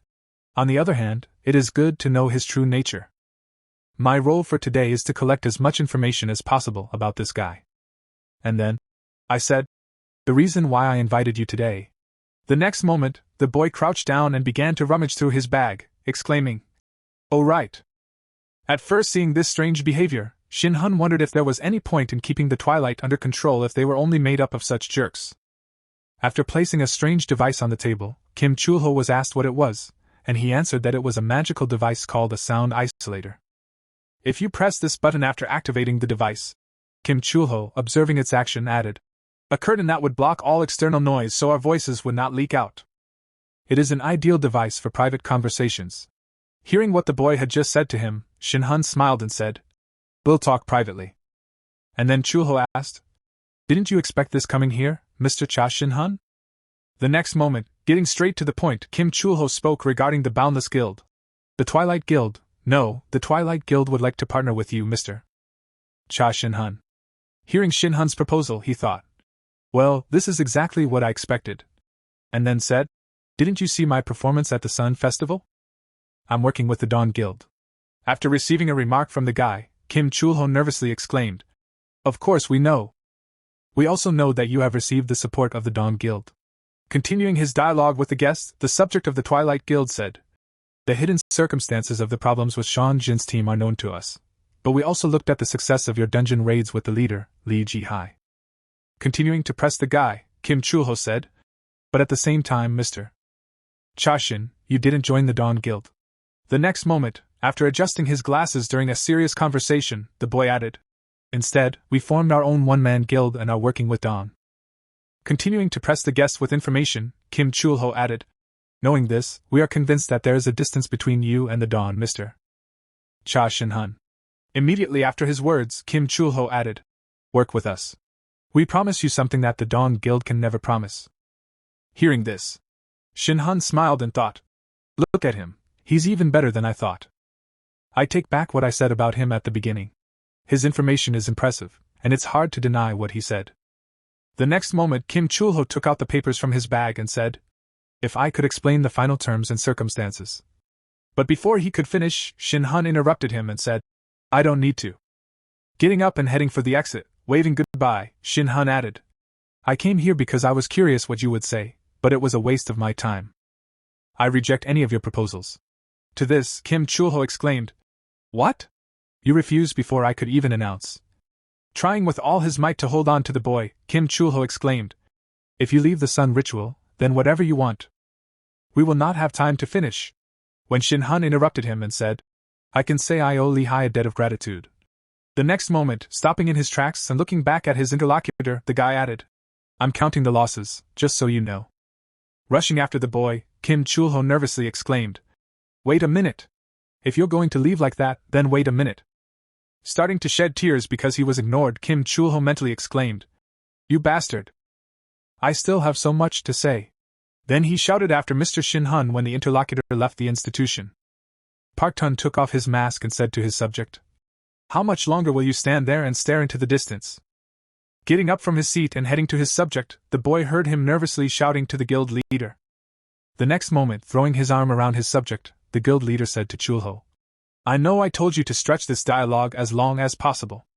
"On the other hand, it is good to know his true nature. My role for today is to collect as much information as possible about this guy." And then, I said, "The reason why I invited you today." The next moment, the boy crouched down and began to rummage through his bag, exclaiming, "Oh right." At first seeing this strange behavior, Shin-hun wondered if there was any point in keeping the Twilight under control if they were only made up of such jerks. After placing a strange device on the table, Kim Chulho was asked what it was, and he answered that it was a magical device called a sound isolator. "If you press this button after activating the device," Kim Chulho, observing its action, added, "a curtain that would block all external noise so our voices would not leak out. It is an ideal device for private conversations." Hearing what the boy had just said to him, Shin-hun smiled and said, "We'll talk privately." And then Chulho asked, "Didn't you expect this coming here, Mr. Cha Shin-hun?" The next moment, getting straight to the point, Kim Chulho spoke regarding the Boundless Guild. "The Twilight Guild, no, the Twilight Guild would like to partner with you, Mr. Cha Shin-hun." Hearing Shin-hun's proposal, he thought, "Well, this is exactly what I expected." And then said, "Didn't you see my performance at the Sun Festival? I'm working with the Dawn Guild." After receiving a remark from the guy, Kim Chulho nervously exclaimed, "Of course we know. We also know that you have received the support of the Dawn Guild." Continuing his dialogue with the guest, the subject of the Twilight Guild said, "The hidden circumstances of the problems with Sean Jin's team are known to us, but we also looked at the success of your dungeon raids with the leader, Lee Ji-hai." Continuing to press the guy, Kim Chulho said, "But at the same time, Mr. Cha-shin, you didn't join the Dawn Guild." The next moment, after adjusting his glasses during a serious conversation, the boy added, "Instead, we formed our own one-man guild and are working with Dawn." Continuing to press the guest with information, Kim Chulho added, "Knowing this, we are convinced that there is a distance between you and the Dawn, Mr. Cha Shin-hun." Immediately after his words, Kim Chulho added, "Work with us. We promise you something that the Dawn Guild can never promise." Hearing this, Shin-hun smiled and thought, "Look at him, he's even better than I thought. I take back what I said about him at the beginning. His information is impressive, and it's hard to deny what he said." The next moment, Kim Chulho took out the papers from his bag and said, "If I could explain the final terms and circumstances." But before he could finish, Shin-hun interrupted him and said, "I don't need to." Getting up and heading for the exit, waving goodbye, Shin-hun added, "I came here because I was curious what you would say, but it was a waste of my time. I reject any of your proposals. To this, Kim Chulho exclaimed, "What? You refused before I could even announce." Trying with all his might to hold on to the boy, Kim Chulho exclaimed, "If you leave the sun ritual, then whatever you want." "We will not have time to finish." When Shin Han interrupted him and said, "I can say I owe Li Hai a debt of gratitude." The next moment, stopping in his tracks and looking back at his interlocutor, the guy added, "I'm counting the losses, just so you know." Rushing after the boy, Kim Chulho nervously exclaimed, "Wait a minute! If you're going to leave like that, then wait a minute." Starting to shed tears because he was ignored, Kim Chulho mentally exclaimed, "You bastard! I still have so much to say." Then he shouted after Mr. Shin Han when the interlocutor left the institution. Park Tun took off his mask and said to his subject, "How much longer will you stand there and stare into the distance?" Getting up from his seat and heading to his subject, the boy heard him nervously shouting to the guild leader. The next moment, throwing his arm around his subject, the guild leader said to Chulho, "I know I told you to stretch this dialogue as long as possible."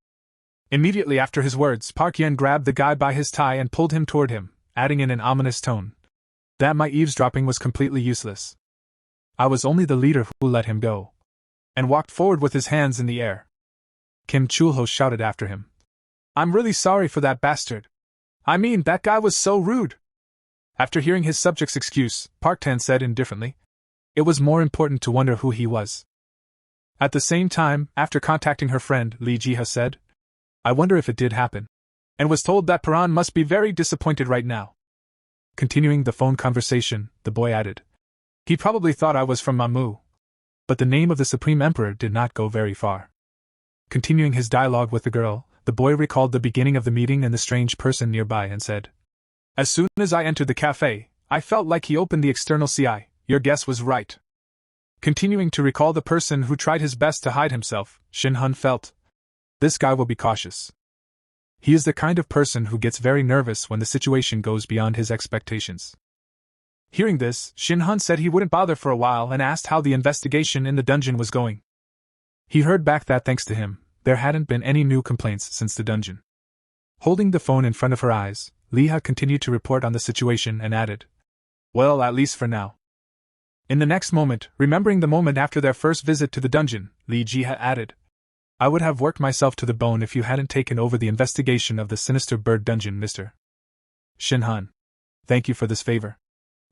Immediately after his words, Park Yen grabbed the guy by his tie and pulled him toward him, adding in an ominous tone, "That my eavesdropping was completely useless. I was only the leader who let him go," and walked forward with his hands in the air. Kim Chulho shouted after him, "I'm really sorry for that bastard. I mean, that guy was so rude." After hearing his subject's excuse, Park Tan said indifferently, "It was more important to wonder who he was." At the same time, after contacting her friend, Li Jiha said, "I wonder if it did happen," and was told that Paran must be very disappointed right now. Continuing the phone conversation, the boy added, "He probably thought I was from Mamu." But the name of the Supreme Emperor did not go very far. Continuing his dialogue with the girl, the boy recalled the beginning of the meeting and the strange person nearby and said, "As soon as I entered the cafe, I felt like he opened the external CI. Your guess was right." Continuing to recall the person who tried his best to hide himself, Shin Han felt, "This guy will be cautious. He is the kind of person who gets very nervous when the situation goes beyond his expectations." Hearing this, Shin Han said he wouldn't bother for a while and asked how the investigation in the dungeon was going. He heard back that thanks to him, there hadn't been any new complaints since the dungeon. Holding the phone in front of her eyes, Liha continued to report on the situation and added, "Well, at least for now." In the next moment, remembering the moment after their first visit to the dungeon, Li Jiha added, "I would have worked myself to the bone if you hadn't taken over the investigation of the sinister bird dungeon, Mr. Shin Han. Thank you for this favor."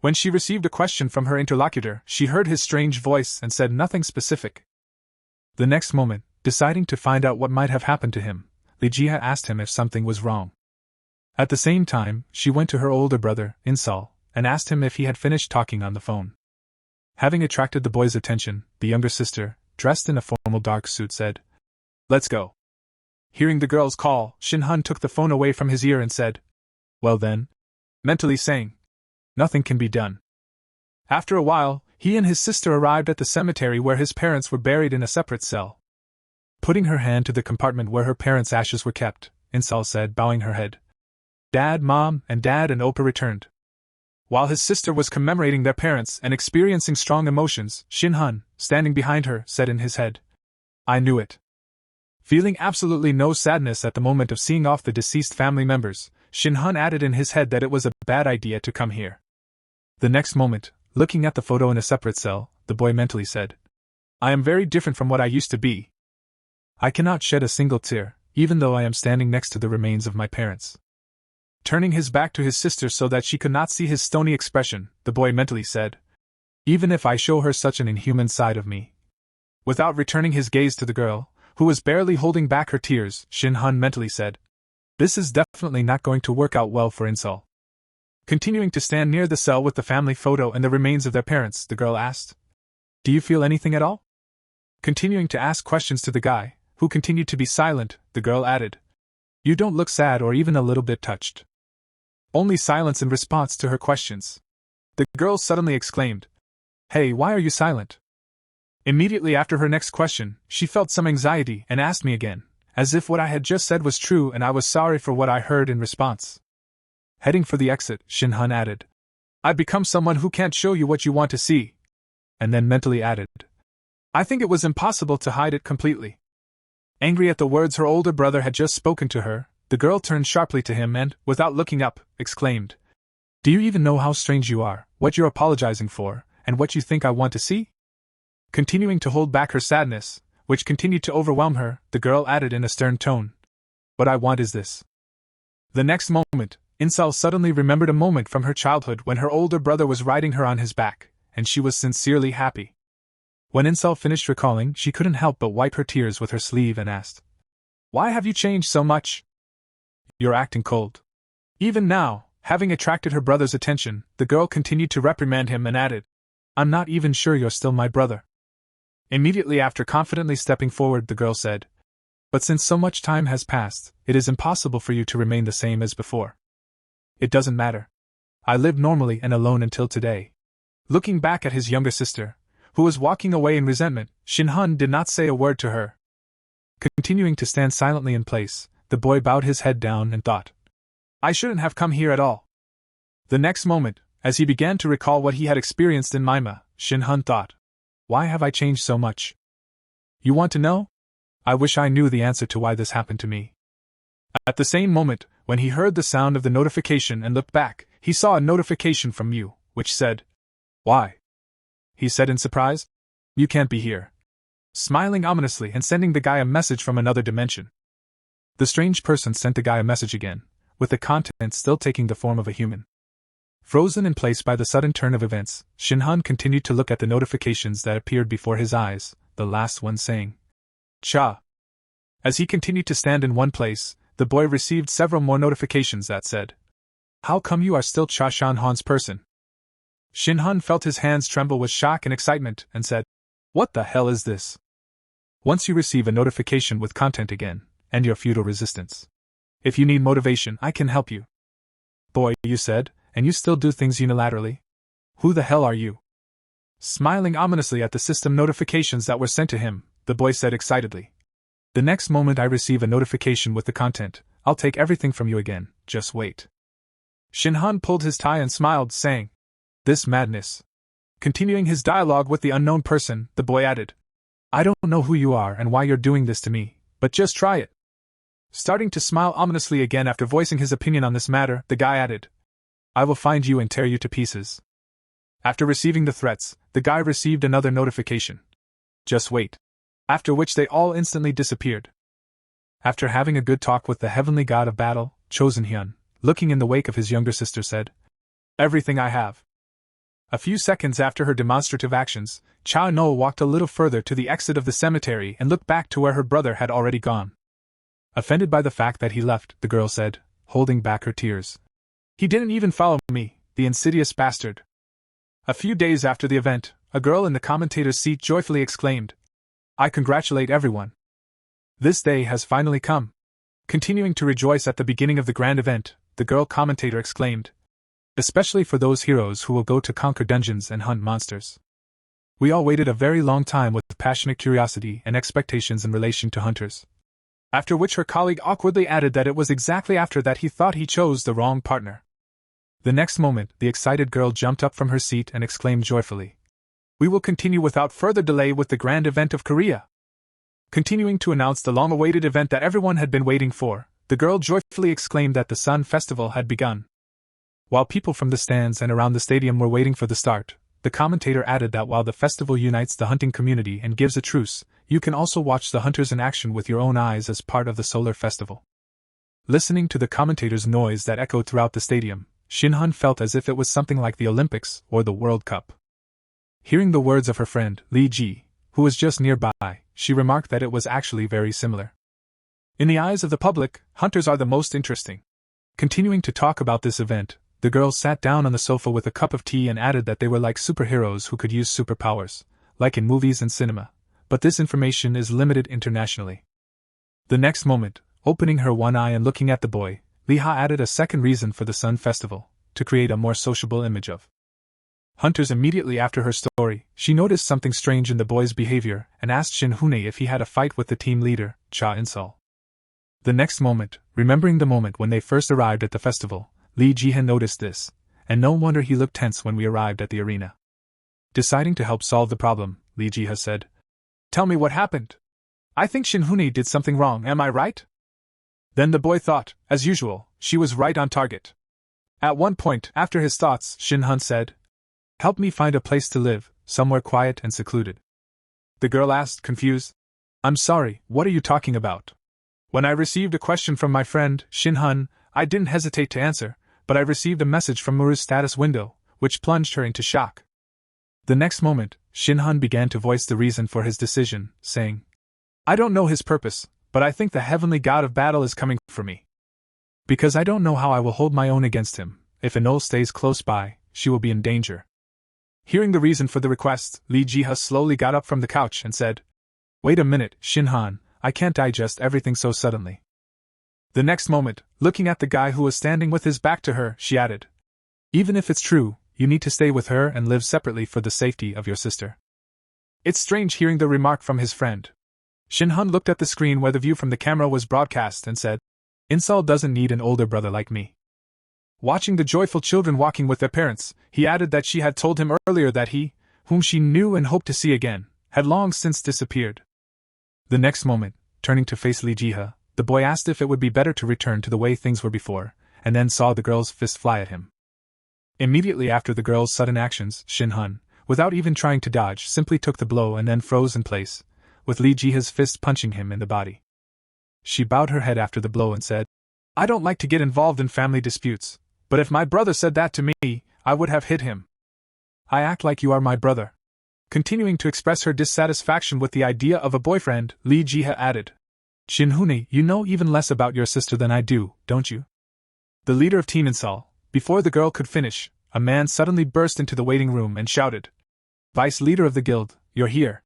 When she received a question from her interlocutor, she heard his strange voice and said nothing specific. The next moment, deciding to find out what might have happened to him, Li Jiha asked him if something was wrong. At the same time, she went to her older brother, Insal, and asked him if he had finished talking on the phone. Having attracted the boy's attention, the younger sister, dressed in a formal dark suit, said, "Let's go." Hearing the girl's call, Shin Han took the phone away from his ear and said, "Well then," mentally saying, "Nothing can be done." After a while, he and his sister arrived at the cemetery where his parents were buried in a separate cell. Putting her hand to the compartment where her parents' ashes were kept, Insal said, bowing her head, "Dad, Mom, and Dad and Opa returned." While his sister was commemorating their parents and experiencing strong emotions, Shin Han, standing behind her, said in his head, "I knew it." Feeling absolutely no sadness at the moment of seeing off the deceased family members, Shin Han added in his head that it was a bad idea to come here. The next moment, looking at the photo in a separate cell, the boy mentally said, "I am very different from what I used to be. I cannot shed a single tear, even though I am standing next to the remains of my parents." Turning his back to his sister so that she could not see his stony expression, the boy mentally said, "Even if I show her such an inhuman side of me." Without returning his gaze to the girl, who was barely holding back her tears, Shin Han mentally said, "This is definitely not going to work out well for Insal." Continuing to stand near the cell with the family photo and the remains of their parents, the girl asked, "Do you feel anything at all?" Continuing to ask questions to the guy, who continued to be silent, the girl added, "You don't look sad or even a little bit touched." Only silence in response to her questions. The girl suddenly exclaimed, "Hey, why are you silent?" Immediately after her next question, she felt some anxiety and asked me again, as if what I had just said was true and I was sorry for what I heard in response. Heading for the exit, Shin Han added, "I've become someone who can't show you what you want to see." And then mentally added, "I think it was impossible to hide it completely." Angry at the words her older brother had just spoken to her, the girl turned sharply to him and, without looking up, exclaimed, "Do you even know how strange you are, what you're apologizing for, and what you think I want to see?" Continuing to hold back her sadness, which continued to overwhelm her, the girl added in a stern tone, "What I want is this." The next moment, Insel suddenly remembered a moment from her childhood when her older brother was riding her on his back, and she was sincerely happy. When Insel finished recalling, she couldn't help but wipe her tears with her sleeve and asked, "Why have you changed so much? You're acting cold." Even now, having attracted her brother's attention, the girl continued to reprimand him and added, "I'm not even sure you're still my brother." Immediately after confidently stepping forward, the girl said, "But since so much time has passed, it is impossible for you to remain the same as before." "It doesn't matter. I lived normally and alone until today." Looking back at his younger sister, who was walking away in resentment, Shin-hun did not say a word to her. Continuing to stand silently in place, the boy bowed his head down and thought, "I shouldn't have come here at all." The next moment, as he began to recall what he had experienced in Manhwa, Shin-hun thought, "Why have I changed so much? You want to know? I wish I knew the answer to why this happened to me." At the same moment, when he heard the sound of the notification and looked back, he saw a notification from Mew, which said, "Why?" he said in surprise. "You can't be here." Smiling ominously and sending the guy a message from another dimension. The strange person sent the guy a message again, with the content still taking the form of a human. Frozen in place by the sudden turn of events, Shin-hun continued to look at the notifications that appeared before his eyes, the last one saying, "Cha." As he continued to stand in one place, the boy received several more notifications that said, "How come you are still Cha Shan-han's person?" Shin-hun felt his hands tremble with shock and excitement, and said, "What the hell is this?" Once you receive a notification with content again, and your feudal resistance. If you need motivation, I can help you. "Boy," you said, "and you still do things unilaterally? Who the hell are you?" Smiling ominously at the system notifications that were sent to him, the boy said excitedly, "The next moment I receive a notification with the content, I'll take everything from you again, just wait." Shin-hun pulled his tie and smiled, saying, "This madness." Continuing his dialogue with the unknown person, the boy added, "I don't know who you are and why you're doing this to me, but just try it." Starting to smile ominously again after voicing his opinion on this matter, the guy added, "I will find you and tear you to pieces." After receiving the threats, the guy received another notification. "Just wait." After which they all instantly disappeared. After having a good talk with the heavenly god of battle, Chosen Hyun, looking in the wake of his younger sister, said, "Everything I have." A few seconds after her demonstrative actions, Cha No walked a little further to the exit of the cemetery and looked back to where her brother had already gone. Offended by the fact that he left, the girl said, holding back her tears, "He didn't even follow me, the insidious bastard." A few days after the event, a girl in the commentator's seat joyfully exclaimed, "I congratulate everyone. This day has finally come." Continuing to rejoice at the beginning of the grand event, the girl commentator exclaimed, "Especially for those heroes who will go to conquer dungeons and hunt monsters. We all waited a very long time with passionate curiosity and expectations in relation to hunters." After which her colleague awkwardly added that it was exactly after that he thought he chose the wrong partner. The next moment, the excited girl jumped up from her seat and exclaimed joyfully, "We will continue without further delay with the grand event of Korea." Continuing to announce the long-awaited event that everyone had been waiting for, the girl joyfully exclaimed that the Sun Festival had begun. While people from the stands and around the stadium were waiting for the start, the commentator added that while the festival unites the hunting community and gives a truce, you can also watch the hunters in action with your own eyes as part of the solar festival. Listening to the commentator's noise that echoed throughout the stadium, Shin-hun felt as if it was something like the Olympics or the World Cup. Hearing the words of her friend, Lee Ji, who was just nearby, she remarked that it was actually very similar. In the eyes of the public, hunters are the most interesting. Continuing to talk about this event, the girls sat down on the sofa with a cup of tea and added that they were like superheroes who could use superpowers, like in movies and cinema, but this information is limited internationally. The next moment, opening her one eye and looking at the boy, Lee-ha added a second reason for the Sun Festival, to create a more sociable image of hunters. Immediately after her story, she noticed something strange in the boy's behavior and asked Shin-hune if he had a fight with the team leader, Cha In-sul. The next moment, remembering the moment when they first arrived at the festival, Lee Ji-han noticed this, and no wonder he looked tense when we arrived at the arena. Deciding to help solve the problem, Lee Ji-ha said, "Tell me what happened. I think Shin-hune did something wrong, am I right?" Then the boy thought, as usual, she was right on target. At one point, after his thoughts, Shin-hun said, "Help me find a place to live, somewhere quiet and secluded. The girl asked, confused. I'm sorry, what are you talking about? When I received a question from my friend, Shin-hun, I didn't hesitate to answer, but I received a message from Muru's status window, which plunged her into shock. The next moment, Shin-hun began to voice the reason for his decision, saying, I don't know his purpose, but I think the heavenly god of battle is coming for me. Because I don't know how I will hold my own against him. If Enol stays close by, she will be in danger. Hearing the reason for the request, Lee Ji-ha slowly got up from the couch and said, Wait a minute, Shin-han, I can't digest everything so suddenly. The next moment, looking at the guy who was standing with his back to her, she added, Even if it's true, you need to stay with her and live separately for the safety of your sister. It's strange hearing the remark from his friend. Shin-hun looked at the screen where the view from the camera was broadcast and said, Insal doesn't need an older brother like me. Watching the joyful children walking with their parents, he added that she had told him earlier that he, whom she knew and hoped to see again, had long since disappeared. The next moment, turning to face Lee Ji-ha, the boy asked if it would be better to return to the way things were before, and then saw the girl's fist fly at him. Immediately after the girl's sudden actions, Shin-hun, without even trying to dodge, simply took the blow and then froze in place, with Lee Ji-ha's fist punching him in the body. She bowed her head after the blow and said, I don't like to get involved in family disputes, but if my brother said that to me, I would have hit him. I act like you are my brother. Continuing to express her dissatisfaction with the idea of a boyfriend, Lee Ji-ha added, Shin-hun, you know even less about your sister than I do, don't you? The leader of Team Insal, before the girl could finish, a man suddenly burst into the waiting room and shouted, Vice leader of the guild, you're here.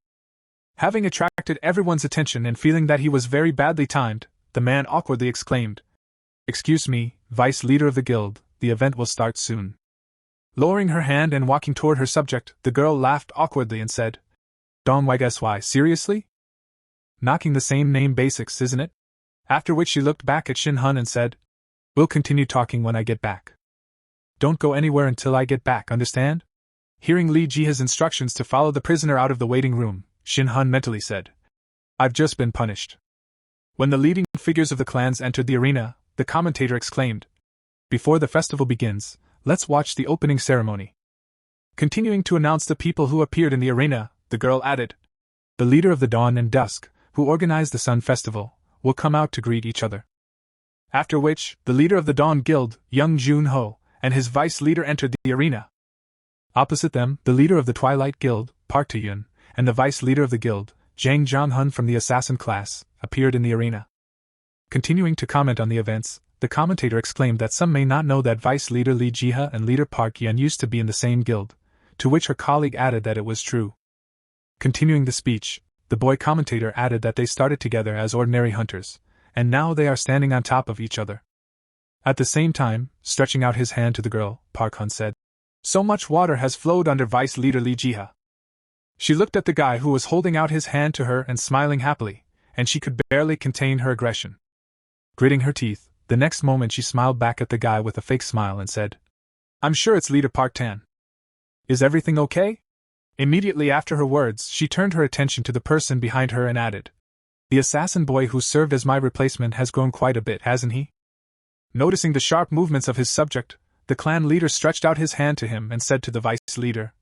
Having attracted everyone's attention and feeling that he was very badly timed, the man awkwardly exclaimed, Excuse me, vice leader of the guild, the event will start soon. Lowering her hand and walking toward her subject, the girl laughed awkwardly and said, Don't guess why, seriously? Knocking the same name basics, isn't it? After which she looked back at Shin-hun and said, We'll continue talking when I get back. Don't go anywhere until I get back, understand? Hearing Lee Ji-ha's instructions to follow the prisoner out of the waiting room, Shin-hun mentally said, I've just been punished. When the leading figures of the clans entered the arena, the commentator exclaimed, Before the festival begins, let's watch the opening ceremony. Continuing to announce the people who appeared in the arena, the girl added, The leader of the Dawn and Dusk, who organized the Sun Festival, will come out to greet each other. After which, the leader of the Dawn Guild, Young Jun-ho, and his vice leader entered the arena. Opposite them, the leader of the Twilight Guild, Park Tae-yun, and the vice leader of the guild, Jang Jong-hun from the assassin class, appeared in the arena. Continuing to comment on the events, the commentator exclaimed that some may not know that vice leader Lee Ji-ha and leader Park Yen used to be in the same guild, to which her colleague added that it was true. Continuing the speech, the boy commentator added that they started together as ordinary hunters, and now they are standing on top of each other. At the same time, stretching out his hand to the girl, Park Hun said, So much water has flowed under vice leader Lee Ji-ha. She looked at the guy who was holding out his hand to her and smiling happily, and she could barely contain her aggression. Gritting her teeth, the next moment she smiled back at the guy with a fake smile and said, I'm sure it's leader Park Tan. Is everything okay? Immediately after her words, she turned her attention to the person behind her and added, The assassin boy who served as my replacement has grown quite a bit, hasn't he? Noticing the sharp movements of his subject, the clan leader stretched out his hand to him and said to the vice leader,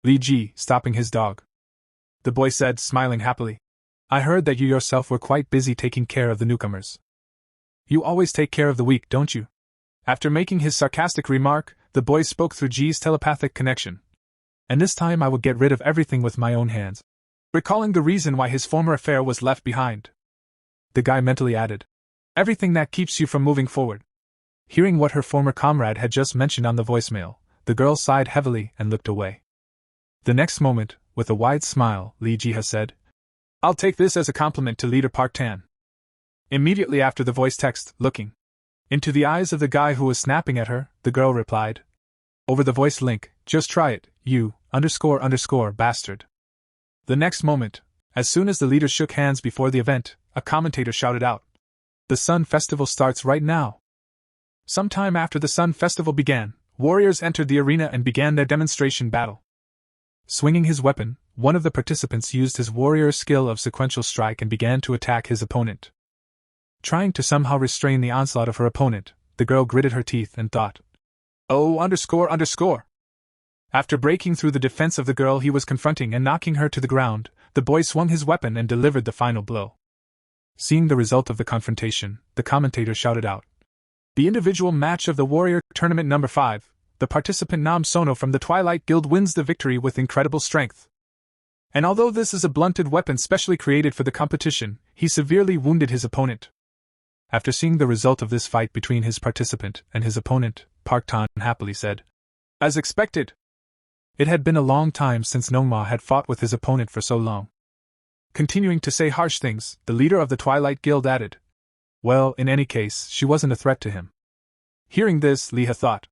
Lee Ji, stopping his dog. The boy said, smiling happily, I heard that you yourself were quite busy taking care of the newcomers. You always take care of the weak, don't you? After making his sarcastic remark, the boy spoke through Ji's telepathic connection. And this time I will get rid of everything with my own hands. Recalling the reason why his former affair was left behind. The guy mentally added, Everything that keeps you from moving forward. Hearing what her former comrade had just mentioned on the voicemail, the girl sighed heavily and looked away. The next moment, with a wide smile, Lee Ji-ha said, I'll take this as a compliment to leader Park Tan. Immediately after the voice text, looking into the eyes of the guy who was snapping at her, the girl replied, Over the voice link, just try it, you, bastard. The next moment, as soon as the leaders shook hands before the event, a commentator shouted out, The Sun Festival starts right now. Sometime after the Sun Festival began, warriors entered the arena and began their demonstration battle. Swinging his weapon, one of the participants used his warrior skill of sequential strike and began to attack his opponent. Trying to somehow restrain the onslaught of her opponent, the girl gritted her teeth and thought, Oh, underscore. After breaking through the defense of the girl he was confronting and knocking her to the ground, the boy swung his weapon and delivered the final blow. Seeing the result of the confrontation, the commentator shouted out, "The individual match of the Warrior Tournament number 5, the participant Nam Sono from the Twilight Guild wins the victory with incredible strength. And although this is a blunted weapon specially created for the competition, he severely wounded his opponent." After seeing the result of this fight between his participant and his opponent, Park Tan happily said, "As expected." It had been a long time since Manhwa had fought with his opponent for so long. Continuing to say harsh things, the leader of the Twilight Guild added, "Well, in any case, she wasn't a threat to him." Hearing this, Lee thought,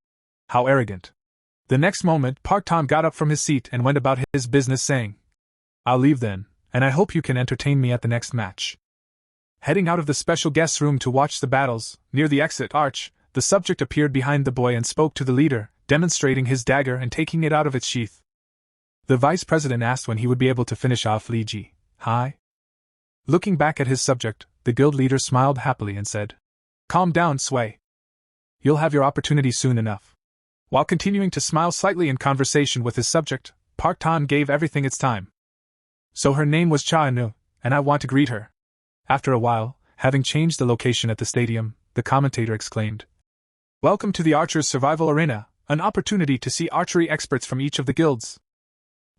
"How arrogant." The next moment, Park Tan got up from his seat and went about his business saying, "I'll leave then, and I hope you can entertain me at the next match." Heading out of the special guest room to watch the battles, near the exit arch, the subject appeared behind the boy and spoke to the leader, demonstrating his dagger and taking it out of its sheath. The vice president asked when he would be able to finish off Li Ji. Hi. Looking back at his subject, the guild leader smiled happily and said, "Calm down, Sway. You'll have your opportunity soon enough." While continuing to smile slightly in conversation with his subject, Park Tan gave everything its time. "So her name was Cha Anu, and I want to greet her." After a while, having changed the location at the stadium, the commentator exclaimed, "Welcome to the Archers' Survival Arena, an opportunity to see archery experts from each of the guilds."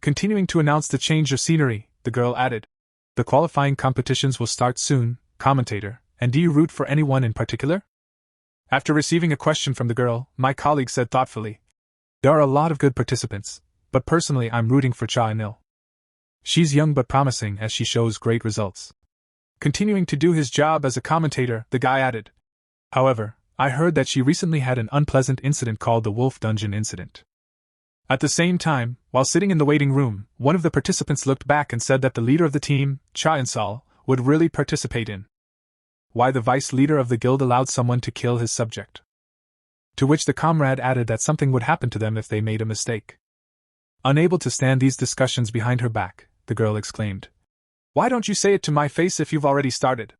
Continuing to announce the change of scenery, the girl added, "The qualifying competitions will start soon, commentator, and do you root for anyone in particular?" After receiving a question from the girl, my colleague said thoughtfully, "There are a lot of good participants, but personally I'm rooting for Cha Anil. She's young but promising as she shows great results." Continuing to do his job as a commentator, the guy added, "However, I heard that she recently had an unpleasant incident called the Wolf Dungeon Incident." At the same time, while sitting in the waiting room, one of the participants looked back and said that the leader of the team, Cha Insal, would really participate in. Why the vice leader of the guild allowed someone to kill his subject. To which the comrade added that something would happen to them if they made a mistake. Unable to stand these discussions behind her back, the girl exclaimed, "Why don't you say it to my face if you've already started?"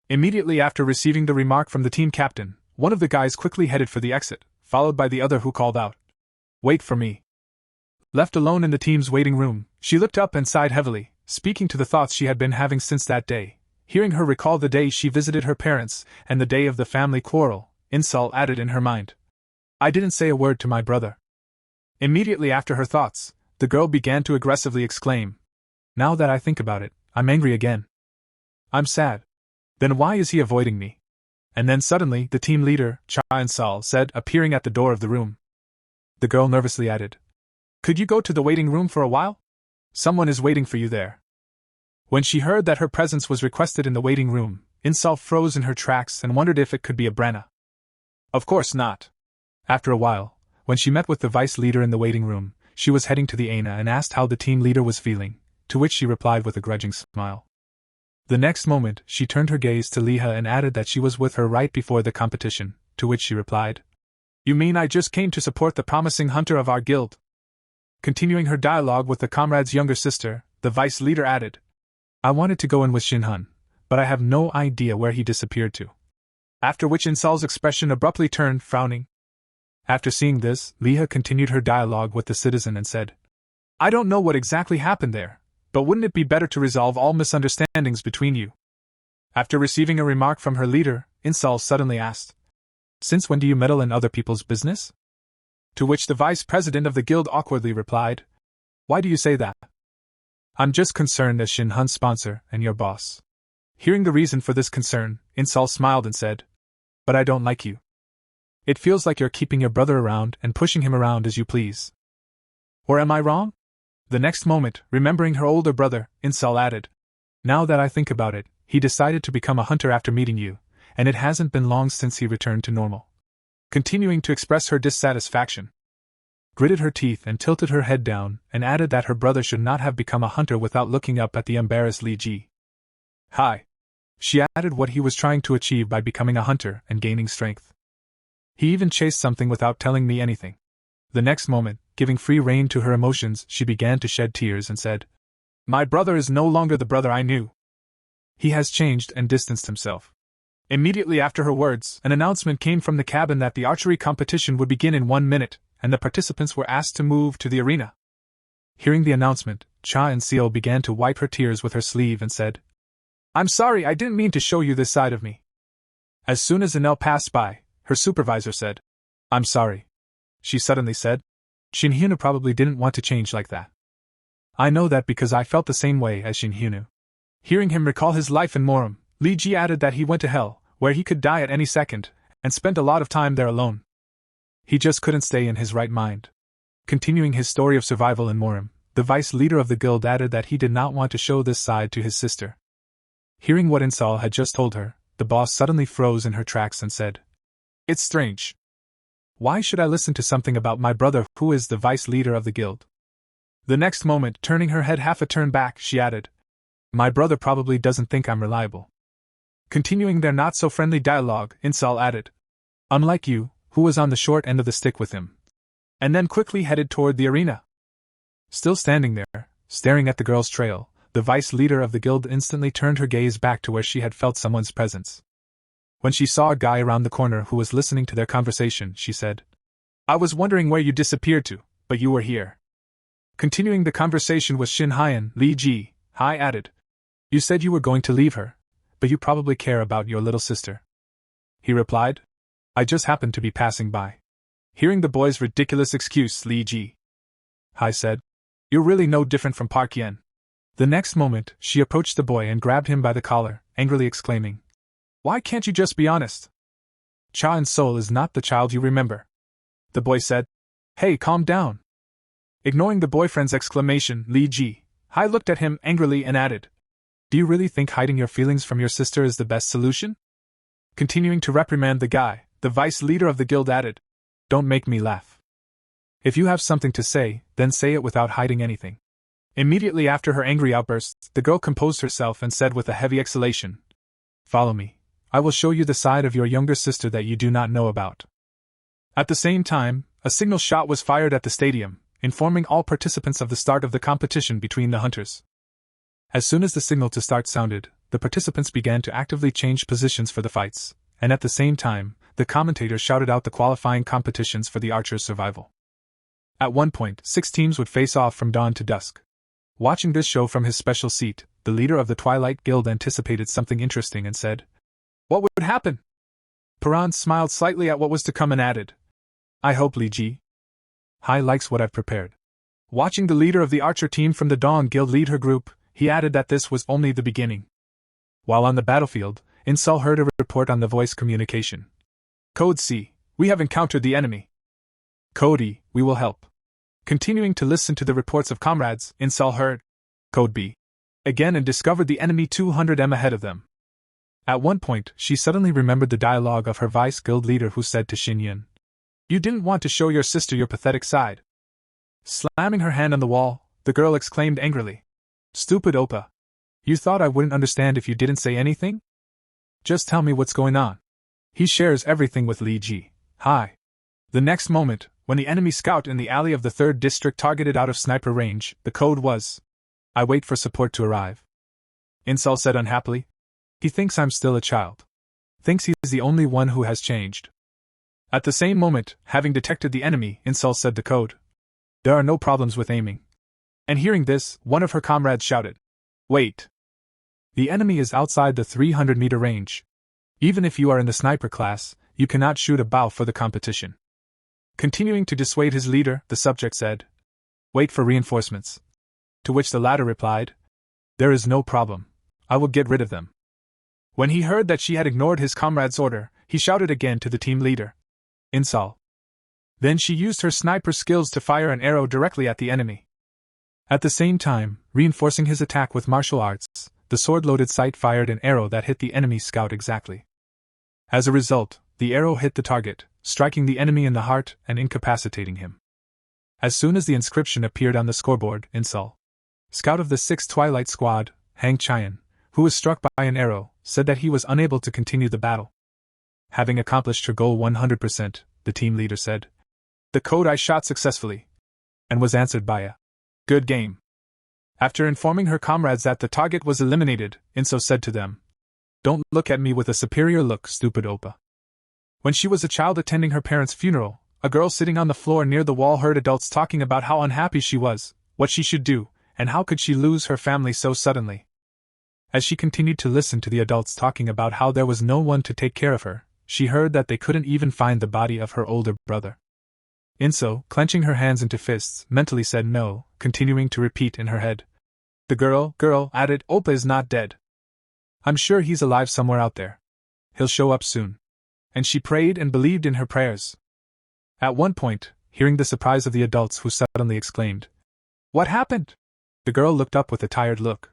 Immediately after receiving the remark from the team captain, one of the guys quickly headed for the exit, followed by the other who called out, "Wait for me." Left alone in the team's waiting room, she looked up and sighed heavily, speaking to the thoughts she had been having since that day. Hearing her recall the day she visited her parents, and the day of the family quarrel, Insal added in her mind, "I didn't say a word to my brother." Immediately after her thoughts, the girl began to aggressively exclaim, "Now that I think about it, I'm angry again. I'm sad. Then why is he avoiding me?" And then suddenly the team leader, Cha Insal, said, appearing at the door of the room. The girl nervously added, "Could you go to the waiting room for a while? Someone is waiting for you there." When she heard that her presence was requested in the waiting room, Insal froze in her tracks and wondered if it could be a Branna. Of course not. After a while, when she met with the vice leader in the waiting room, she was heading to the Aina and asked how the team leader was feeling, to which she replied with a grudging smile. The next moment, she turned her gaze to Liha and added that she was with her right before the competition, to which she replied, "You mean I just came to support the promising hunter of our guild?" Continuing her dialogue with the comrade's younger sister, the vice leader added, "I wanted to go in with Shinhan, but I have no idea where he disappeared to." After which Insal's expression abruptly turned, frowning. After seeing this, Liha continued her dialogue with the citizen and said, "I don't know what exactly happened there, but wouldn't it be better to resolve all misunderstandings between you?" After receiving a remark from her leader, Insal suddenly asked, "Since when do you meddle in other people's business?" To which the vice president of the guild awkwardly replied, "Why do you say that?" "I'm just concerned as Shinhan's sponsor and your boss." Hearing the reason for this concern, Insal smiled and said, "But I don't like you. It feels like you're keeping your brother around and pushing him around as you please. Or am I wrong?" The next moment, remembering her older brother, Insal added, "Now that I think about it, he decided to become a hunter after meeting you, and it hasn't been long since he returned to normal." Continuing to express her dissatisfaction, gritted her teeth and tilted her head down, and added that her brother should not have become a hunter without looking up at the embarrassed Li Ji. Hi. She added what he was trying to achieve by becoming a hunter and gaining strength. He even chased something without telling me anything. The next moment, giving free rein to her emotions, she began to shed tears and said, "My brother is no longer the brother I knew. He has changed and distanced himself." Immediately after her words, an announcement came from the cabin that the archery competition would begin in 1 minute, and the participants were asked to move to the arena. Hearing the announcement, Cha and Seo began to wipe her tears with her sleeve and said, "I'm sorry, I didn't mean to show you this side of me." As soon as Anel passed by, her supervisor said, "I'm sorry," she suddenly said. "Shin Hyunwoo probably didn't want to change like that. I know that because I felt the same way as Shin Hyunwoo." Hearing him recall his life in Morum, Lee Ji added that he went to hell, where he could die at any second, and spent a lot of time there alone. He just couldn't stay in his right mind. Continuing his story of survival in Morum, the vice leader of the guild added that he did not want to show this side to his sister. Hearing what Insal had just told her, the boss suddenly froze in her tracks and said, "It's strange. Why should I listen to something about my brother who is the vice leader of the guild?" The next moment, turning her head half a turn back, she added, "My brother probably doesn't think I'm reliable." Continuing their not-so-friendly dialogue, Insal added, "Unlike you, who was on the short end of the stick with him," and then quickly headed toward the arena. Still standing there, staring at the girl's trail, the vice leader of the guild instantly turned her gaze back to where she had felt someone's presence. When she saw a guy around the corner who was listening to their conversation, she said, "I was wondering where you disappeared to, but you were here." Continuing the conversation with Shin Hyun, Lee Ji Hai added, "You said you were going to leave her, but you probably care about your little sister." He replied, "I just happened to be passing by." Hearing the boy's ridiculous excuse, Lee Ji Hai said, "You're really no different from Park Yen." The next moment, she approached the boy and grabbed him by the collar, angrily exclaiming, "Why can't you just be honest? Cha and Sol is not the child you remember." The boy said, "Hey, calm down." Ignoring the boyfriend's exclamation, Lee Ji Hai looked at him angrily and added, "Do you really think hiding your feelings from your sister is the best solution?" Continuing to reprimand the guy, the vice leader of the guild added, "Don't make me laugh. If you have something to say, then say it without hiding anything." Immediately after her angry outburst, the girl composed herself and said with a heavy exhalation, "Follow me. I will show you the side of your younger sister that you do not know about." At the same time, a signal shot was fired at the stadium, informing all participants of the start of the competition between the hunters. As soon as the signal to start sounded, the participants began to actively change positions for the fights, and at the same time, the commentator shouted out the qualifying competitions for the archers' survival. At one point, 6 teams would face off from dawn to dusk. Watching this show from his special seat, the leader of the Twilight Guild anticipated something interesting and said, "What would happen?" Paran smiled slightly at what was to come and added, "I hope Lee Ji Hai likes what I've prepared." Watching the leader of the archer team from the Dawn Guild lead her group, he added that this was only the beginning. While on the battlefield, Insal heard a report on the voice communication. "Code C, we have encountered the enemy. Code E, we will help." Continuing to listen to the reports of comrades, Insal heard Code B again and discovered the enemy 200 m ahead of them. At one point, she suddenly remembered the dialogue of her vice guild leader who said to Shin Yun, "You didn't want to show your sister your pathetic side." Slamming her hand on the wall, the girl exclaimed angrily, "Stupid Oppa! You thought I wouldn't understand if you didn't say anything? Just tell me what's going on." He shares everything with Lee Ji Hai. The next moment, when the enemy scout in the alley of the 3rd district targeted out of sniper range, the code was, "I wait for support to arrive." Insal said unhappily, "He thinks I'm still a child. Thinks he's the only one who has changed." At the same moment, having detected the enemy, Insal said the code, "There are no problems with aiming." And hearing this, one of her comrades shouted, "Wait! The enemy is outside the 300-meter range. Even if you are in the sniper class, you cannot shoot a bow for the competition." Continuing to dissuade his leader, the subject said, "Wait for reinforcements." To which the latter replied, "There is no problem. I will get rid of them." When he heard that she had ignored his comrade's order, he shouted again to the team leader, "Insal." Then she used her sniper skills to fire an arrow directly at the enemy. At the same time, reinforcing his attack with martial arts, the sword-loaded sight fired an arrow that hit the enemy scout exactly. As a result, the arrow hit the target, striking the enemy in the heart and incapacitating him. As soon as the inscription appeared on the scoreboard, Insal, scout of the 6th Twilight Squad, Hang Chayan, who was struck by an arrow, said that he was unable to continue the battle. Having accomplished her goal 100%, the team leader said, "The code I shot successfully," and was answered by a "Good game." After informing her comrades that the target was eliminated, Inso said to them, "Don't look at me with a superior look, stupid Oppa." When she was a child attending her parents' funeral, a girl sitting on the floor near the wall heard adults talking about how unhappy she was, what she should do, and how could she lose her family so suddenly? As she continued to listen to the adults talking about how there was no one to take care of her, she heard that they couldn't even find the body of her older brother. Inso, clenching her hands into fists, mentally said no, continuing to repeat in her head. The girl added, Oppa is not dead. I'm sure he's alive somewhere out there. He'll show up soon. And she prayed and believed in her prayers. At one point, hearing the surprise of the adults who suddenly exclaimed, What happened? The girl looked up with a tired look.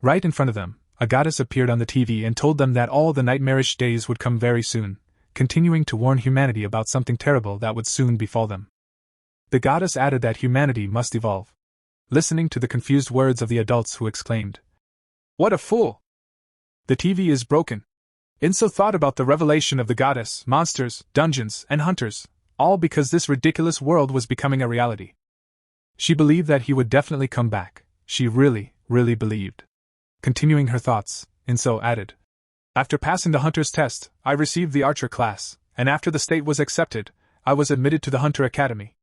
Right in front of them, a goddess appeared on the TV and told them that all the nightmarish days would come very soon, continuing to warn humanity about something terrible that would soon befall them. The goddess added that humanity must evolve. Listening to the confused words of the adults who exclaimed, What a fool! The TV is broken. Inso thought about the revelation of the goddess, monsters, dungeons, and hunters, all because this ridiculous world was becoming a reality. She believed that he would definitely come back. She really believed. Continuing her thoughts, Inso added, After passing the hunter's test, I received the archer class, and after the state was accepted, I was admitted to the Hunter Academy.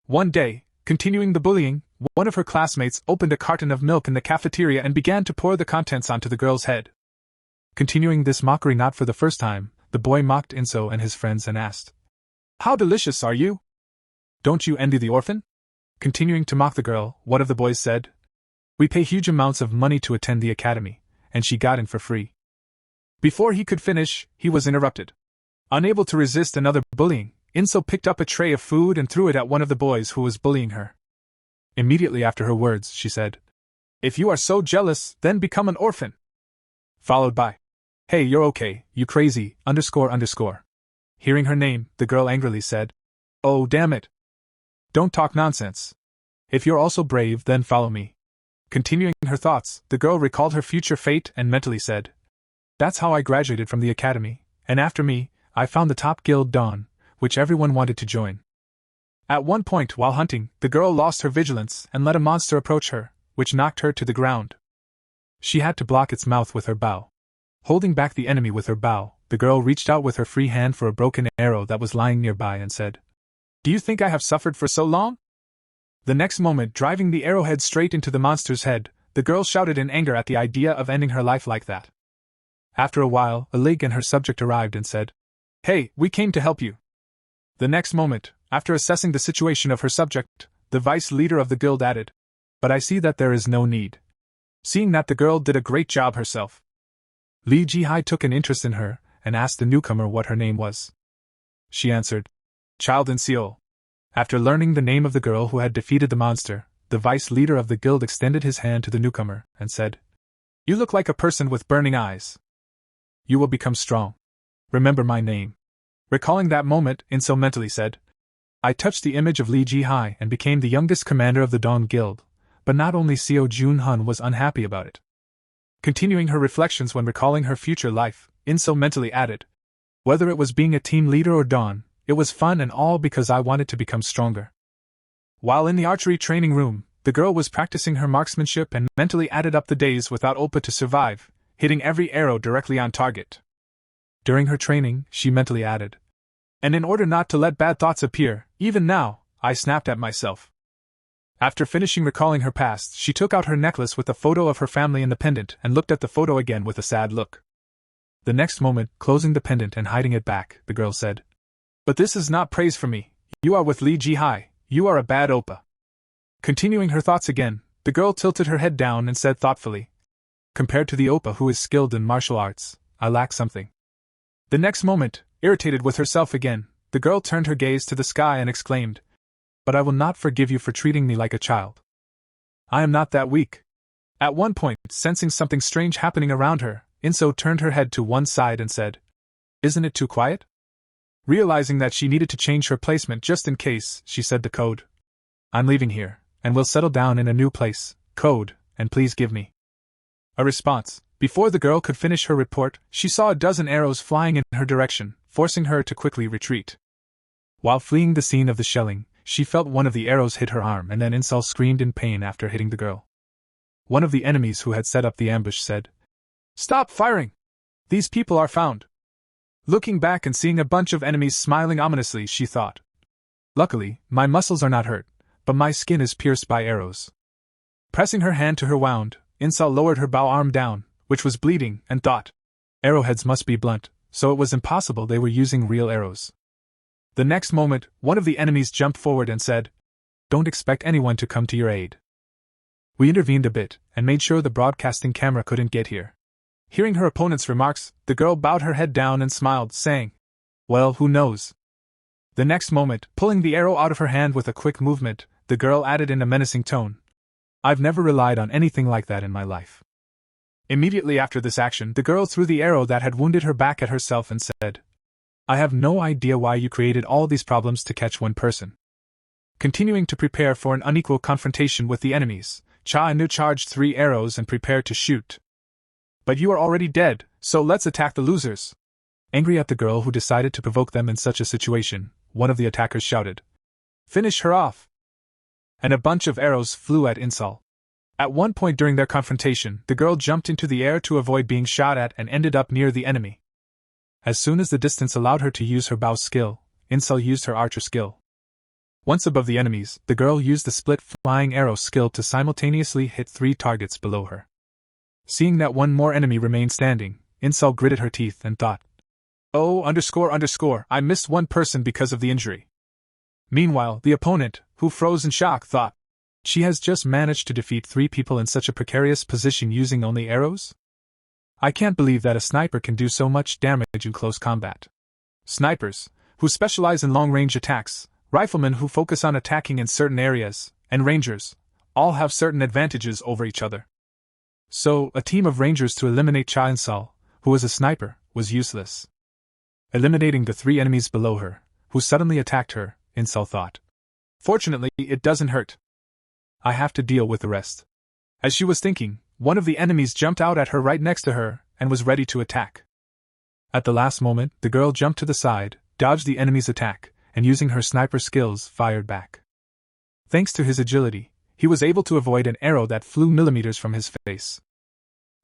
One day, continuing the bullying, one of her classmates opened a carton of milk in the cafeteria and began to pour the contents onto the girl's head. Continuing this mockery not for the first time, the boy mocked Inso and his friends and asked, How delicious are you? Don't you envy the orphan? Continuing to mock the girl, one of the boys said, We pay huge amounts of money to attend the academy, and she got in for free. Before he could finish, he was interrupted. Unable to resist another bullying, Inso picked up a tray of food and threw it at one of the boys who was bullying her. Immediately after her words, she said, If you are so jealous, then become an orphan. Followed by, Hey, you're okay, you crazy, ___. Hearing her name, the girl angrily said, Oh, damn it. Don't talk nonsense. If you're also brave, then follow me. Continuing her thoughts, the girl recalled her future fate and mentally said, That's how I graduated from the academy, and after me, I found the top guild Dawn, which everyone wanted to join. At one point while hunting, the girl lost her vigilance and let a monster approach her, which knocked her to the ground. She had to block its mouth with her bow. Holding back the enemy with her bow, the girl reached out with her free hand for a broken arrow that was lying nearby and said, Do you think I have suffered for so long? The next moment, driving the arrowhead straight into the monster's head, the girl shouted in anger at the idea of ending her life like that. After a while, Alig and her subject arrived and said, Hey, we came to help you. The next moment, after assessing the situation of her subject, the vice leader of the guild added, But I see that there is no need. Seeing that the girl did a great job herself. Li Jihai took an interest in her, and asked the newcomer what her name was. She answered, Child in Seoul. After learning the name of the girl who had defeated the monster, the vice leader of the guild extended his hand to the newcomer, and said, You look like a person with burning eyes. You will become strong. Remember my name. Recalling that moment, Inso mentally said, I touched the image of Li Jihai and became the youngest commander of the Dawn Guild, but not only Seo Jun-hun was unhappy about it. Continuing her reflections when recalling her future life, Inso mentally added, Whether it was being a team leader or Dawn, it was fun and all because I wanted to become stronger. While in the archery training room, the girl was practicing her marksmanship and mentally added up the days without Oppa to survive, hitting every arrow directly on target. During her training, she mentally added, And in order not to let bad thoughts appear, even now, I snapped at myself. After finishing recalling her past, she took out her necklace with a photo of her family in the pendant and looked at the photo again with a sad look. The next moment, closing the pendant and hiding it back, the girl said, But this is not praise for me. You are with Li Jihai. You are a bad Oppa. Continuing her thoughts again, the girl tilted her head down and said thoughtfully, Compared to the Oppa who is skilled in martial arts, I lack something. The next moment, irritated with herself again, the girl turned her gaze to the sky and exclaimed, But I will not forgive you for treating me like a child. I am not that weak. At one point, sensing something strange happening around her, Inso turned her head to one side and said, Isn't it too quiet? Realizing that she needed to change her placement just in case, she said the code. I'm leaving here, and will settle down in a new place. Code, and please give me a response. Before the girl could finish her report, she saw a dozen arrows flying in her direction, forcing her to quickly retreat. While fleeing the scene of the shelling, she felt one of the arrows hit her arm and then Inso screamed in pain after hitting the girl. One of the enemies who had set up the ambush said, Stop firing! These people are found. Looking back and seeing a bunch of enemies smiling ominously, she thought, Luckily, my muscles are not hurt, but my skin is pierced by arrows. Pressing her hand to her wound, Insal lowered her bow arm down, which was bleeding, and thought. Arrowheads must be blunt, so it was impossible they were using real arrows. The next moment, one of the enemies jumped forward and said, "Don't expect anyone to come to your aid." We intervened a bit, and made sure the broadcasting camera couldn't get here. Hearing her opponent's remarks, the girl bowed her head down and smiled, saying, "Well, who knows?" The next moment, pulling the arrow out of her hand with a quick movement, the girl added in a menacing tone, "I've never relied on anything like that in my life." Immediately after this action, the girl threw the arrow that had wounded her back at herself and said, "I have no idea why you created all these problems to catch one person." Continuing to prepare for an unequal confrontation with the enemies, Cha-Anu charged 3 arrows and prepared to shoot. "But you are already dead, so let's attack the losers." Angry at the girl who decided to provoke them in such a situation, one of the attackers shouted, "Finish her off!" And a bunch of arrows flew at Insal. At one point during their confrontation, the girl jumped into the air to avoid being shot at and ended up near the enemy. As soon as the distance allowed her to use her bow skill, Insal used her archer skill. Once above the enemies, the girl used the split flying arrow skill to simultaneously hit 3 targets below her. Seeing that one more enemy remained standing, Insal gritted her teeth and thought, "Oh, I missed one person because of the injury." Meanwhile, the opponent, who froze in shock, thought, "She has just managed to defeat 3 people in such a precarious position using only arrows? I can't believe that a sniper can do so much damage in close combat." Snipers, who specialize in long-range attacks, riflemen who focus on attacking in certain areas, and rangers, all have certain advantages over each other. So, a team of rangers to eliminate Cha Insal, who was a sniper, was useless. Eliminating the 3 enemies below her, who suddenly attacked her, Insal thought, "Fortunately, it doesn't hurt. I have to deal with the rest." As she was thinking, one of the enemies jumped out at her right next to her, and was ready to attack. At the last moment, the girl jumped to the side, dodged the enemy's attack, and using her sniper skills, fired back. Thanks to his agility, he was able to avoid an arrow that flew millimeters from his face.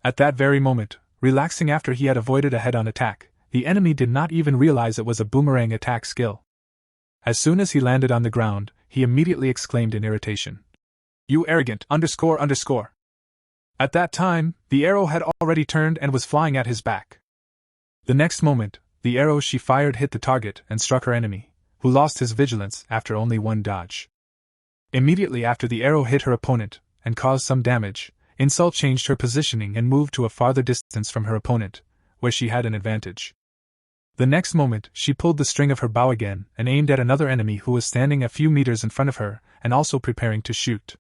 At that very moment, relaxing after he had avoided a head-on attack, the enemy did not even realize it was a boomerang attack skill. As soon as he landed on the ground, he immediately exclaimed in irritation, "You arrogant ___." At that time, the arrow had already turned and was flying at his back. The next moment, the arrow she fired hit the target and struck her enemy, who lost his vigilance after only one dodge. Immediately after the arrow hit her opponent, and caused some damage, Insal changed her positioning and moved to a farther distance from her opponent, where she had an advantage. The next moment, she pulled the string of her bow again and aimed at another enemy who was standing a few meters in front of her and also preparing to shoot.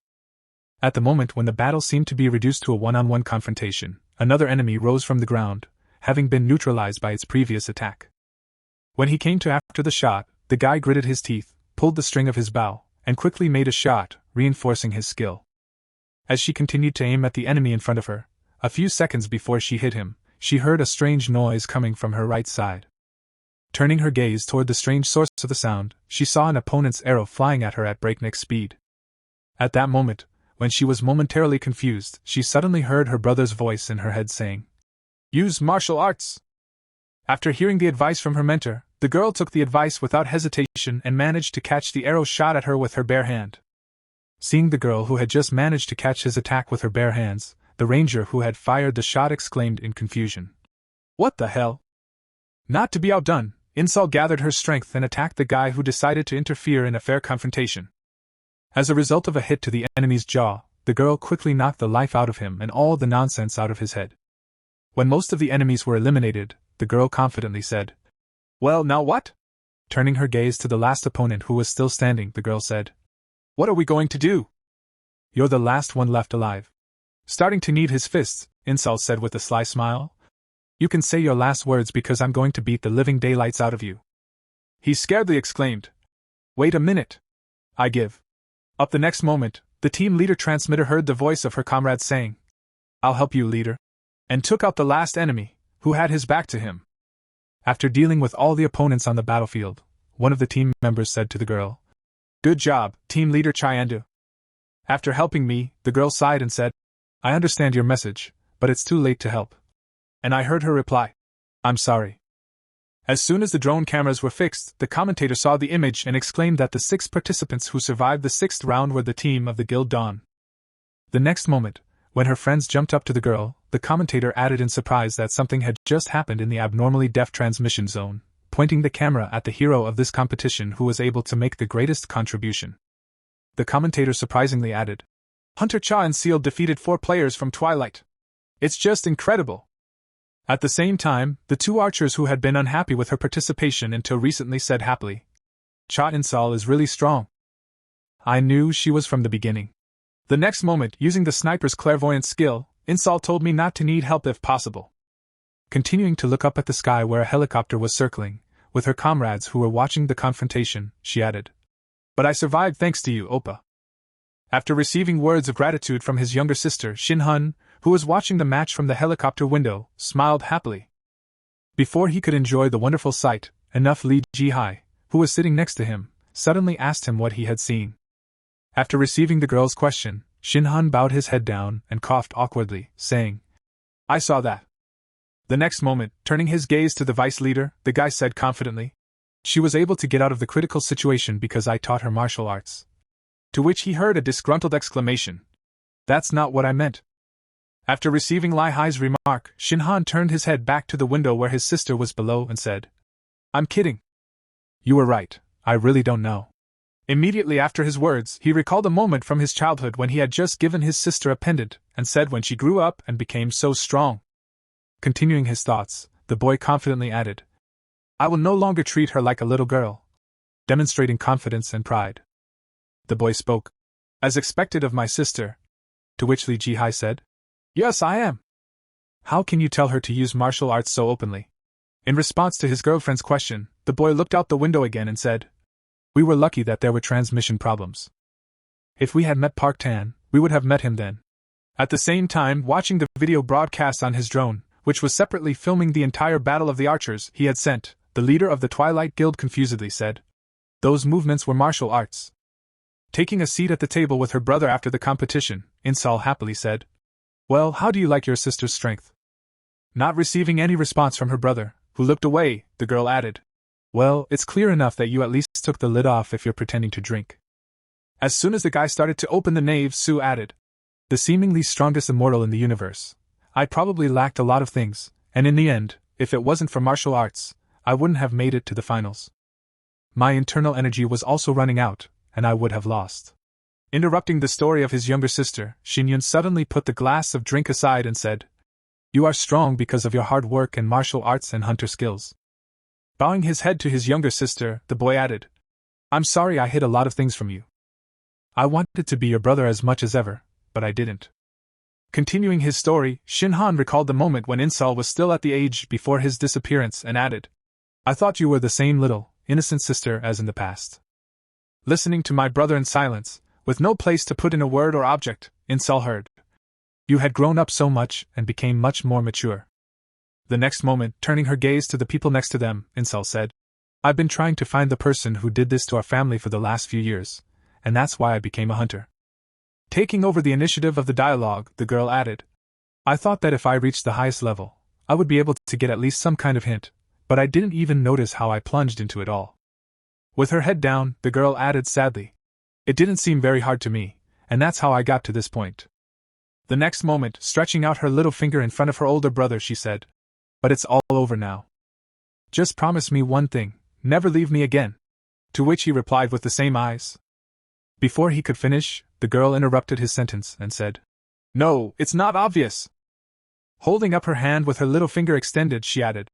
At the moment when the battle seemed to be reduced to a one-on-one confrontation, another enemy rose from the ground, having been neutralized by its previous attack. When he came to after the shot, the guy gritted his teeth, pulled the string of his bow, and quickly made a shot, reinforcing his skill. As she continued to aim at the enemy in front of her, a few seconds before she hit him, she heard a strange noise coming from her right side. Turning her gaze toward the strange source of the sound, she saw an opponent's arrow flying at her at breakneck speed. At that moment, when she was momentarily confused, she suddenly heard her brother's voice in her head saying, "Use martial arts!" After hearing the advice from her mentor, the girl took the advice without hesitation and managed to catch the arrow shot at her with her bare hand. Seeing the girl who had just managed to catch his attack with her bare hands, the ranger who had fired the shot exclaimed in confusion, "What the hell?" Not to be outdone, Insal gathered her strength and attacked the guy who decided to interfere in a fair confrontation. As a result of a hit to the enemy's jaw, the girl quickly knocked the life out of him and all the nonsense out of his head. When most of the enemies were eliminated, the girl confidently said, "Well, now what?" Turning her gaze to the last opponent who was still standing, the girl said, "What are we going to do?" "You're the last one left alive." Starting to knead his fists, Insal said with a sly smile, "You can say your last words because I'm going to beat the living daylights out of you." He scaredly exclaimed, "Wait a minute. I give up." The next moment, the team leader transmitter heard the voice of her comrade saying, "I'll help you, leader," and took out the last enemy, who had his back to him. After dealing with all the opponents on the battlefield, one of the team members said to the girl, "Good job, team leader Chayandu." After helping me, the girl sighed and said, "I understand your message, but it's too late to help." And I heard her reply, "I'm sorry." As soon as the drone cameras were fixed, the commentator saw the image and exclaimed that the 6 participants who survived the 6th round were the team of the Guild Dawn. The next moment, when her friends jumped up to the girl, the commentator added in surprise that something had just happened in the abnormally def transmission zone, pointing the camera at the hero of this competition who was able to make the greatest contribution. The commentator surprisingly added, Hunter Cha and Seal defeated 4 players from Twilight. It's just incredible. At the same time, the 2 archers who had been unhappy with her participation until recently said happily, Cha Insal is really strong. I knew she was from the beginning. The next moment, using the sniper's clairvoyant skill, Insal told me not to need help if possible. Continuing to look up at the sky where a helicopter was circling, with her comrades who were watching the confrontation, she added, But I survived thanks to you, Oppa. After receiving words of gratitude from his younger sister, Shin Hun, who was watching the match from the helicopter window, smiled happily. Before he could enjoy the wonderful sight, enough Li Jihai, who was sitting next to him, suddenly asked him what he had seen. After receiving the girl's question, Shin Han bowed his head down and coughed awkwardly, saying, I saw that. The next moment, turning his gaze to the vice leader, the guy said confidently, She was able to get out of the critical situation because I taught her martial arts. To which he heard a disgruntled exclamation. That's not what I meant. After receiving Lai Hai's remark, Shin Han turned his head back to the window where his sister was below and said, I'm kidding. You were right, I really don't know. Immediately after his words, he recalled a moment from his childhood when he had just given his sister a pendant, and said when she grew up and became so strong. Continuing his thoughts, the boy confidently added, I will no longer treat her like a little girl. Demonstrating confidence and pride. The boy spoke, As expected of my sister. To which Li Jihai said, Yes, I am. How can you tell her to use martial arts so openly? In response to his girlfriend's question, the boy looked out the window again and said, We were lucky that there were transmission problems. If we had met Park Tan, we would have met him then. At the same time, watching the video broadcast on his drone, which was separately filming the entire battle of the archers he had sent, the leader of the Twilight Guild confusedly said, Those movements were martial arts. Taking a seat at the table with her brother after the competition, Insal happily said, Well, how do you like your sister's strength? Not receiving any response from her brother, who looked away, the girl added, Well, it's clear enough that you at least took the lid off if you're pretending to drink. As soon as the guy started to open the knave, Sue added, The seemingly strongest immortal in the universe. I probably lacked a lot of things, and in the end, if it wasn't for martial arts, I wouldn't have made it to the finals. My internal energy was also running out, and I would have lost. Interrupting the story of his younger sister, Shinyun suddenly put the glass of drink aside and said, You are strong because of your hard work and martial arts and hunter skills. Bowing his head to his younger sister, the boy added, I'm sorry I hid a lot of things from you. I wanted to be your brother as much as ever, but I didn't. Continuing his story, Shin Han recalled the moment when Insal was still at the age before his disappearance and added, I thought you were the same little, innocent sister as in the past. Listening to my brother in silence, with no place to put in a word or object, Insal heard. You had grown up so much and became much more mature. The next moment, turning her gaze to the people next to them, Insal said, I've been trying to find the person who did this to our family for the last few years, and that's why I became a hunter. Taking over the initiative of the dialogue, the girl added, I thought that if I reached the highest level, I would be able to get at least some kind of hint, but I didn't even notice how I plunged into it all. With her head down, the girl added sadly, It didn't seem very hard to me, and that's how I got to this point. The next moment, stretching out her little finger in front of her older brother, she said, But it's all over now. Just promise me one thing, never leave me again. To which he replied with the same eyes. Before he could finish, the girl interrupted his sentence and said, No, it's not obvious. Holding up her hand with her little finger extended, she added,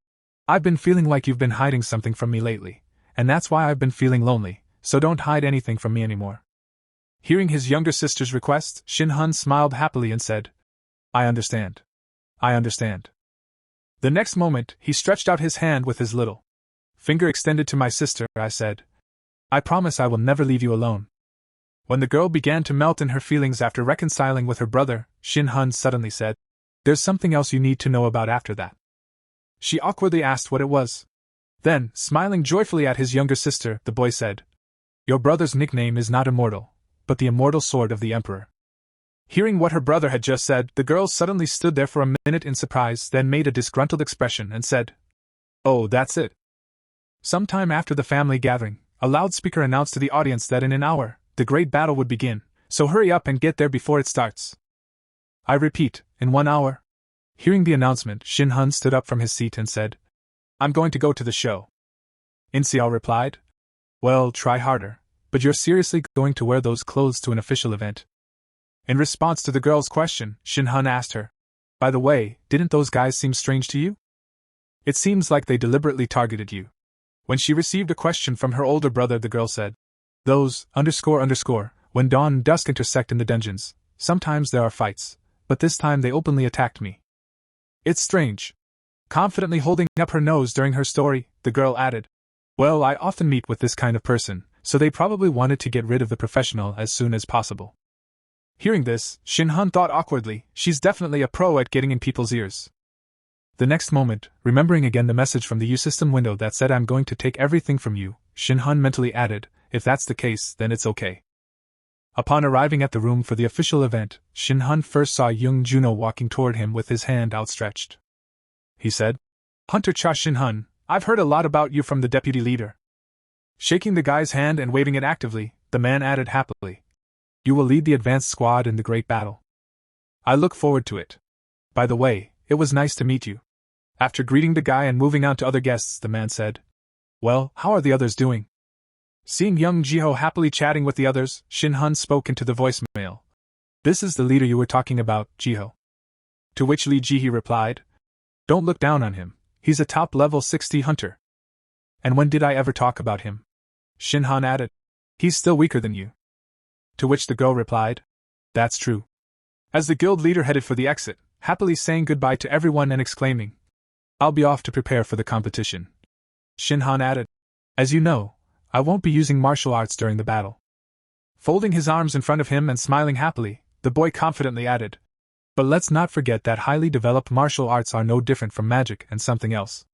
I've been feeling like you've been hiding something from me lately, and that's why I've been feeling lonely, so don't hide anything from me anymore. Hearing his younger sister's request, Shin Han smiled happily and said, I understand. I understand. The next moment, he stretched out his hand with his little finger extended to my sister. I said, I promise I will never leave you alone. When the girl began to melt in her feelings after reconciling with her brother, Shin Han suddenly said, There's something else you need to know about after that. She awkwardly asked what it was. Then, smiling joyfully at his younger sister, the boy said, Your brother's nickname is not immortal, but the immortal sword of the Emperor. Hearing what her brother had just said, the girl suddenly stood there for a minute in surprise, then made a disgruntled expression and said, Oh, that's it. Sometime after the family gathering, a loudspeaker announced to the audience that in an hour, the great battle would begin, so hurry up and get there before it starts. I repeat, in 1 hour. Hearing the announcement, Shin Hun stood up from his seat and said, I'm going to go to the show. In-seol replied, Well, try harder, but you're seriously going to wear those clothes to an official event? In response to the girl's question, Shin Hun asked her, By the way, didn't those guys seem strange to you? It seems like they deliberately targeted you. When she received a question from her older brother, the girl said, Those, when dawn and dusk intersect in the dungeons, sometimes there are fights, but this time they openly attacked me. It's strange. Confidently holding up her nose during her story, the girl added, Well, I often meet with this kind of person, so they probably wanted to get rid of the professional as soon as possible. Hearing this, Shin Hun thought awkwardly, she's definitely a pro at getting in people's ears. The next moment, remembering again the message from the U-System window that said I'm going to take everything from you, Shin Hun mentally added, If that's the case, then it's okay. Upon arriving at the room for the official event, Shin Hun first saw Young Juno walking toward him with his hand outstretched. He said, Hunter Cha Shin Hun, I've heard a lot about you from the deputy leader. Shaking the guy's hand and waving it actively, the man added happily, You will lead the advanced squad in the great battle. I look forward to it. By the way, it was nice to meet you. After greeting the guy and moving on to other guests, the man said, Well, how are the others doing? Seeing young Jiho happily chatting with the others, Shin Hun spoke into the voicemail. This is the leader you were talking about, Jiho. To which Lee Ji-hee replied, Don't look down on him, he's a top-level 60 hunter. And when did I ever talk about him? Shin Han added, He's still weaker than you. To which the girl replied, That's true. As the guild leader headed for the exit, happily saying goodbye to everyone and exclaiming, I'll be off to prepare for the competition. Shin Han added, As you know, I won't be using martial arts during the battle. Folding his arms in front of him and smiling happily, the boy confidently added, But let's not forget that highly developed martial arts are no different from magic and something else.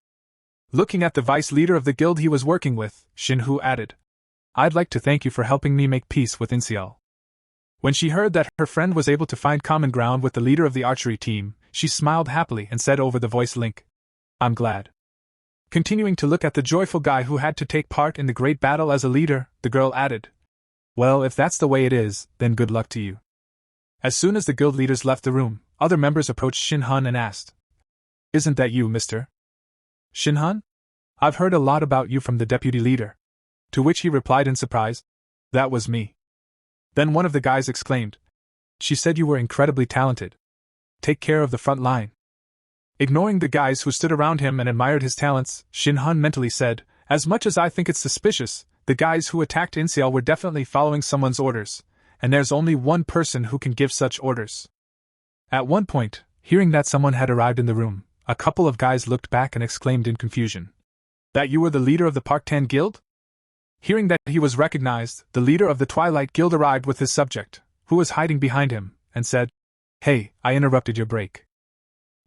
Looking at the vice leader of the guild he was working with, Shin Hu added, I'd like to thank you for helping me make peace with In-seol. When she heard that her friend was able to find common ground with the leader of the archery team, she smiled happily and said over the voice link, I'm glad. Continuing to look at the joyful guy who had to take part in the great battle as a leader, the girl added, Well, if that's the way it is, then good luck to you. As soon as the guild leaders left the room, other members approached Shin Hun and asked, Isn't that you, mister? Shin Hun? I've heard a lot about you from the deputy leader. To which he replied in surprise, That was me. Then one of the guys exclaimed, She said you were incredibly talented. Take care of the front line. Ignoring the guys who stood around him and admired his talents, Shin Hun mentally said, As much as I think it's suspicious, the guys who attacked In-seol were definitely following someone's orders, and there's only one person who can give such orders. At one point, hearing that someone had arrived in the room, a couple of guys looked back and exclaimed in confusion, That you were the leader of the Park Tan Guild? Hearing that he was recognized, the leader of the Twilight Guild arrived with his subject, who was hiding behind him, and said, Hey, I interrupted your break.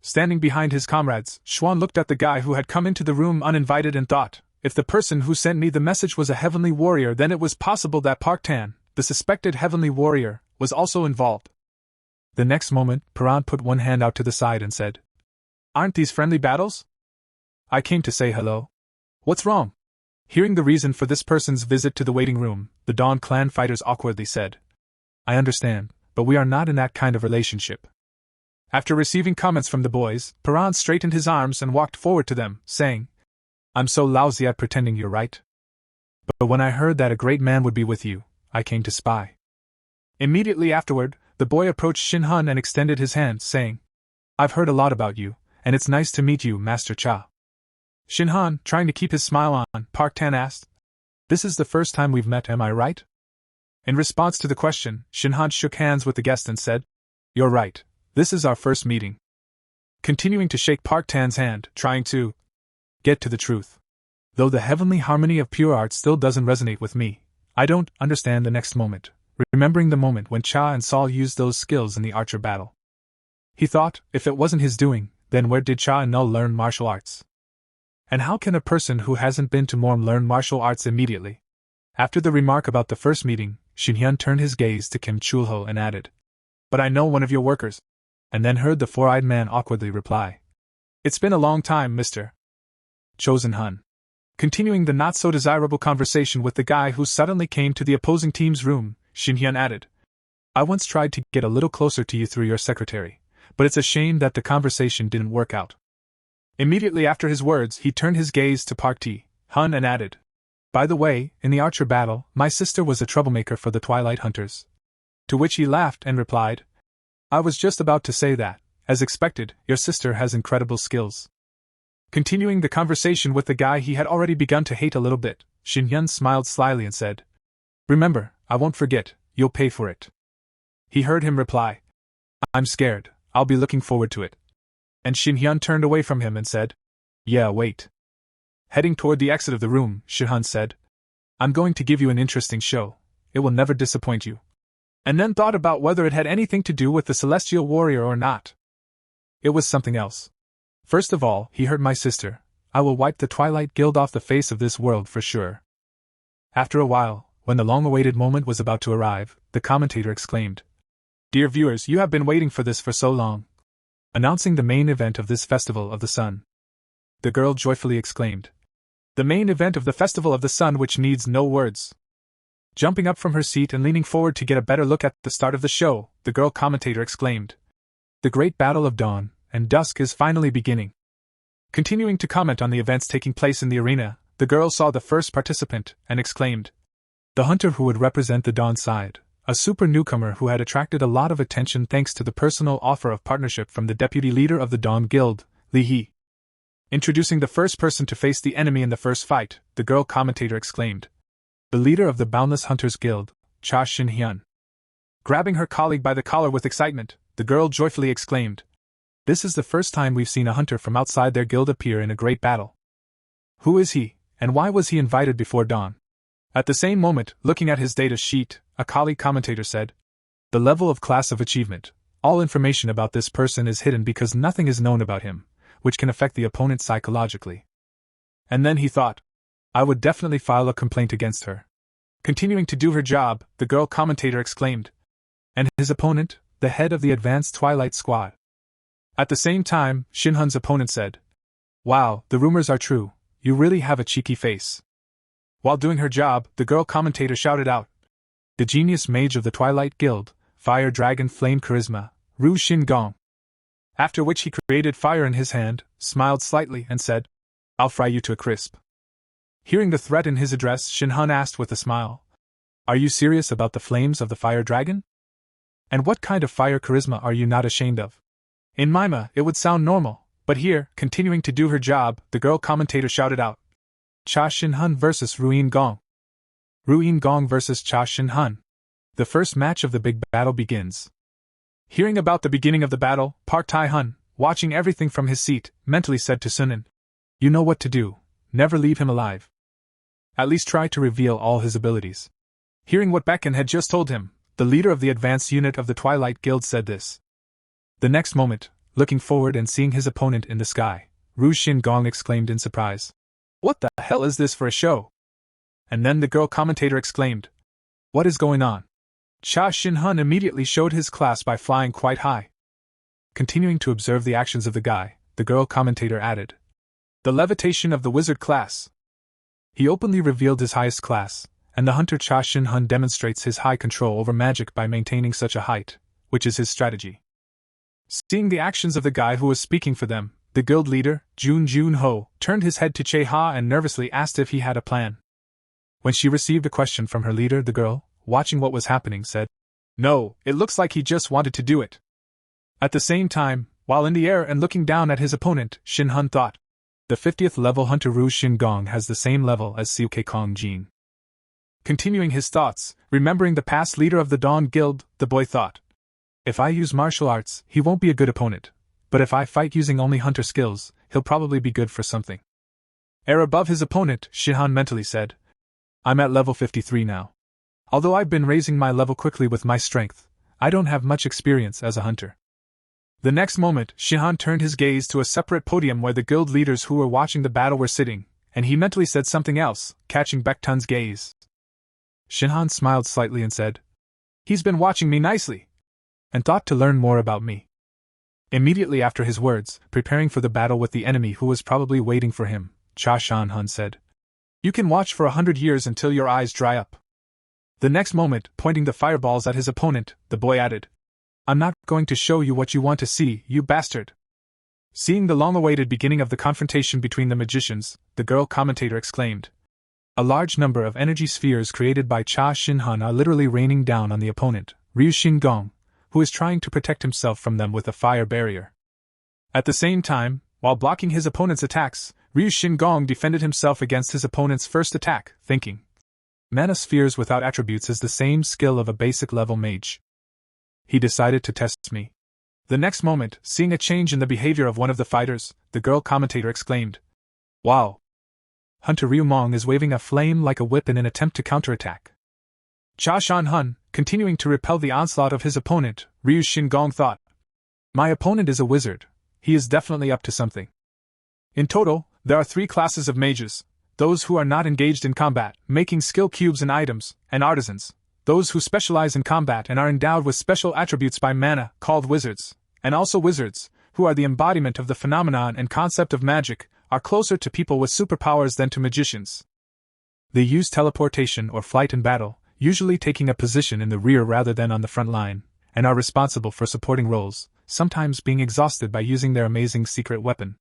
Standing behind his comrades, Xuan looked at the guy who had come into the room uninvited and thought, If the person who sent me the message was a heavenly warrior, then it was possible that Park Tan, the suspected heavenly warrior, was also involved. The next moment, Paran put one hand out to the side and said, Aren't these friendly battles? I came to say hello. What's wrong? Hearing the reason for this person's visit to the waiting room, the Dawn clan fighters awkwardly said, I understand, but we are not in that kind of relationship. After receiving comments from the boys, Paran straightened his arms and walked forward to them, saying, I'm so lousy at pretending you're right. But when I heard that a great man would be with you, I came to spy. Immediately afterward, the boy approached Shin Hun and extended his hand, saying, I've heard a lot about you, and it's nice to meet you, Master Cha. Shin Han, trying to keep his smile on, Park Tan asked, This is the first time we've met, am I right? In response to the question, Shin Han shook hands with the guest and said, You're right. This is our first meeting. Continuing to shake Park Tan's hand, trying to get to the truth. Though the heavenly harmony of pure art still doesn't resonate with me, I don't understand the next moment, remembering the moment when Cha and Saul used those skills in the archer battle. He thought, if it wasn't his doing, then where did Cha and Null learn martial arts? And how can a person who hasn't been to Morm learn martial arts immediately? After the remark about the first meeting, Shin Hyun turned his gaze to Kim Chulho and added, But I know one of your workers. And then heard the four-eyed man awkwardly reply, It's been a long time, Mr. Chosen Hun. Continuing the not-so-desirable conversation with the guy who suddenly came to the opposing team's room, Shin Hyun added, I once tried to get a little closer to you through your secretary, but it's a shame that the conversation didn't work out. Immediately after his words, he turned his gaze to Park Ji-hun and added, "By the way, in the archer battle, my sister was a troublemaker for the Twilight Hunters." To which he laughed and replied, "I was just about to say that, as expected, your sister has incredible skills." Continuing the conversation with the guy he had already begun to hate a little bit, Shin-hyun smiled slyly and said, "Remember, I won't forget, you'll pay for it." He heard him reply, "I'm scared, I'll be looking forward to it." And Shin-hyun turned away from him and said, "Yeah, wait." Heading toward the exit of the room, Shin-hyun said, "I'm going to give you an interesting show, it will never disappoint you." And then thought about whether it had anything to do with the Celestial Warrior or not. It was something else. First of all, he hurt my sister. I will wipe the Twilight Guild off the face of this world for sure. After a while, when the long-awaited moment was about to arrive, the commentator exclaimed, "Dear viewers, you have been waiting for this for so long." Announcing the main event of this Festival of the Sun. The girl joyfully exclaimed, "The main event of the Festival of the Sun which needs no words." Jumping up from her seat and leaning forward to get a better look at the start of the show, the girl commentator exclaimed, "The great battle of dawn and dusk is finally beginning." Continuing to comment on the events taking place in the arena, the girl saw the first participant and exclaimed, "The hunter who would represent the dawn side, a super newcomer who had attracted a lot of attention thanks to the personal offer of partnership from the deputy leader of the Dawn Guild, Lee Hee." Introducing the first person to face the enemy in the first fight, the girl commentator exclaimed, "The leader of the Boundless Hunters Guild, Cha Shin-hyun." Grabbing her colleague by the collar with excitement, the girl joyfully exclaimed, "This is the first time we've seen a hunter from outside their guild appear in a great battle. Who is he, and why was he invited before dawn?" At the same moment, looking at his data sheet, a colleague commentator said, "The level of class of achievement. All information about this person is hidden because nothing is known about him, which can affect the opponent psychologically." And then he thought, "I would definitely file a complaint against her." Continuing to do her job, the girl commentator exclaimed, "And his opponent, the head of the Advanced Twilight Squad." At the same time, Shin-hyun's opponent said, "Wow, the rumors are true, you really have a cheeky face." While doing her job, the girl commentator shouted out, "The genius mage of the Twilight Guild, Fire Dragon Flame Charisma, Ru Shin-gong." After which he created fire in his hand, smiled slightly and said, "I'll fry you to a crisp." Hearing the threat in his address, Shin-hyun asked with a smile, "Are you serious about the flames of the Fire Dragon? And what kind of fire charisma are you not ashamed of?" In Manhwa, it would sound normal, but here, continuing to do her job, the girl commentator shouted out, "Cha Shin-hyun vs. Ruin Gong. Ruin Gong vs. Cha Shin-hyun. The first match of the big battle begins." Hearing about the beginning of the battle, Park Tae-hun, watching everything from his seat, mentally said to Sunin, "You know what to do, never leave him alive. At least try to reveal all his abilities." Hearing what Baekhyun had just told him, the leader of the advanced unit of the Twilight Guild said this. The next moment, looking forward and seeing his opponent in the sky, Ru Shin-gong exclaimed in surprise, "What the hell is this for a show?" And then the girl commentator exclaimed, "What is going on?" Cha Shin-hyun immediately showed his class by flying quite high. Continuing to observe the actions of the guy, the girl commentator added, "The levitation of the wizard class." He openly revealed his highest class, and the hunter Cha Shin-hyun demonstrates his high control over magic by maintaining such a height, which is his strategy. Seeing the actions of the guy who was speaking for them, the guild leader, Jun-ho, turned his head to Che-ha and nervously asked if he had a plan. When she received a question from her leader, the girl, watching what was happening, said, "No, it looks like he just wanted to do it." At the same time, while in the air and looking down at his opponent, Shin-hyun thought, "The 50th level hunter Ru Shin-gong has the same level as Seok Kong-jin." Continuing his thoughts, remembering the past leader of the Dawn Guild, the boy thought, "If I use martial arts, he won't be a good opponent, but if I fight using only hunter skills, he'll probably be good for something." Air above his opponent, Shin-hyun mentally said, "I'm at level 53 now. Although I've been raising my level quickly with my strength, I don't have much experience as a hunter." The next moment, Shin-hyun turned his gaze to a separate podium where the guild leaders who were watching the battle were sitting, and he mentally said something else, catching Baekhyun's gaze. Shin-hyun smiled slightly and said, "He's been watching me nicely, and thought to learn more about me." Immediately after his words, preparing for the battle with the enemy who was probably waiting for him, Cha Shin-hyun said, "You can watch for 100 years until your eyes dry up." The next moment, pointing the fireballs at his opponent, the boy added, I'm not going to show you what you want to see, you bastard. Seeing the long-awaited beginning of the confrontation between the magicians, the girl commentator exclaimed. A large number of energy spheres created by Cha Shinhan are literally raining down on the opponent, Ryu Shingong, who is trying to protect himself from them with a fire barrier. At the same time, while blocking his opponent's attacks, Ryu Shingong defended himself against his opponent's first attack, thinking, mana spheres without attributes is the same skill of a basic level mage. He decided to test me. The next moment, seeing a change in the behavior of one of the fighters, the girl commentator exclaimed, Wow! Hunter Ryu Mong is waving a flame like a whip in an attempt to counterattack. Cha Shanhun, continuing to repel the onslaught of his opponent, Ryu Shingong thought, My opponent is a wizard. He is definitely up to something. In total, there are 3 classes of mages: those who are not engaged in combat, making skill cubes and items, and artisans; those who specialize in combat and are endowed with special attributes by mana, called wizards; and also wizards, who are the embodiment of the phenomenon and concept of magic, are closer to people with superpowers than to magicians. They use teleportation or flight in battle, usually taking a position in the rear rather than on the front line, and are responsible for supporting roles, sometimes being exhausted by using their amazing secret weapon.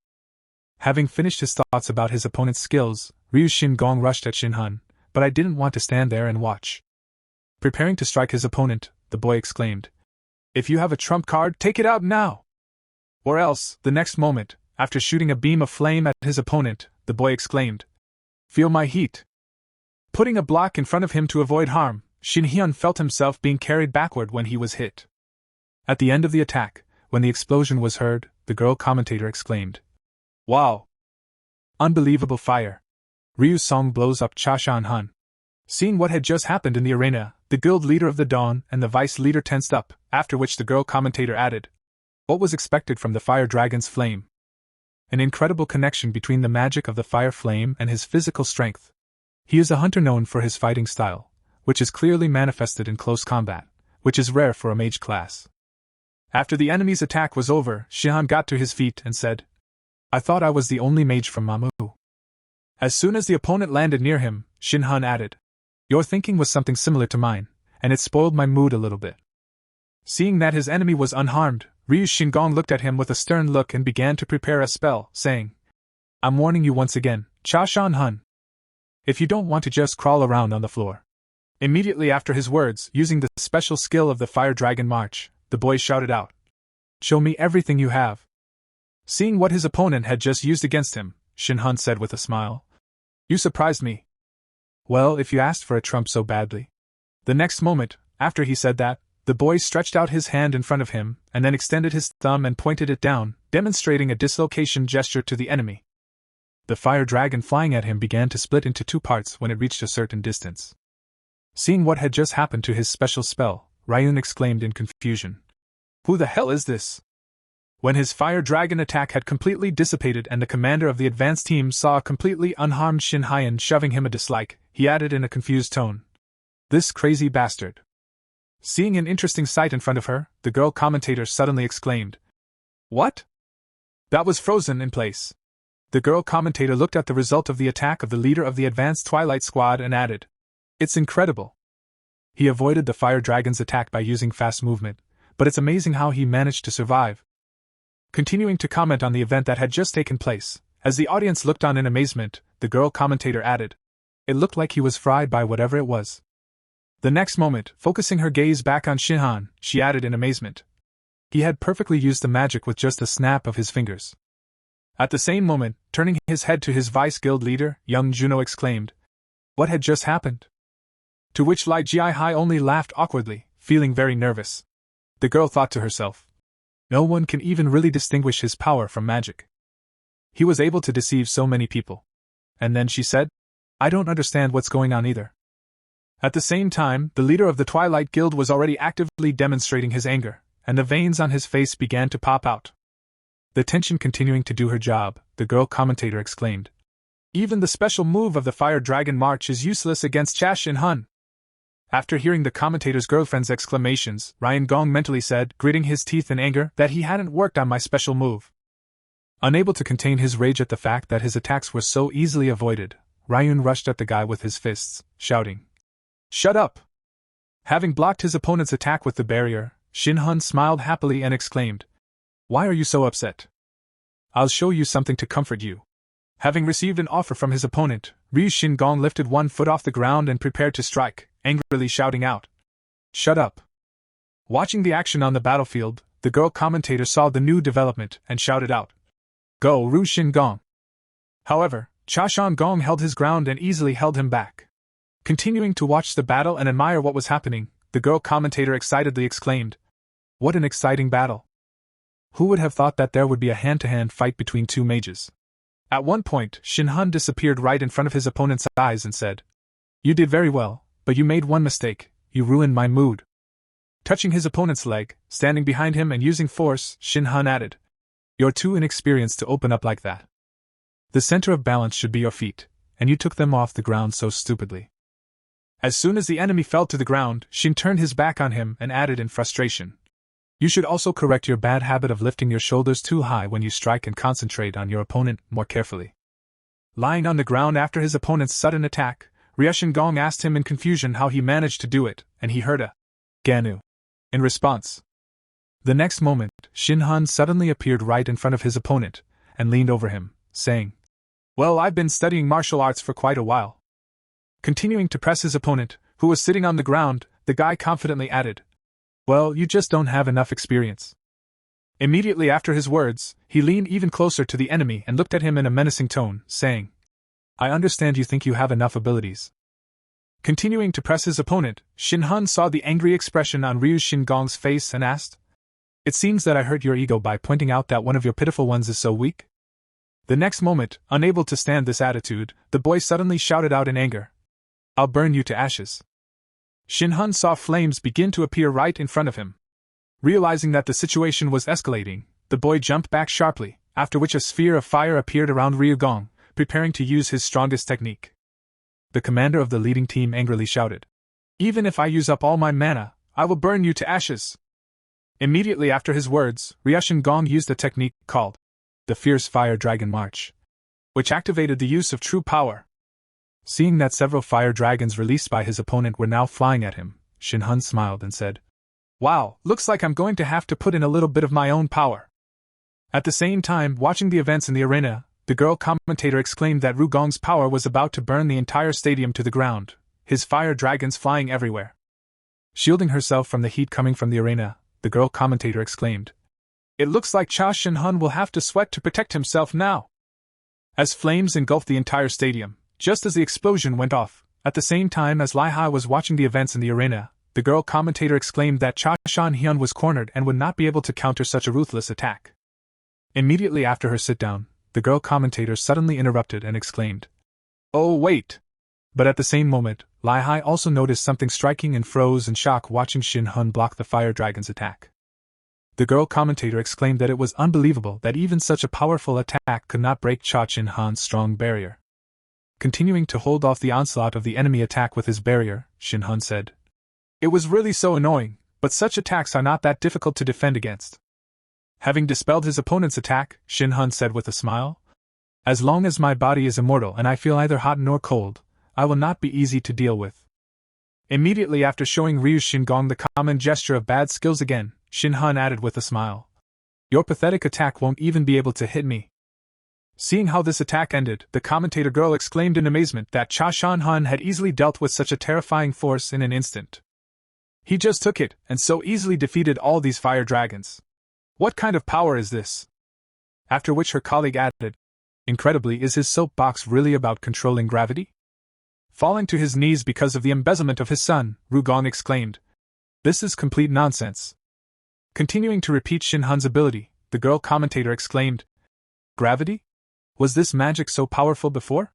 Having finished his thoughts about his opponent's skills, Ryu Shingong rushed at Shinhan, but I didn't want to stand there and watch. Preparing to strike his opponent, the boy exclaimed, If you have a trump card, take it out now! Or else, the next moment, after shooting a beam of flame at his opponent, the boy exclaimed, Feel my heat! Putting a block in front of him to avoid harm, Shinhyun felt himself being carried backward when he was hit. At the end of the attack, when the explosion was heard, the girl commentator exclaimed, Wow! Unbelievable fire! Ryu Song blows up Cha Shanhan. Seeing what had just happened in the arena, the guild leader of the Dawn and the vice leader tensed up, after which the girl commentator added, What was expected from the fire dragon's flame? An incredible connection between the magic of the fire flame and his physical strength. He is a hunter known for his fighting style, which is clearly manifested in close combat, which is rare for a mage class. After the enemy's attack was over, Shihan got to his feet and said, I thought I was the only mage from Mamu. As soon as the opponent landed near him, Shinhan added, Your thinking was something similar to mine, and it spoiled my mood a little bit. Seeing that his enemy was unharmed, Ryu Shingong looked at him with a stern look and began to prepare a spell, saying, I'm warning you once again, Cha Shanhun. If you don't want to just crawl around on the floor. Immediately after his words, using the special skill of the Fire Dragon March, the boy shouted out, Show me everything you have. Seeing what his opponent had just used against him, Shinhan said with a smile, You surprised me. Well, if you asked for a trump so badly. The next moment, after he said that, the boy stretched out his hand in front of him, and then extended his thumb and pointed it down, demonstrating a dislocation gesture to the enemy. The fire dragon flying at him began to split into 2 parts when it reached a certain distance. Seeing what had just happened to his special spell, Ryun exclaimed in confusion, Who the hell is this? When his fire dragon attack had completely dissipated and the commander of the advance team saw a completely unharmed Shin Hyan shoving him a dislike, he added in a confused tone, This crazy bastard. Seeing an interesting sight in front of her, the girl commentator suddenly exclaimed, What? That was frozen in place. The girl commentator looked at the result of the attack of the leader of the advanced Twilight Squad and added, It's incredible. He avoided the fire dragon's attack by using fast movement, but it's amazing how he managed to survive. Continuing to comment on the event that had just taken place, as the audience looked on in amazement, the girl commentator added, It looked like he was fried by whatever it was. The next moment, focusing her gaze back on Shinhan, she added in amazement, He had perfectly used the magic with just a snap of his fingers. At the same moment, turning his head to his vice guild leader, young Juno exclaimed, What had just happened? To which Lai Jia only laughed awkwardly, feeling very nervous. The girl thought to herself, No one can even really distinguish his power from magic. He was able to deceive so many people. And then she said, I don't understand what's going on either. At the same time, the leader of the Twilight Guild was already actively demonstrating his anger, and the veins on his face began to pop out. The tension continuing to do her job, the girl commentator exclaimed, Even the special move of the Fire Dragon March is useless against Cha Shin-hun. After hearing the commentator's girlfriend's exclamations, Ryan Gong mentally said, gritting his teeth in anger, that he hadn't worked on my special move. Unable to contain his rage at the fact that his attacks were so easily avoided, Ryun rushed at the guy with his fists, shouting, Shut up! Having blocked his opponent's attack with the barrier, Shin Hun smiled happily and exclaimed, "Why are you so upset? I'll show you something to comfort you." Having received an offer from his opponent, Ryu Shingong lifted one foot off the ground and prepared to strike, angrily shouting out, "Shut up!" Watching the action on the battlefield, the girl commentator saw the new development and shouted out, "Go, Ryu Shingong!" However, Cha Shan Gong held his ground and easily held him back. Continuing to watch the battle and admire what was happening, the girl commentator excitedly exclaimed, "What an exciting battle! Who would have thought that there would be a hand-to-hand fight between two mages?" At one point, Shin Hun disappeared right in front of his opponent's eyes and said, "You did very well, but you made one mistake, you ruined my mood." Touching his opponent's leg, standing behind him and using force, Shin Hun added, "You're too inexperienced to open up like that. The center of balance should be your feet, and you took them off the ground so stupidly." As soon as the enemy fell to the ground, Shin turned his back on him and added in frustration, "You should also correct your bad habit of lifting your shoulders too high when you strike and concentrate on your opponent more carefully." Lying on the ground after his opponent's sudden attack, Ryushin Gong asked him in confusion how he managed to do it, and he heard a "Ganu" in response. The next moment, Shin Han suddenly appeared right in front of his opponent, and leaned over him, saying, "Well, I've been studying martial arts for quite a while." Continuing to press his opponent, who was sitting on the ground, the guy confidently added, "Well, you just don't have enough experience." Immediately after his words, he leaned even closer to the enemy and looked at him in a menacing tone, saying, "I understand you think you have enough abilities." Continuing to press his opponent, Shin Hun saw the angry expression on Ryu Shingong's face and asked, "It seems that I hurt your ego by pointing out that one of your pitiful ones is so weak?" The next moment, unable to stand this attitude, the boy suddenly shouted out in anger, "I'll burn you to ashes." Shin Hun saw flames begin to appear right in front of him. Realizing that the situation was escalating, the boy jumped back sharply, after which a sphere of fire appeared around Ryu Gong, preparing to use his strongest technique. The commander of the leading team angrily shouted, "Even if I use up all my mana, I will burn you to ashes." Immediately after his words, Ryushin Gong used a technique called the Fierce Fire Dragon March, which activated the use of true power. Seeing that several fire dragons released by his opponent were now flying at him, Shin Hun smiled and said, "Wow, looks like I'm going to have to put in a little bit of my own power." At the same time, watching the events in the arena, the girl commentator exclaimed that Ryu Gong's power was about to burn the entire stadium to the ground, his fire dragons flying everywhere. Shielding herself from the heat coming from the arena, the girl commentator exclaimed, "It looks like Cha Shin Hun will have to sweat to protect himself now." As flames engulfed the entire stadium, just as the explosion went off, at the same time as Lai Hai was watching the events in the arena, the girl commentator exclaimed that Cha Shan Hyun was cornered and would not be able to counter such a ruthless attack. Immediately after her sit-down, the girl commentator suddenly interrupted and exclaimed, "Oh, wait!" But at the same moment, Lai Hai also noticed something striking and froze in shock watching Shin Hun block the fire dragon's attack. The girl commentator exclaimed that it was unbelievable that even such a powerful attack could not break Cha Shin Han's strong barrier. Continuing to hold off the onslaught of the enemy attack with his barrier, Shin Hun said, "It was really so annoying, but such attacks are not that difficult to defend against." Having dispelled his opponent's attack, Shin Hun said with a smile, "As long as my body is immortal and I feel neither hot nor cold, I will not be easy to deal with." Immediately after showing Ryu Shingong the common gesture of bad skills again, Shin Hun added with a smile, "Your pathetic attack won't even be able to hit me." Seeing how this attack ended, the commentator girl exclaimed in amazement that Cha Shan Hun had easily dealt with such a terrifying force in an instant. He just took it, and so easily defeated all these fire dragons. What kind of power is this? After which her colleague added, "Incredibly, is his soapbox really about controlling gravity?" Falling to his knees because of the embezzlement of his son, Ryu Gong exclaimed, "This is complete nonsense." Continuing to repeat Shin Hun's ability, the girl commentator exclaimed, "Gravity? Was this magic so powerful before?"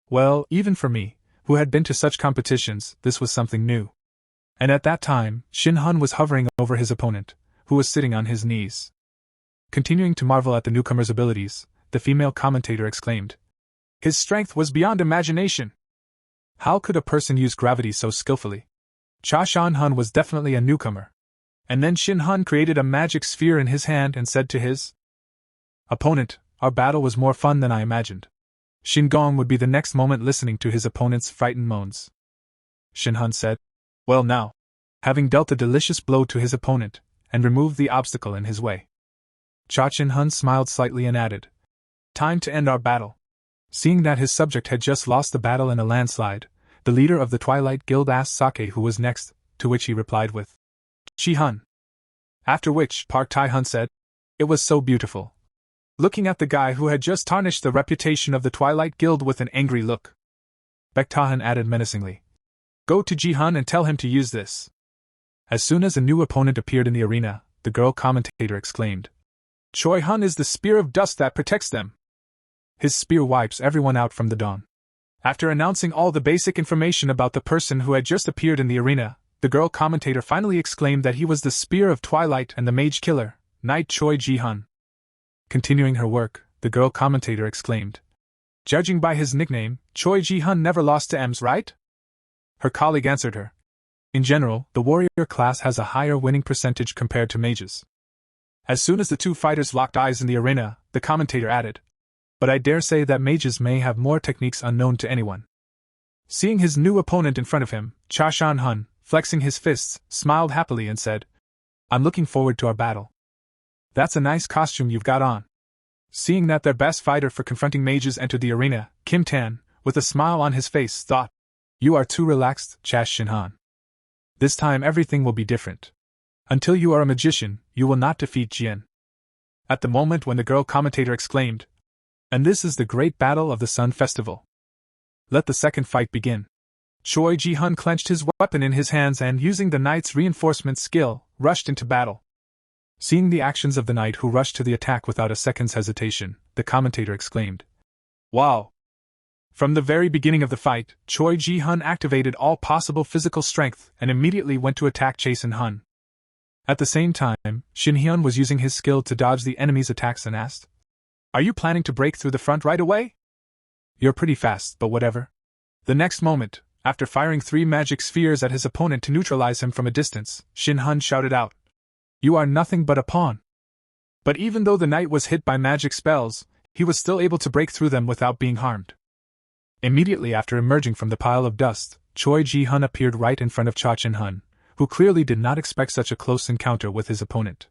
Well, even for me, who had been to such competitions, this was something new. And at that time, Shin Hun was hovering over his opponent, who was sitting on his knees. Continuing to marvel at the newcomer's abilities, the female commentator exclaimed, "His strength was beyond imagination! How could a person use gravity so skillfully?" Cha Shan Hun was definitely a newcomer. And then Shin Hun created a magic sphere in his hand and said to his opponent, "Our battle was more fun than I imagined." Shin Gong would be the next moment listening to his opponent's frightened moans. Shin Hun said, "Well now, having dealt a delicious blow to his opponent and removed the obstacle in his way. Cha Chin-hun smiled slightly and added, "Time to end our battle." Seeing that his subject had just lost the battle in a landslide, the leader of the Twilight Guild asked Sake who was next, to which he replied with, "Chi-hun." After which Park Tai-hun said, "It was so beautiful," looking at the guy who had just tarnished the reputation of the Twilight Guild with an angry look. Baek Ta-hun added menacingly, "Go to Ji-hun and tell him to use this." As soon as a new opponent appeared in the arena, the girl commentator exclaimed, "Choi-hun is the spear of dust that protects them. His spear wipes everyone out from the dawn." After announcing all the basic information about the person who had just appeared in the arena, the girl commentator finally exclaimed that he was the Spear of Twilight and the Mage Killer, Knight Choi Ji-hun. Continuing her work, the girl commentator exclaimed, "Judging by his nickname, Choi Ji-hun never lost to Ems, right?" Her colleague answered her, "In general, the warrior class has a higher winning percentage compared to mages." As soon as the two fighters locked eyes in the arena, the commentator added, "But I dare say that mages may have more techniques unknown to anyone." Seeing his new opponent in front of him, Cha Shan-hun, flexing his fists, smiled happily and said, "I'm looking forward to our battle. That's a nice costume you've got on." Seeing that their best fighter for confronting mages entered the arena, Kim Tan, with a smile on his face, thought, "You are too relaxed, Cha Shin-han. This time everything will be different. Until you are a magician, you will not defeat Jian." At the moment when the girl commentator exclaimed, "And this is the great battle of the Sun Festival. Let the second fight begin." Choi Ji-hun clenched his weapon in his hands and, using the knight's reinforcement skill, rushed into battle. Seeing the actions of the knight who rushed to the attack without a second's hesitation, the commentator exclaimed, "Wow!" From the very beginning of the fight, Choi Ji-hun activated all possible physical strength and immediately went to attack Jason-hun. At the same time, Shin-hyun was using his skill to dodge the enemy's attacks and asked, "Are you planning to break through the front right away?" "You're pretty fast, but whatever." The next moment, after firing 3 magic spheres at his opponent to neutralize him from a distance, Shin-hun shouted out, "You are nothing but a pawn." But even though the knight was hit by magic spells, he was still able to break through them without being harmed. Immediately after emerging from the pile of dust, Choi Ji-hun appeared right in front of Cha Chin-hun, who clearly did not expect such a close encounter with his opponent.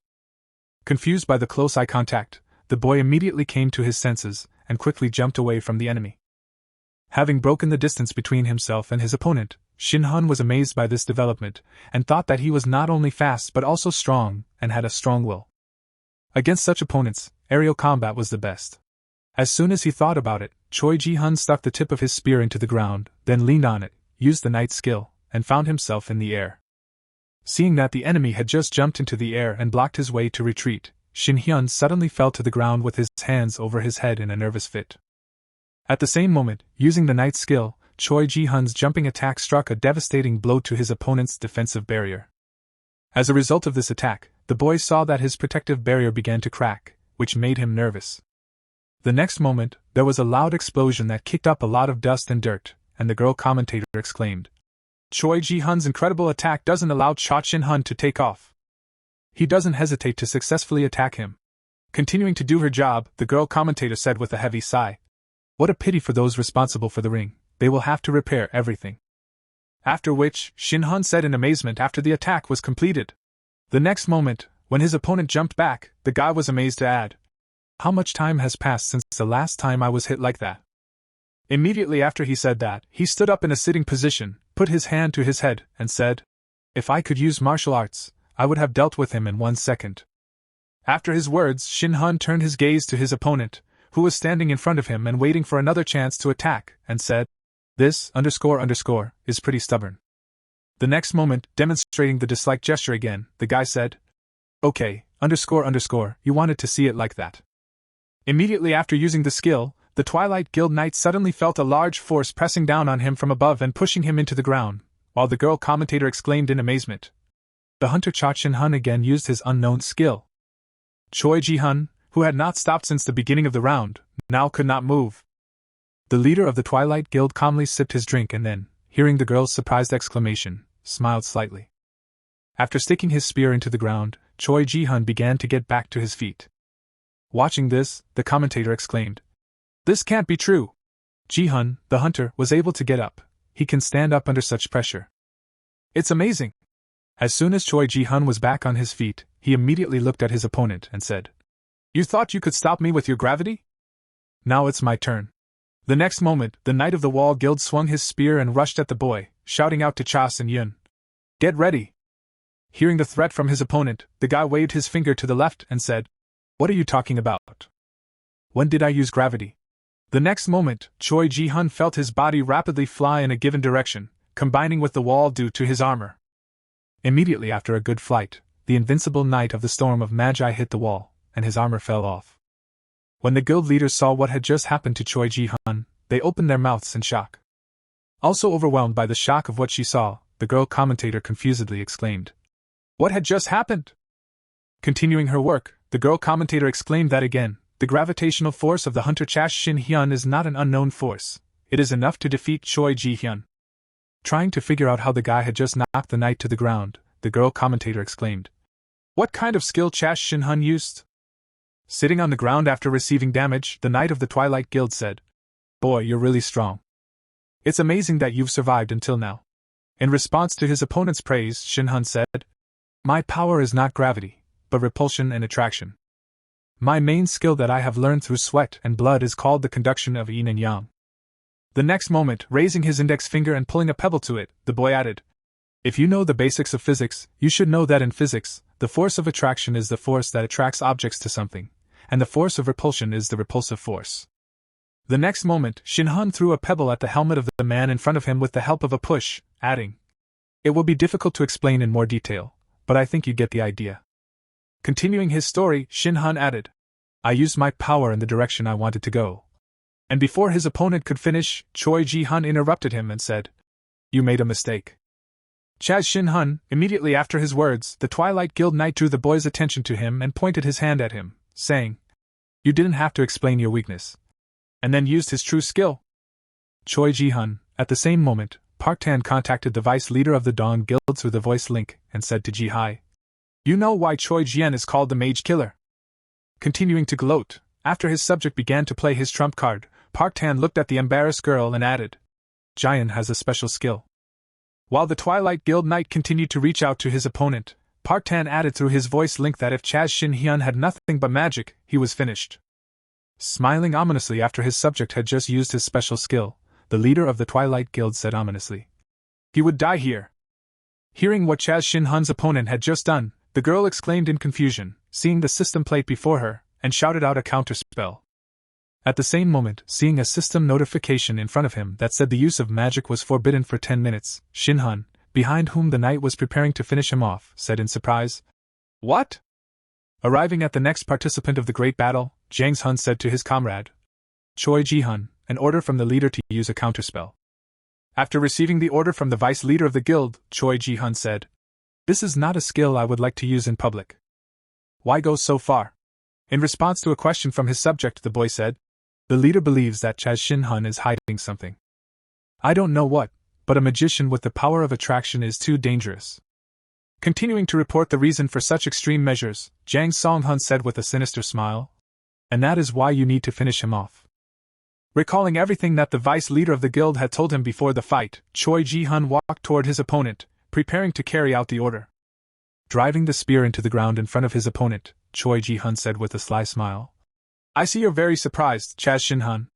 Confused by the close eye contact, the boy immediately came to his senses and quickly jumped away from the enemy. Having broken the distance between himself and his opponent, Shin-hun was amazed by this development and thought that he was not only fast but also strong and had a strong will. Against such opponents, aerial combat was the best. As soon as he thought about it, Choi Ji-hun stuck the tip of his spear into the ground, then leaned on it, used the knight's skill, and found himself in the air. Seeing that the enemy had just jumped into the air and blocked his way to retreat, Shin-hyun suddenly fell to the ground with his hands over his head in a nervous fit. At the same moment, using the knight's skill, Choi Ji-hun's jumping attack struck a devastating blow to his opponent's defensive barrier. As a result of this attack, the boy saw that his protective barrier began to crack, which made him nervous. The next moment, there was a loud explosion that kicked up a lot of dust and dirt, and the girl commentator exclaimed, "Choi Ji-hun's incredible attack doesn't allow Cha Chin-hun to take off. He doesn't hesitate to successfully attack him." Continuing to do her job, the girl commentator said with a heavy sigh, "What a pity for those responsible for the ring, they will have to repair everything." After which, Shin-hun said in amazement after the attack was completed. The next moment, when his opponent jumped back, the guy was amazed to add, "How much time has passed since the last time I was hit like that?" Immediately after he said that, he stood up in a sitting position, put his hand to his head, and said, "If I could use martial arts, I would have dealt with him in 1 second." After his words, Shin-hun turned his gaze to his opponent, who was standing in front of him and waiting for another chance to attack, and said, "This, is pretty stubborn." The next moment, demonstrating the dislike gesture again, the guy said, "Okay, you wanted to see it like that." Immediately after using the skill, the Twilight Guild Knight suddenly felt a large force pressing down on him from above and pushing him into the ground, while the girl commentator exclaimed in amazement. The hunter Cha Chin-hun again used his unknown skill. Choi Ji-hun, who had not stopped since the beginning of the round, now could not move. The leader of the Twilight Guild calmly sipped his drink and then, hearing the girl's surprised exclamation, smiled slightly. After sticking his spear into the ground, Choi Ji-hun began to get back to his feet. Watching this, the commentator exclaimed, "This can't be true! Ji-hun, the hunter, was able to get up. He can stand up under such pressure. It's amazing!" As soon as Choi Ji-hun was back on his feet, he immediately looked at his opponent and said, "You thought you could stop me with your gravity? Now it's my turn." The next moment, the Knight of the Wall Guild swung his spear and rushed at the boy, shouting out to Chas and Yun, "Get ready!" Hearing the threat from his opponent, the guy waved his finger to the left and said, "What are you talking about? When did I use gravity?" The next moment, Choi Ji-hun felt his body rapidly fly in a given direction, combining with the wall due to his armor. Immediately after a good flight, the invincible Knight of the Storm of Magi hit the wall, and his armor fell off. When the guild leaders saw what had just happened to Choi Ji-hun, they opened their mouths in shock. Also overwhelmed by the shock of what she saw, the girl commentator confusedly exclaimed, "What had just happened?" Continuing her work, the girl commentator exclaimed that again, the gravitational force of the hunter Chas Shin-hyun is not an unknown force, it is enough to defeat Choi Ji-hyun. Trying to figure out how the guy had just knocked the knight to the ground, the girl commentator exclaimed, "What kind of skill Chas Shin-hyun used?" Sitting on the ground after receiving damage, the Knight of the Twilight Guild said, "Boy, you're really strong. It's amazing that you've survived until now." In response to his opponent's praise, Shin-hyun said, "My power is not gravity, but repulsion and attraction. My main skill that I have learned through sweat and blood is called the conduction of yin and yang." The next moment, raising his index finger and pulling a pebble to it, the boy added, "If you know the basics of physics, you should know that in physics, the force of attraction is the force that attracts objects to something, and the force of repulsion is the repulsive force." The next moment, Shin-hyun threw a pebble at the helmet of the man in front of him with the help of a push, adding, "It will be difficult to explain in more detail, but I think you get the idea." Continuing his story, Shin-hyun added, "I used my power in the direction I wanted to go." And before his opponent could finish, Choi Ji-hun interrupted him and said, "You made a mistake." Chas Shin-hyun, immediately after his words, the Twilight Guild Knight drew the boy's attention to him and pointed his hand at him, saying, "You didn't have to explain your weakness." And then used his true skill. Choi Ji-hun, at the same moment, Park Tan contacted the vice leader of the Dawn Guild through the voice link and said to Ji-hai, "You know why Choi Jian is called the Mage Killer?" Continuing to gloat, after his subject began to play his trump card, Park Tan looked at the embarrassed girl and added, "Jian has a special skill." While the Twilight Guild Knight continued to reach out to his opponent, Park Tan added through his voice link that if Chas Shin-hyun had nothing but magic, he was finished. Smiling ominously after his subject had just used his special skill, the leader of the Twilight Guild said ominously, "He would die here." Hearing what Chas Shin-hyun's opponent had just done, the girl exclaimed in confusion, seeing the system plate before her, and shouted out a counterspell. At the same moment, seeing a system notification in front of him that said the use of magic was forbidden for 10 minutes, Shin-hyun, behind whom the knight was preparing to finish him off, said in surprise, "What?" Arriving at the next participant of the great battle, Jang Hun said to his comrade, "Choi Ji-hun, an order from the leader to use a counterspell." After receiving the order from the vice leader of the guild, Choi Ji-hun said, "This is not a skill I would like to use in public." "Why go so far?" In response to a question from his subject, the boy said, "The leader believes that Chas Shin-hyun is hiding something. I don't know what, but a magician with the power of attraction is too dangerous." Continuing to report the reason for such extreme measures, Jang Song-hun said with a sinister smile, "And that is why you need to finish him off." Recalling everything that the vice leader of the guild had told him before the fight, Choi Ji-hun walked toward his opponent, preparing to carry out the order. Driving the spear into the ground in front of his opponent, Choi Ji-hun said with a sly smile, "I see you're very surprised, Chas Shin-hyun.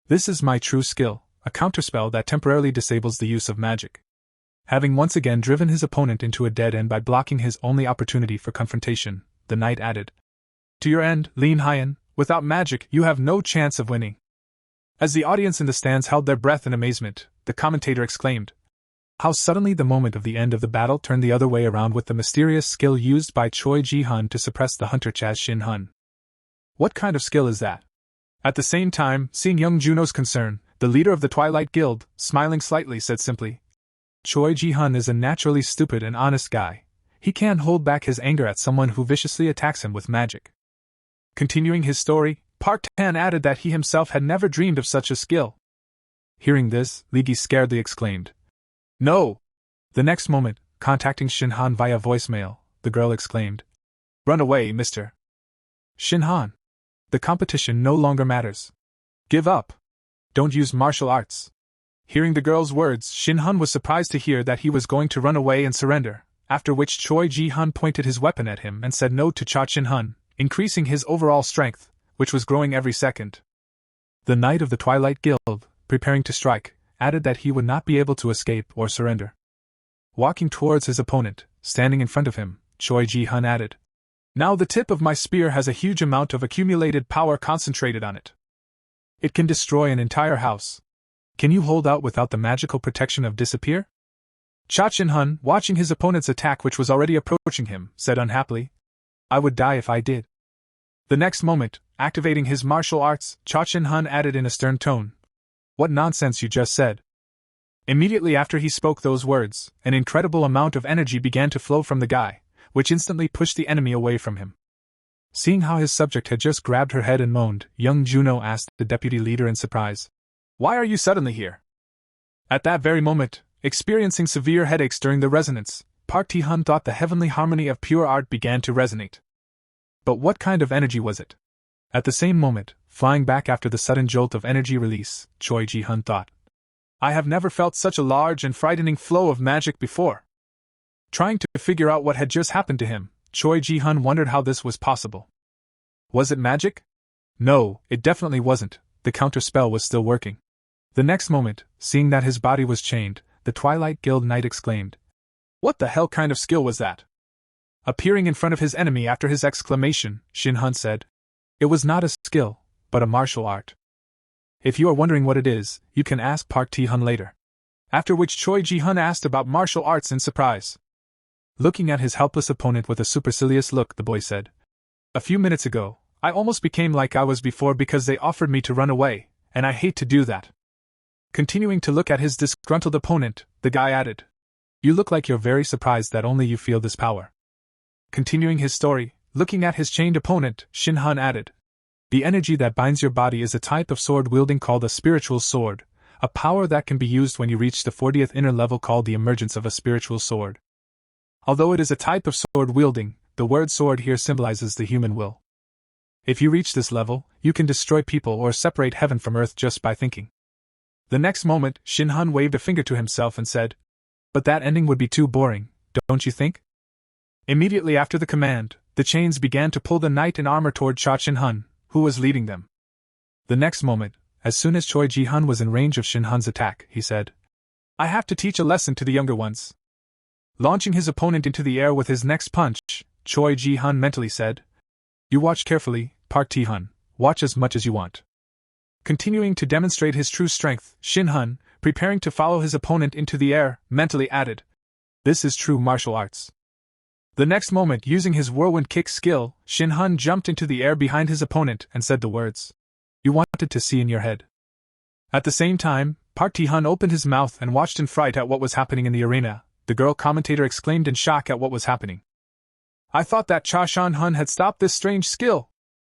This is my true skill, a counterspell that temporarily disables the use of magic." Having once again driven his opponent into a dead end by blocking his only opportunity for confrontation, the knight added, "To your end, Lin Hyen, without magic you have no chance of winning." As the audience in the stands held their breath in amazement, the commentator exclaimed, "How suddenly the moment of the end of the battle turned the other way around with the mysterious skill used by Choi Ji-hun to suppress the hunter Chas Shin-hyun. What kind of skill is that?" At the same time, seeing young Juno's concern, the leader of the Twilight Guild, smiling slightly, said simply, "Choi Ji-hun is a naturally stupid and honest guy. He can't hold back his anger at someone who viciously attacks him with magic." Continuing his story, Park Tan added that he himself had never dreamed of such a skill. Hearing this, Lee Gi scaredly exclaimed, "No!" The next moment, contacting Shin-han via voicemail, the girl exclaimed, "Run away, Mr. Shin-han. The competition no longer matters. Give up. Don't use martial arts." Hearing the girl's words, Shin-han was surprised to hear that he was going to run away and surrender, after which Choi Ji-hun pointed his weapon at him and said no to Cha Chin-hun, increasing his overall strength, which was growing every second. The Knight of the Twilight Guild, preparing to strike, added that he would not be able to escape or surrender. Walking towards his opponent, standing in front of him, Choi Ji-hun added, "Now the tip of my spear has a huge amount of accumulated power concentrated on it. It can destroy an entire house. Can you hold out without the magical protection of disappear?" Cha Chin-hun, watching his opponent's attack which was already approaching him, said unhappily, "I would die if I did." The next moment, activating his martial arts, Cha Chin-hun added in a stern tone, "What nonsense you just said." Immediately after he spoke those words, an incredible amount of energy began to flow from the guy, which instantly pushed the enemy away from him. Seeing how his subject had just grabbed her head and moaned, young Juno asked the deputy leader in surprise, "Why are you suddenly here?" At that very moment, experiencing severe headaches during the resonance, Park Ti-hun thought the heavenly harmony of pure art began to resonate. But what kind of energy was it? At the same moment, flying back after the sudden jolt of energy release, Choi Ji-hun thought, "I have never felt such a large and frightening flow of magic before." Trying to figure out what had just happened to him, Choi Ji-hun wondered how this was possible. Was it magic? No, it definitely wasn't. The counter spell was still working. The next moment, seeing that his body was chained, the Twilight Guild Knight exclaimed, "What the hell kind of skill was that?" Appearing in front of his enemy after his exclamation, Shin-hun said, "It was not a skill, but a martial art. If you are wondering what it is, you can ask Park Ti-hun later." After which Choi Ji-hun asked about martial arts in surprise. Looking at his helpless opponent with a supercilious look, the boy said, "A few minutes ago, I almost became like I was before because they offered me to run away, and I hate to do that." Continuing to look at his disgruntled opponent, the guy added, "You look like you're very surprised that only you feel this power." Continuing his story, looking at his chained opponent, Shin-hun added, "The energy that binds your body is a type of sword wielding called a spiritual sword, a power that can be used when you reach the 40th inner level called the emergence of a spiritual sword. Although it is a type of sword wielding, the word sword here symbolizes the human will. If you reach this level, you can destroy people or separate heaven from earth just by thinking." The next moment, Shin-hun waved a finger to himself and said, "But that ending would be too boring, don't you think?" Immediately after the command, the chains began to pull the knight in armor toward Cha Chin-hun, who was leading them. The next moment, as soon as Choi Ji-hun was in range of Shin-hun's attack, he said, "I have to teach a lesson to the younger ones." Launching his opponent into the air with his next punch, Choi Ji-hun mentally said, "You watch carefully, Park Ti-hun, watch as much as you want." Continuing to demonstrate his true strength, Shin-hun, preparing to follow his opponent into the air, mentally added, "This is true martial arts." The next moment, using his whirlwind kick skill, Shin-hun jumped into the air behind his opponent and said the words, "You wanted to see in your head." At the same time, Park Ti-hun opened his mouth and watched in fright at what was happening in the arena. The girl commentator exclaimed in shock at what was happening. "I thought that Cha Chin-hun had stopped this strange skill."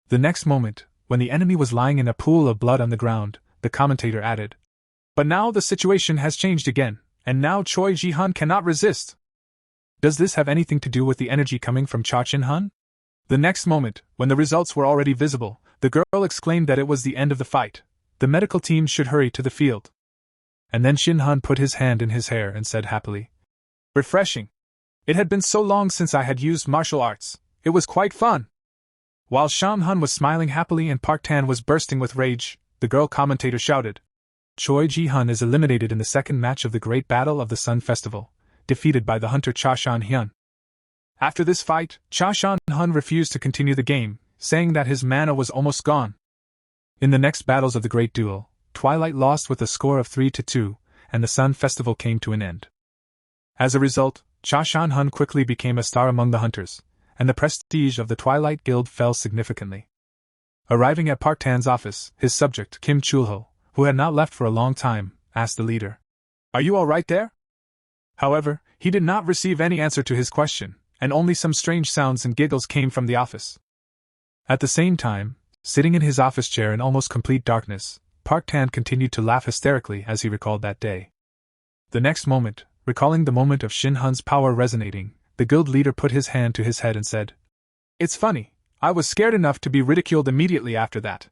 The next moment, when the enemy was lying in a pool of blood on the ground, the commentator added, "But now the situation has changed again, and now Choi Ji-hun cannot resist. Does this have anything to do with the energy coming from Cha Chin-hun?" The next moment, when the results were already visible, the girl exclaimed that it was the end of the fight. The medical team should hurry to the field. And then Shin-hun put his hand in his hair and said happily, "Refreshing. It had been so long since I had used martial arts. It was quite fun." While Shan-hun was smiling happily and Park Tan was bursting with rage, the girl commentator shouted, "Choi Ji-hun is eliminated in the second match of the Great Battle of the Sun Festival, defeated by the hunter Cha Shan-hyun." After this fight, Cha Shan-hun refused to continue the game, saying that his mana was almost gone. In the next battles of the Great Duel, Twilight lost with a score of 3-2, and the Sun Festival came to an end. As a result, Cha Shan-hun quickly became a star among the hunters, and the prestige of the Twilight Guild fell significantly. Arriving at Park Tan's office, his subject, Kim Chul-ho, who had not left for a long time, asked the leader, "Are you all right there?" However, he did not receive any answer to his question, and only some strange sounds and giggles came from the office. At the same time, sitting in his office chair in almost complete darkness, Park Tan continued to laugh hysterically as he recalled that day. The next moment, recalling the moment of Shin-hun's power resonating, the guild leader put his hand to his head and said, "It's funny, I was scared enough to be ridiculed immediately after that."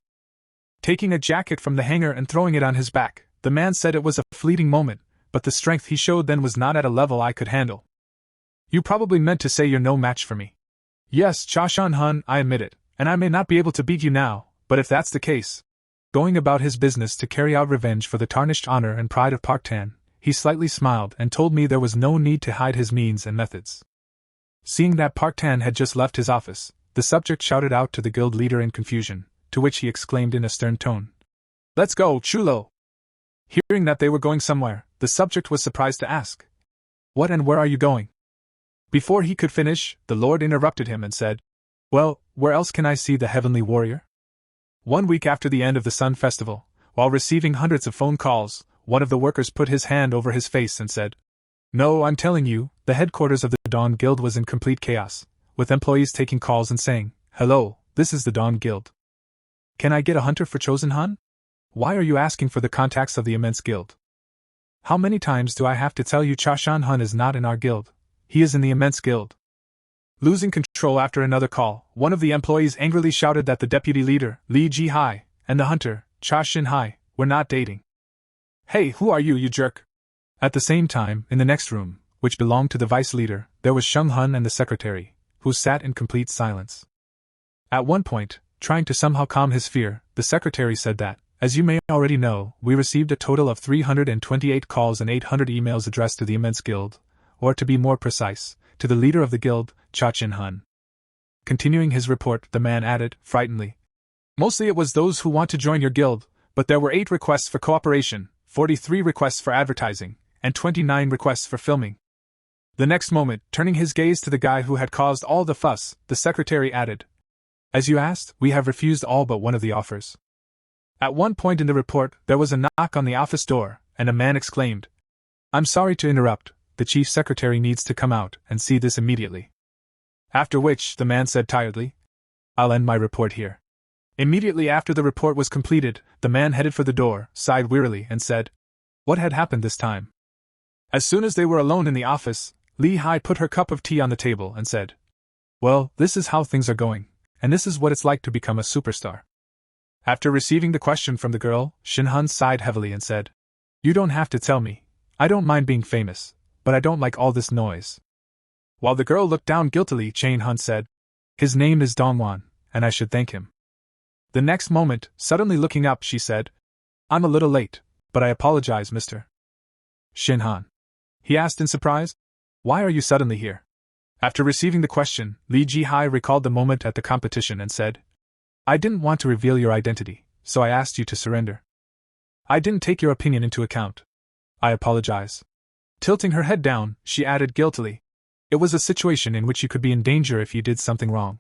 Taking a jacket from the hanger and throwing it on his back, the man said it was a fleeting moment, but the strength he showed then was not at a level I could handle. You probably meant to say you're no match for me. Yes, Cha Shan Hun, I admit it, and I may not be able to beat you now, but if that's the case. Going about his business to carry out revenge for the tarnished honor and pride of Park Tan, he slightly smiled and told me there was no need to hide his means and methods. Seeing that Park Tan had just left his office, the subject shouted out to the guild leader in confusion, to which he exclaimed in a stern tone, "Let's go, Chulo!" Hearing that they were going somewhere, the subject was surprised to ask, "What and where are you going?" Before he could finish, the Lord interrupted him and said, "Well, where else can I see the heavenly warrior?" 1 week after the end of the Sun Festival, while receiving hundreds of phone calls, one of the workers put his hand over his face and said, "No, I'm telling you, the headquarters of the Dawn Guild was in complete chaos, with employees taking calls and saying, 'Hello, this is the Dawn Guild. Can I get a hunter for Chosen Han? Why are you asking for the contacts of the immense guild? How many times do I have to tell you Cha Shan Hun is not in our guild? He is in the immense guild.'" Losing control after another call, one of the employees angrily shouted that the deputy leader, Li Ji Hai, and the hunter, Cha Shin Hai, were not dating. "Hey, who are you jerk?" At the same time, in the next room, which belonged to the vice leader, there was Sheng Hun and the secretary, who sat in complete silence. At one point, trying to somehow calm his fear, the secretary said that, "As you may already know, we received a total of 328 calls and 800 emails addressed to the immense guild, or to be more precise, to the leader of the guild, Cha Chin Hun." Continuing his report, the man added, frighteningly, "Mostly it was those who want to join your guild, but there were 8 requests for cooperation, 43 requests for advertising, and 29 requests for filming." The next moment, turning his gaze to the guy who had caused all the fuss, the secretary added, "As you asked, we have refused all but one of the offers." At one point in the report, there was a knock on the office door, and a man exclaimed, "I'm sorry to interrupt, the chief secretary needs to come out and see this immediately." After which, the man said tiredly, "I'll end my report here." Immediately after the report was completed, the man headed for the door, sighed wearily, and said, "What had happened this time?" As soon as they were alone in the office, Li Hai put her cup of tea on the table and said, "Well, this is how things are going, and this is what it's like to become a superstar." After receiving the question from the girl, Shin Hun sighed heavily and said, "You don't have to tell me. I don't mind being famous, but I don't like all this noise." While the girl looked down guiltily, Chain Hun said, "His name is Dongwan, and I should thank him." The next moment, suddenly looking up, she said, "I'm a little late, but I apologize, Mr. Shin Han." He asked in surprise, "Why are you suddenly here?" After receiving the question, Li Ji Hai recalled the moment at the competition and said, "I didn't want to reveal your identity, so I asked you to surrender. I didn't take your opinion into account. I apologize." Tilting her head down, she added guiltily, "It was a situation in which you could be in danger if you did something wrong."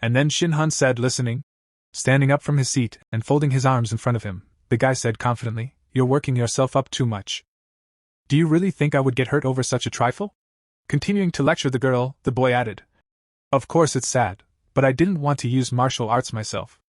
And then Shin Han said, listening. Standing up from his seat and folding his arms in front of him, the guy said confidently, "You're working yourself up too much. Do you really think I would get hurt over such a trifle?" Continuing to lecture the girl, the boy added, "Of course it's sad, but I didn't want to use martial arts myself.